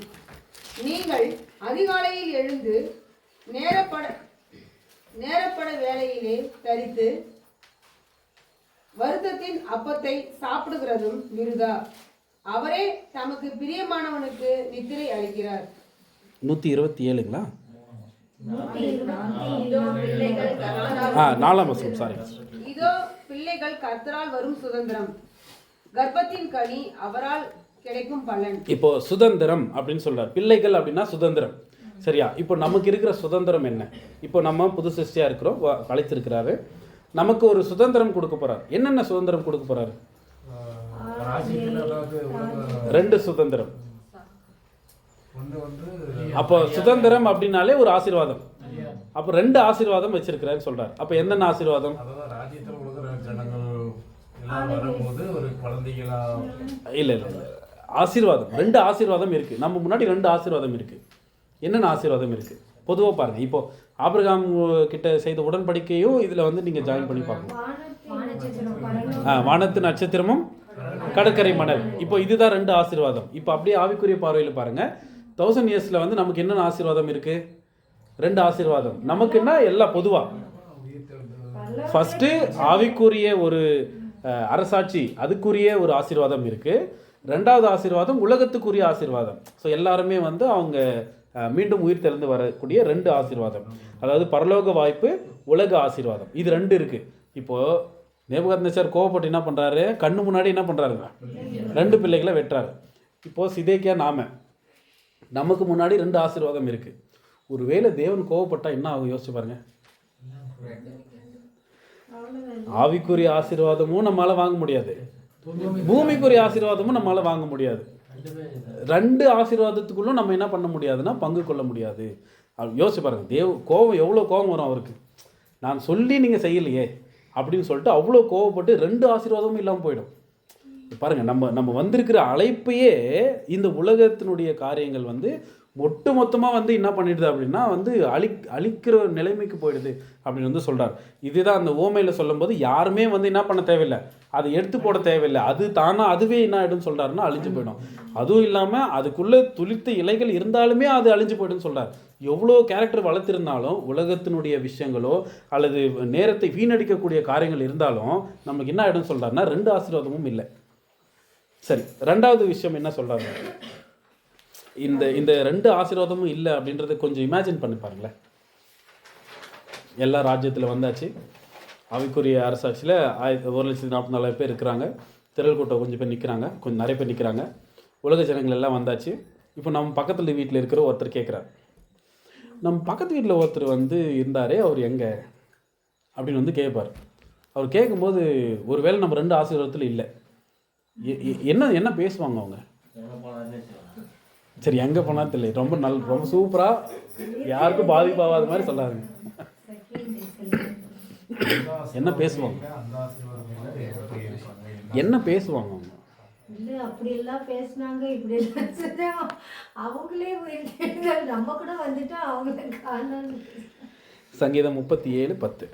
நீங்கள் அதிகாலையில் எழுந்து நேரப்பட வேளையிலே தரித்து வருத்தத்தின் அப்பத்தை சாப்பிடுகிறதும் விருதா. அவரே தமக்கு பிரியமானவனுக்கு நித்திரை அளிக்கிறார். 127ங்களா? இதோ பிள்ளைகள் கர்த்தரால் வரும் சுதந்திரம், கர்ப்பத்தின் கனி அவரால் கிடைக்கும் பலன். இப்போ சுதந்திரம் அப்படின்னு சொல்றார். பிள்ளைகள் அப்படின்னா சுதந்திரம். சரியா? இப்போ நமக்கு இருக்கிற சுதந்திரம் என்ன? இப்போ நம்ம புது சிருஷ்டியா இருக்கிறோம், அழைத்திருக்கிறாரு, நமக்கு ஒரு சுதந்திரம் கொடுக்க போறார். என்னென்ன சுதந்திரம் கொடுக்க போறாரு? 2 சுதந்திரம். அப்போ சுதந்திரம் அப்படின்னாலே ஒரு ஆசீர்வாதம். அப்போ 2 ஆசீர்வாதம் வச்சிருக்கிறாரு சொல்றாரு. அப்போ என்னென்ன ஆசீர்வாதம்? இல்லை, ஆசீர்வாதம் 2 ஆசீர்வாதம் இருக்கு. நம்ம முன்னாடி 2 ஆசீர்வாதம் இருக்கு. என்னென்ன ஆசீர்வாதம் இருக்கு? பொதுவாக பாருங்க. இப்போ ஆபிரகாம் கிட்ட செய்த உடன்படிக்கையும் இதில் வந்து நீங்கள் ஜாயின் பண்ணி பார்க்கணும். வானத்து நட்சத்திரமும் கடற்கரை மணல். இப்போ இதுதான் 2 ஆசீர்வாதம். இப்போ அப்படியே ஆவிக்குரிய பார்வையில் பாருங்க. 1000 இயர்ஸில் வந்து நமக்கு என்னென்ன ஆசீர்வாதம் இருக்கு? 2 ஆசீர்வாதம் நமக்குன்னா எல்லாம் பொதுவாக. ஃபர்ஸ்ட்டு ஆவிக்குரிய ஒரு அரசாட்சி, அதுக்குரிய ஒரு ஆசீர்வாதம் இருக்கு. 2வது ஆசீர்வாதம் உலகத்துக்குரிய ஆசீர்வாதம். ஸோ எல்லாருமே வந்து அவங்க மீண்டும் உயிர் தெளிந்து வரக்கூடிய 2 ஆசீர்வாதம். அதாவது பரலோக வாய்ப்பு, உலக ஆசீர்வாதம். இது 2 இருக்கு. இப்போ நேபுகாத்நேச்சார் கோவப்பட்டு என்ன பண்றாரு? கண்ணு முன்னாடி என்ன பண்றாருங்க? 2 பிள்ளைகளை வெட்டுறாரு. இப்போ சிதேக்கியா நமக்கு முன்னாடி 2 ஆசீர்வாதம் இருக்கு. ஒருவேளை தேவன் கோவப்பட்டா என்ன ஆகும் யோசிச்சு பாருங்க. ஆவிக்குரிய ஆசீர்வாதமும் நம்மளால வாங்க முடியாது, பூமிக்குரிய ஆசீர்வாதமும் நம்மளால வாங்க முடியாது. 2 ஆசீர்வாதத்துக்குள்ளும் நம்ம என்ன பண்ண முடியாதுன்னா பங்கு கொள்ள முடியாது. யோசிச்சு பாருங்க. கோபம் எவ்வளோ கோபம் வரும் அவருக்கு. நான் சொல்லி நீங்கள் செய்யலையே அப்படின்னு சொல்லிட்டு அவ்வளோ கோவப்பட்டு 2 ஆசீர்வாதமும் இல்லாமல் போயிடும். பாருங்க, நம்ம வந்திருக்கிற அழைப்பையே இந்த உலகத்தினுடைய காரியங்கள் வந்து ஒட்டு மொத்தமாக வந்து என்ன பண்ணிடுது அப்படின்னா வந்து அழிக்கிற நிலைமைக்கு போயிடுது அப்படின்னு வந்து சொல்கிறார். இதுதான் அந்த ஓமையில் சொல்லும்போது யாருமே வந்து என்ன பண்ண தேவையில்லை, அதை எடுத்து போட தேவையில்லை, அது தானாக அதுவே என்ன ஆகிடும்னு சொல்கிறாருன்னா அழிஞ்சு போயிடும். அதுவும் இல்லாமல் அதுக்குள்ளே துளிர்த்த இலைகள் இருந்தாலுமே அது அழிஞ்சு போய்டுன்னு சொல்கிறார். எவ்வளோ கேரக்டர் வளர்த்திருந்தாலும் உலகத்தினுடைய விஷயங்களோ அல்லது நேரத்தை வீணடிக்கக்கூடிய காரியங்கள் இருந்தாலும் நமக்கு என்ன ஆகிடும்னு சொல்கிறாருன்னா 2 ஆசீர்வாதமும் இல்லை. சரி, 2வது விஷயம் என்ன சொல்கிறாரு? இந்த 2 ஆசீர்வாதமும் இல்லை அப்படின்றத கொஞ்சம் இமேஜின் பண்ணி பாருங்களேன். எல்லா ராஜ்யத்தில் வந்தாச்சு, அவைக்குரிய அரசாட்சியில் 1,44,000 பேர் இருக்கிறாங்க. திரள் கூட்டம் கொஞ்சம் பேர் நிற்கிறாங்க, கொஞ்சம் நிறைய பேர் நிற்கிறாங்க. உலக ஜனங்கள் எல்லாம் வந்தாச்சு. இப்போ நம்ம பக்கத்தில் வீட்டில் இருக்கிற ஒருத்தர் கேட்குறார், நம்ம பக்கத்து வீட்டில் ஒருத்தர் வந்து இருந்தாரே, அவர் எங்கே அப்படின்னு வந்து கேட்பார். அவர் கேட்கும்போது ஒருவேளை நம்ம 2 ஆசீர்வாதத்தில் இல்லை, என்ன பேசுவாங்க அவங்க? சரி, எங்கே போனால் தெரியல, ரொம்ப சூப்பராக யாருக்கும் பாதிப்பாகாத மாதிரி சொல்லாருங்க. என்ன பேசுவாங்க? அந்த ஆசீர்வாதம் எப்படி இருப்பாங்க? என்ன பேசுவாங்க அவங்க? இல்லை அப்படியெல்லாம் பேசினாங்க, இப்படியெல்லாம் செஞ்சாங்க. அவங்களே போயிருக்காங்க, நம்ம கூட வந்துட்டா அவங்கள காணோன்னு. சங்கீதம் 37:10.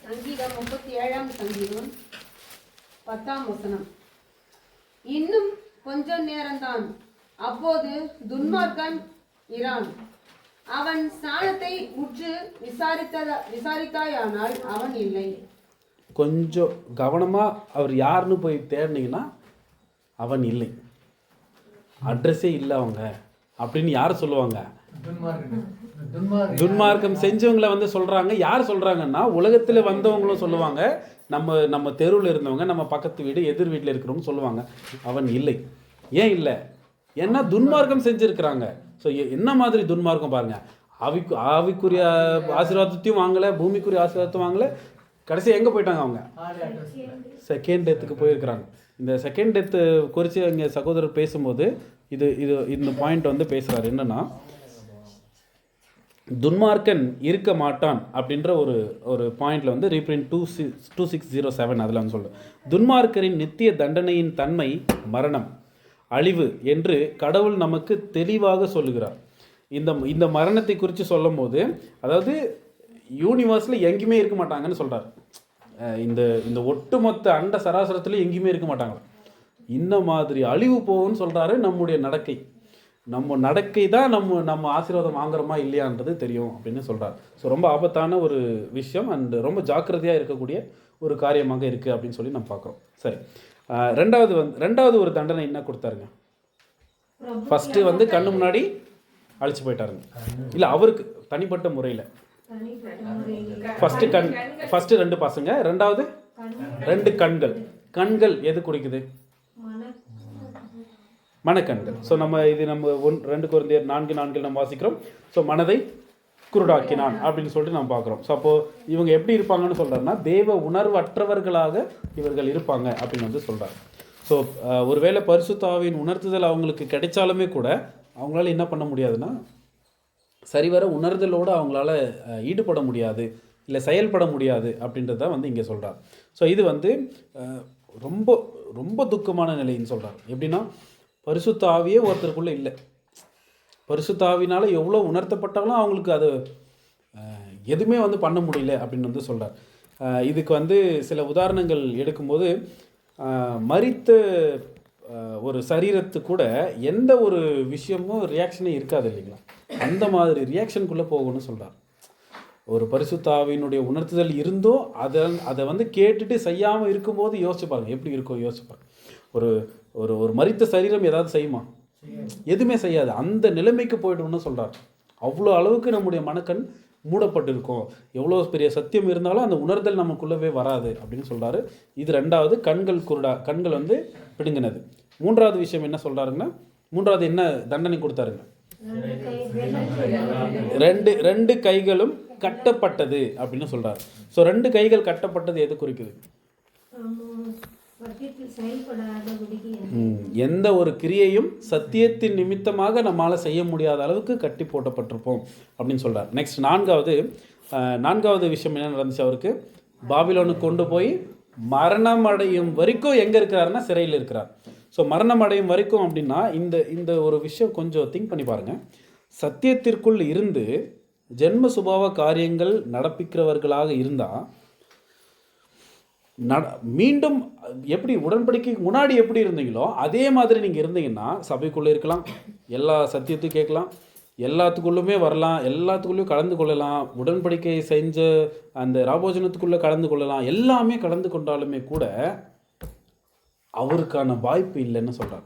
சங்கீதம் 37ஆம் சங்கீதம் 10ஆம் வசனம். இன்னும் கொஞ்ச நேரம்தான், அப்போது துன்மார்க்கன் இரான். அவன் ஸ்நானத்தை உற்று விசாரித்தாயானால் அவன் இல்லை. கொஞ்சம் கவனமாக அவர் யாருன்னு போய் தேடினீங்கன்னா அவன் இல்லை, அட்ரஸே இல்லை அவங்க அப்படின்னு யார் சொல்லுவாங்க? துன்மார்க்கம் செஞ்சவங்களை வந்து சொல்கிறாங்க. யார் சொல்கிறாங்கன்னா உலகத்தில் வந்தவங்களும் சொல்லுவாங்க, நம்ம தெருவில் இருந்தவங்க, நம்ம பக்கத்து வீடு எதிர் வீட்டில் இருக்கிறவங்க சொல்லுவாங்க அவன் இல்லை. ஏன் இல்லை? ஏன்னா துன்மார்க்கம் செஞ்சுருக்கிறாங்க. ஸோ என்ன மாதிரி துன்மார்க்கம் பாருங்கள். ஆவிக்குரிய ஆசீர்வாதத்தையும் வாங்கலை, பூமிக்குரிய ஆசீர்வாதத்தையும் வாங்கலை. கடைசி எங்கே போயிட்டாங்க அவங்க? செகண்ட் டெத்துக்கு போயிருக்கிறாங்க. இந்த செகண்ட் டெத்து குறித்து இங்கே சகோதரர் பேசும்போது இந்த பாயிண்ட் வந்து பேசுகிறார். என்னென்னா, துன்மார்க்கன் இருக்க மாட்டான் அப்படின்ற ஒரு பாயிண்டில் வந்து ரீப்ரிண்ட் 2607 அதில் வந்து சொல்கிறேன். துன்மார்க்கரின் நித்திய தண்டனையின் தன்மை மரணம், அழிவு என்று கடவுள் நமக்கு தெளிவாக சொல்லுகிறார். இந்த மரணத்தை குறித்து சொல்லும் போது, அதாவது யூனிவர்ஸில் எங்கேயுமே இருக்க மாட்டாங்கன்னு சொல்கிறார். இந்த ஒட்டுமொத்த அண்ட சராசரத்துலேயும் எங்கேயுமே இருக்க மாட்டாங்க. இந்த மாதிரி அழிவு போகும்னு சொல்கிறாரு. நம்முடைய நடக்கை தான் நம்ம ஆசீர்வாதம் வாங்குறோமா இல்லையான்றது தெரியும் அப்படின்னு சொல்கிறார். ஸோ ரொம்ப ஆபத்தான ஒரு விஷயம் அண்ட் ரொம்ப ஜாக்கிரதையாக இருக்கக்கூடிய ஒரு காரியமாக இருக்குது அப்படின்னு சொல்லி நம்ம பார்க்குறோம். சரி, ரெண்டாவது ஒரு தண்டனை என்ன கொடுத்தாருங்க? ஃபஸ்ட்டு வந்து கண்ணு முன்னாடி அழிச்சு போயிட்டாருங்க. இல்லை, அவருக்கு தனிப்பட்ட முறையில் ஃபஸ்ட்டு 2 பசங்க, ரெண்டாவது 2 கண்கள் எது குறிக்குது? மனக்கண்கள். ஸோ நம்ம 2 கொரிந்தியர் 4:4 நம்ம வாசிக்கிறோம். ஸோ மனதை குருடாக்கினான் அப்படின்னு சொல்லிட்டு நம்ம பார்க்குறோம். ஸோ அப்போது இவங்க எப்படி இருப்பாங்கன்னு சொல்கிறாருன்னா, தேவ உணர்வற்றவர்களாக இவர்கள் இருப்பாங்க அப்படின்னு வந்து சொல்கிறார். ஸோ ஒருவேளை பரிசுத்த ஆவியின் உணர்த்துதல் அவங்களுக்கு கிடைச்சாலுமே கூட அவங்களால என்ன பண்ண முடியாதுன்னா, சரிவர உணர்தலோடு அவங்களால ஈடுபட முடியாது, இல்லை செயல்பட முடியாது அப்படின்றத வந்து இங்கே சொல்கிறார். ஸோ இது வந்து ரொம்ப ரொம்ப துக்கமான நிலைன்னு சொல்கிறார். எப்படின்னா, பரிசுத்த ஆவியே ஒருத்தருக்குள்ளே இல்லை. பரிசுத்த ஆவினால் எவ்வளோ உணர்த்தப்பட்டாலும் அவங்களுக்கு அது எதுவுமே வந்து பண்ண முடியல அப்படின்னு வந்து சொல்கிறார். இதுக்கு வந்து சில உதாரணங்கள் எடுக்கும்போது, மரித்த ஒரு சரீரத்துக்கு கூட எந்த ஒரு விஷயமும் ரியாக்ஷனே இருக்காது இல்லைங்களா? அந்த மாதிரி ரியாக்ஷனுக்குள்ளே போகணும்னு சொல்கிறார். ஒரு பரிசுத்த ஆவியினுடைய உணர்த்துதல் இருந்தும் அதை வந்து கேட்டுட்டு செய்யாமல் இருக்கும்போது யோசிச்சு பாருங்க எப்படி இருக்கும். யோசிச்சு பாருங்க, ஒரு மரித்த சரீரம் ஏதாவது செய்யுமா? எதுவுமே செய்யாது. அந்த நிலைமைக்கு போய்டும்னு சொல்கிறார். அவ்வளோ அளவுக்கு நம்முடைய மனக்கண் மூடப்பட்டிருக்கும். எவ்வளோ பெரிய சத்தியம் இருந்தாலும் அந்த உணர்தல் நமக்குள்ளவே வராது அப்படின்னு சொல்கிறாரு. இது 2வது, கண்கள் வந்து பிடுங்கினது. 3வது விஷயம் என்ன சொல்கிறாருங்கன்னா, 3வது என்ன தண்டனை கொடுத்தாருங்க? 2 கைகளும் கட்டப்பட்டது அப்படின்னு சொல்கிறார். ஸோ 2 கைகள் கட்டப்பட்டது எது குறிக்குது? எந்த ஒரு கிரியையும் சத்தியத்தின் நிமித்தமாக நம்மளால் செய்ய முடியாத அளவுக்கு கட்டி போட்டப்பட்டிருப்போம் அப்படின்னு சொல்கிறார். நெக்ஸ்ட் 4வது விஷயம் என்ன நடந்துச்சு அவருக்கு? பாபிலோனுக்கு கொண்டு போய் மரணம் அடையும் வரைக்கும் எங்கே இருக்கிறாருன்னா சிறையில் இருக்கிறார். ஸோ மரணம் அடையும் வரைக்கும் அப்படின்னா இந்த ஒரு விஷயம் கொஞ்சம் திங்க் பண்ணி பாருங்கள். சத்தியத்திற்குள் இருந்து ஜென்ம சுபாவ காரியங்கள் நடப்பிக்கிறவர்களாக இருந்தால் மீண்டும் எப்படி உடன்படிக்கைக்கு முன்னாடி எப்படி இருந்தீங்களோ அதே மாதிரி நீங்கள் இருந்தீங்கன்னா சபைக்குள்ளே இருக்கலாம், எல்லா சத்தியத்தையும் கேட்கலாம், எல்லாத்துக்குள்ளுமே வரலாம், எல்லாத்துக்குள்ளேயும் கலந்து கொள்ளலாம், உடன்படிக்கை செஞ்ச அந்த ராபோஜனத்துக்குள்ளே கலந்து கொள்ளலாம், எல்லாமே கலந்து கொண்டாலுமே கூட அவருக்கான வாய்ப்பு இல்லைன்னு சொல்கிறார்.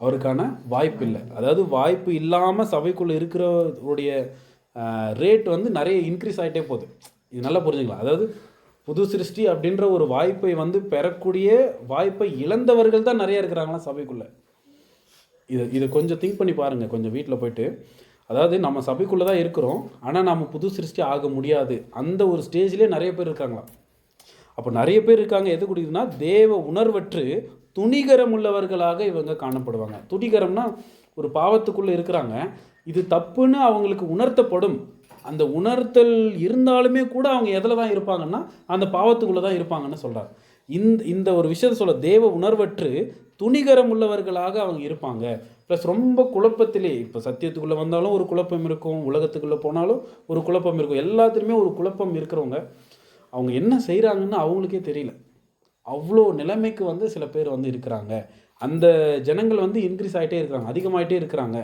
அவருக்கான வாய்ப்பு இல்லை. அதாவது வாய்ப்பு இல்லாமல் சபைக்குள்ளே இருக்கிறவருடைய ரேட் வந்து நிறைய இன்க்ரீஸ் ஆகிட்டே போகுது. இது நல்லா புரிஞ்சுக்கலாம். அதாவது புது சிருஷ்டி அப்படின்ற ஒரு வாய்ப்பை வந்து பெறக்கூடிய வாய்ப்பை இழந்தவர்கள் தான் நிறைய இருக்கிறாங்களா சபைக்குள்ளே. இது கொஞ்சம் திங்க் பண்ணி பாருங்கள், கொஞ்சம் வீட்டில் போயிட்டு. அதாவது நம்ம சபைக்குள்ளே தான் இருக்கிறோம், ஆனால் நம்ம புது சிருஷ்டி ஆக முடியாது, அந்த ஒரு ஸ்டேஜ்லேயே நிறைய பேர் இருக்காங்களா. அப்போ நிறைய பேர் இருக்காங்க. எது குடிக்குதுன்னா, தேவ உணர்வற்று துணிகரம் உள்ளவர்களாக இவங்க காணப்படுவாங்க. துணிகரம்னா ஒரு பாவத்துக்குள்ளே இருக்கிறாங்க, இது தப்புன்னு அவங்களுக்கு உணர்த்தப்படும். அந்த உணர்த்தல் இருந்தாலுமே கூட அவங்க எதில் தான் இருப்பாங்கன்னா அந்த பாவத்துக்குள்ளே தான் இருப்பாங்கன்னு சொல்கிறார். இந்த ஒரு விஷயத்தை சொல்ல, தேவ உணர்வற்று துணிகரம் உள்ளவர்களாக அவங்க இருப்பாங்க. ப்ளஸ் ரொம்ப குழப்பத்திலே, இப்போ சத்தியத்துக்குள்ளே வந்தாலும் ஒரு குழப்பம் இருக்கும், உலகத்துக்குள்ளே போனாலும் ஒரு குழப்பம் இருக்கும், எல்லாத்துலேயுமே ஒரு குழப்பம் இருக்கிறவங்க அவங்க என்ன செய்கிறாங்கன்னு அவங்களுக்கே தெரியல. அவ்வளோ நிலைமைக்கு வந்து சில பேர் வந்து இருக்கிறாங்க. அந்த ஜனங்கள் வந்து இன்க்ரீஸ் ஆகிட்டே இருக்கிறாங்க, அதிகமாகிட்டே இருக்கிறாங்க.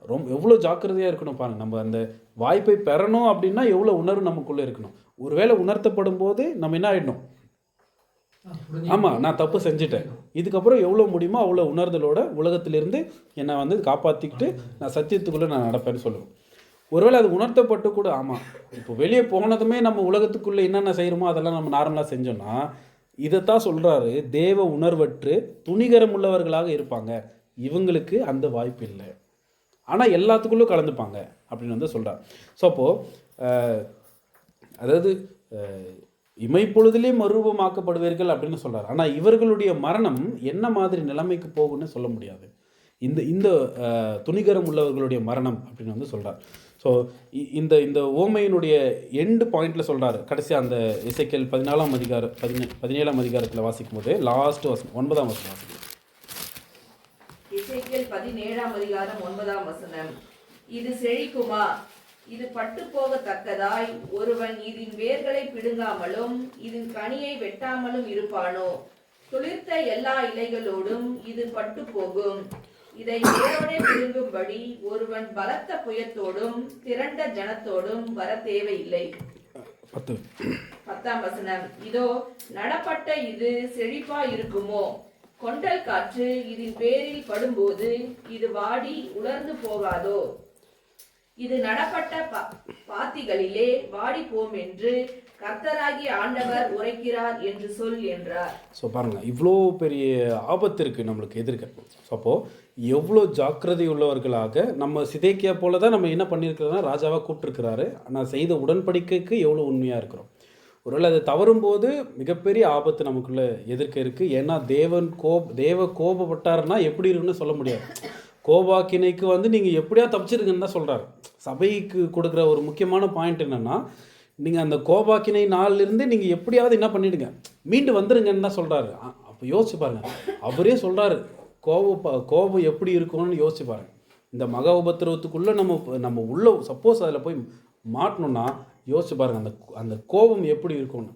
ரொம்ப எவ்வளோ ஜாக்கிரதையாக இருக்கணும் பாருங்கள். நம்ம அந்த வாய்ப்பை பெறணும் அப்படின்னா எவ்வளோ உணர்வு நமக்குள்ளே இருக்கணும். ஒருவேளை உணர்த்தப்படும் போது நம்ம என்ன ஆகிடணும், ஆமாம் நான் தப்பு செஞ்சுட்டேன், இதுக்கப்புறம் எவ்வளோ முடியுமோ அவ்வளோ உணர்தலோட உலகத்திலிருந்து என்னை வந்து காப்பாற்றிக்கிட்டு நான் சத்தியத்துக்குள்ளே நான் நடப்பேன்னு சொல்லுவேன். ஒருவேளை அது உணர்த்தப்பட்டு கூட, ஆமாம் இப்போ வெளியே போனதுமே நம்ம உலகத்துக்குள்ளே என்னென்ன செய்கிறோமோ அதெல்லாம் நம்ம நார்மலாக செஞ்சோன்னா, இதைத்தான் சொல்கிறாரு, தேவ உணர்வற்று துணிகரம் உள்ளவர்களாக இருப்பாங்க, இவங்களுக்கு அந்த வாய்ப்பு இல்லை. ஆனால் எல்லாத்துக்குள்ளும் கலந்துப்பாங்க அப்படின்னு வந்து சொல்கிறார். ஸோ அப்போது அதாவது இமைப்பொழுதிலே மறுரூபமாக்கப்படுவீர்கள் அப்படின்னு சொல்கிறார். ஆனால் இவர்களுடைய மரணம் என்ன மாதிரி நிலைமைக்கு போகும்னு சொல்ல முடியாது. இந்த துணிகரம் உள்ளவர்களுடைய மரணம் அப்படின்னு வந்து சொல்கிறார். ஸோ இந்த ஓமையினுடைய எண்டு பாயிண்டில் சொல்கிறார். கடைசியாக அந்த எசேக்கியேல் 17ஆம் அதிகாரத்தில் வாசிக்கும் போது லாஸ்ட் வசனம் 9ஆம் வசனம் வாசிக்கும். எசேக்கியேல் 17ஆம் அதிகாரம் 9ஆம் வசனம். இது செழிக்குமா, இது பட்டு போகத்தக்கதாய் ஒருவன் இதன் வேர்களை பிடுங்காமலும் இதன் கனியை வெட்டாமலும் இருப்பானோ? துளிர்த்த எல்லா இலைகளோடும் இது பட்டு போகும். இதை வேரோடே பிடுங்கும்படி ஒருவன் பலத்த புயத்தோடும் திரண்ட ஜனத்தோடும் வர தேவையில்லை. 10ஆம் வசனம். இதோ நடப்பட்ட இது செழிப்பா இருக்குமோ? கொண்டல் காற்று இதன் பேரில் படும்போது இது வாடி உலர்ந்து போகாதோ? இது நடப்பட்ட பாத்திகளிலே வாடி போம் என்று கர்த்தராகிய ஆண்டவர் உரைக்கிறார் என்று சொல் என்றார். ஸோ பாருங்கள், இவ்வளோ பெரிய ஆபத்து இருக்குது நம்மளுக்கு எதிர்க்க. ஸோ அப்போது எவ்வளோ ஜாக்கிரதை உள்ளவர்களாக நம்ம சிதேக்கியா போல தான் நம்ம என்ன பண்ணியிருக்கிறோன்னா ராஜாவாக கூப்பிட்டுருக்கிறாரு. ஆனால் செய்த உடன்படிக்கைக்கு எவ்வளோ உண்மையாக இருக்கிறோம். ஒருவேளை அது தவறும்போது மிகப்பெரிய ஆபத்து நமக்குள்ளே எதிர்க்க இருக்குது. ஏன்னா தேவ கோபப்பட்டாருன்னா எப்படி இருக்குன்னு சொல்ல முடியாது. கோபாக்கினைக்கு வந்து நீங்கள் எப்படியா தப்பிச்சிருங்கன்னு தான் சொல்கிறார். சபைக்கு கொடுக்குற ஒரு முக்கியமான பாயிண்ட் என்னென்னா, நீங்கள் அந்த கோபாக்கினை நாளிலிருந்து நீங்கள் எப்படியாவது என்ன பண்ணிவிடுங்க, மீண்டு வந்துடுங்கன்னு தான் சொல்கிறாரு. அப்போ யோசிச்சு பாருங்கள், அவரே சொல்கிறாரு கோபம் எப்படி இருக்கும்னு யோசிச்சு பாருங்கள். இந்த மகா உபத்திரவத்துக்குள்ளே நம்ம உள்ள சப்போஸ் அதில் போய் மாட்டணும்னா யோசிச்சு பாருங்கள், அந்த கோபம் எப்படி இருக்கும்னு.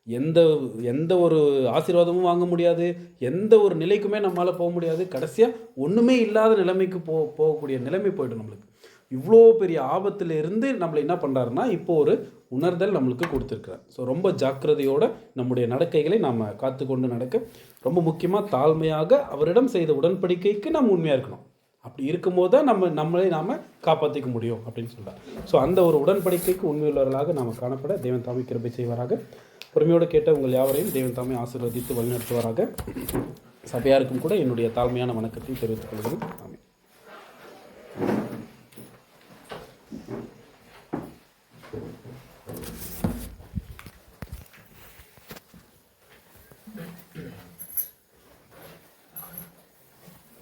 எந்த ஒரு ஆசீர்வாதமும் வாங்க முடியாது, எந்த ஒரு நிலைக்குமே நம்மளால் போக முடியாது. கடைசியாக ஒன்றுமே இல்லாத நிலைமைக்கு போகக்கூடிய நிலைமை போய்டும் நம்மளுக்கு. இவ்வளோ பெரிய ஆபத்தில் இருந்து நம்மளை என்ன பண்ணுறாருன்னா இப்போ ஒரு உணர்தல் நம்மளுக்கு கொடுத்துருக்குறார். ஸோ ரொம்ப ஜாக்கிரதையோடு நம்முடைய நடக்கைகளை நாம் காத்து கொண்டு நடக்க, ரொம்ப முக்கியமாக தாழ்மையாக அவரிடம் செய்த உடன்படிக்கைக்கு நம்ம உண்மையாக இருக்கணும். அப்படி இருக்கும்போது தான் நம்மளை நாம் காப்பாற்றிக்க முடியும் அப்படின்னு சொல்கிறார். ஸோ அந்த ஒரு உடன்படிக்கைக்கு உண்மையுள்ளவர்களாக நாம் காணப்பட தேவன் தாமே கிருபை செய்வாராக. பொறுமையோடு கேட்ட உங்கள் யாவரையும் தேவன் தாமே ஆசீர்வதித்து வழிநடத்துவாராக. சபையாருக்கும் கூட என்னுடைய தாழ்மையான வணக்கத்தை தெரிவித்துக் கொள்கிறேன்.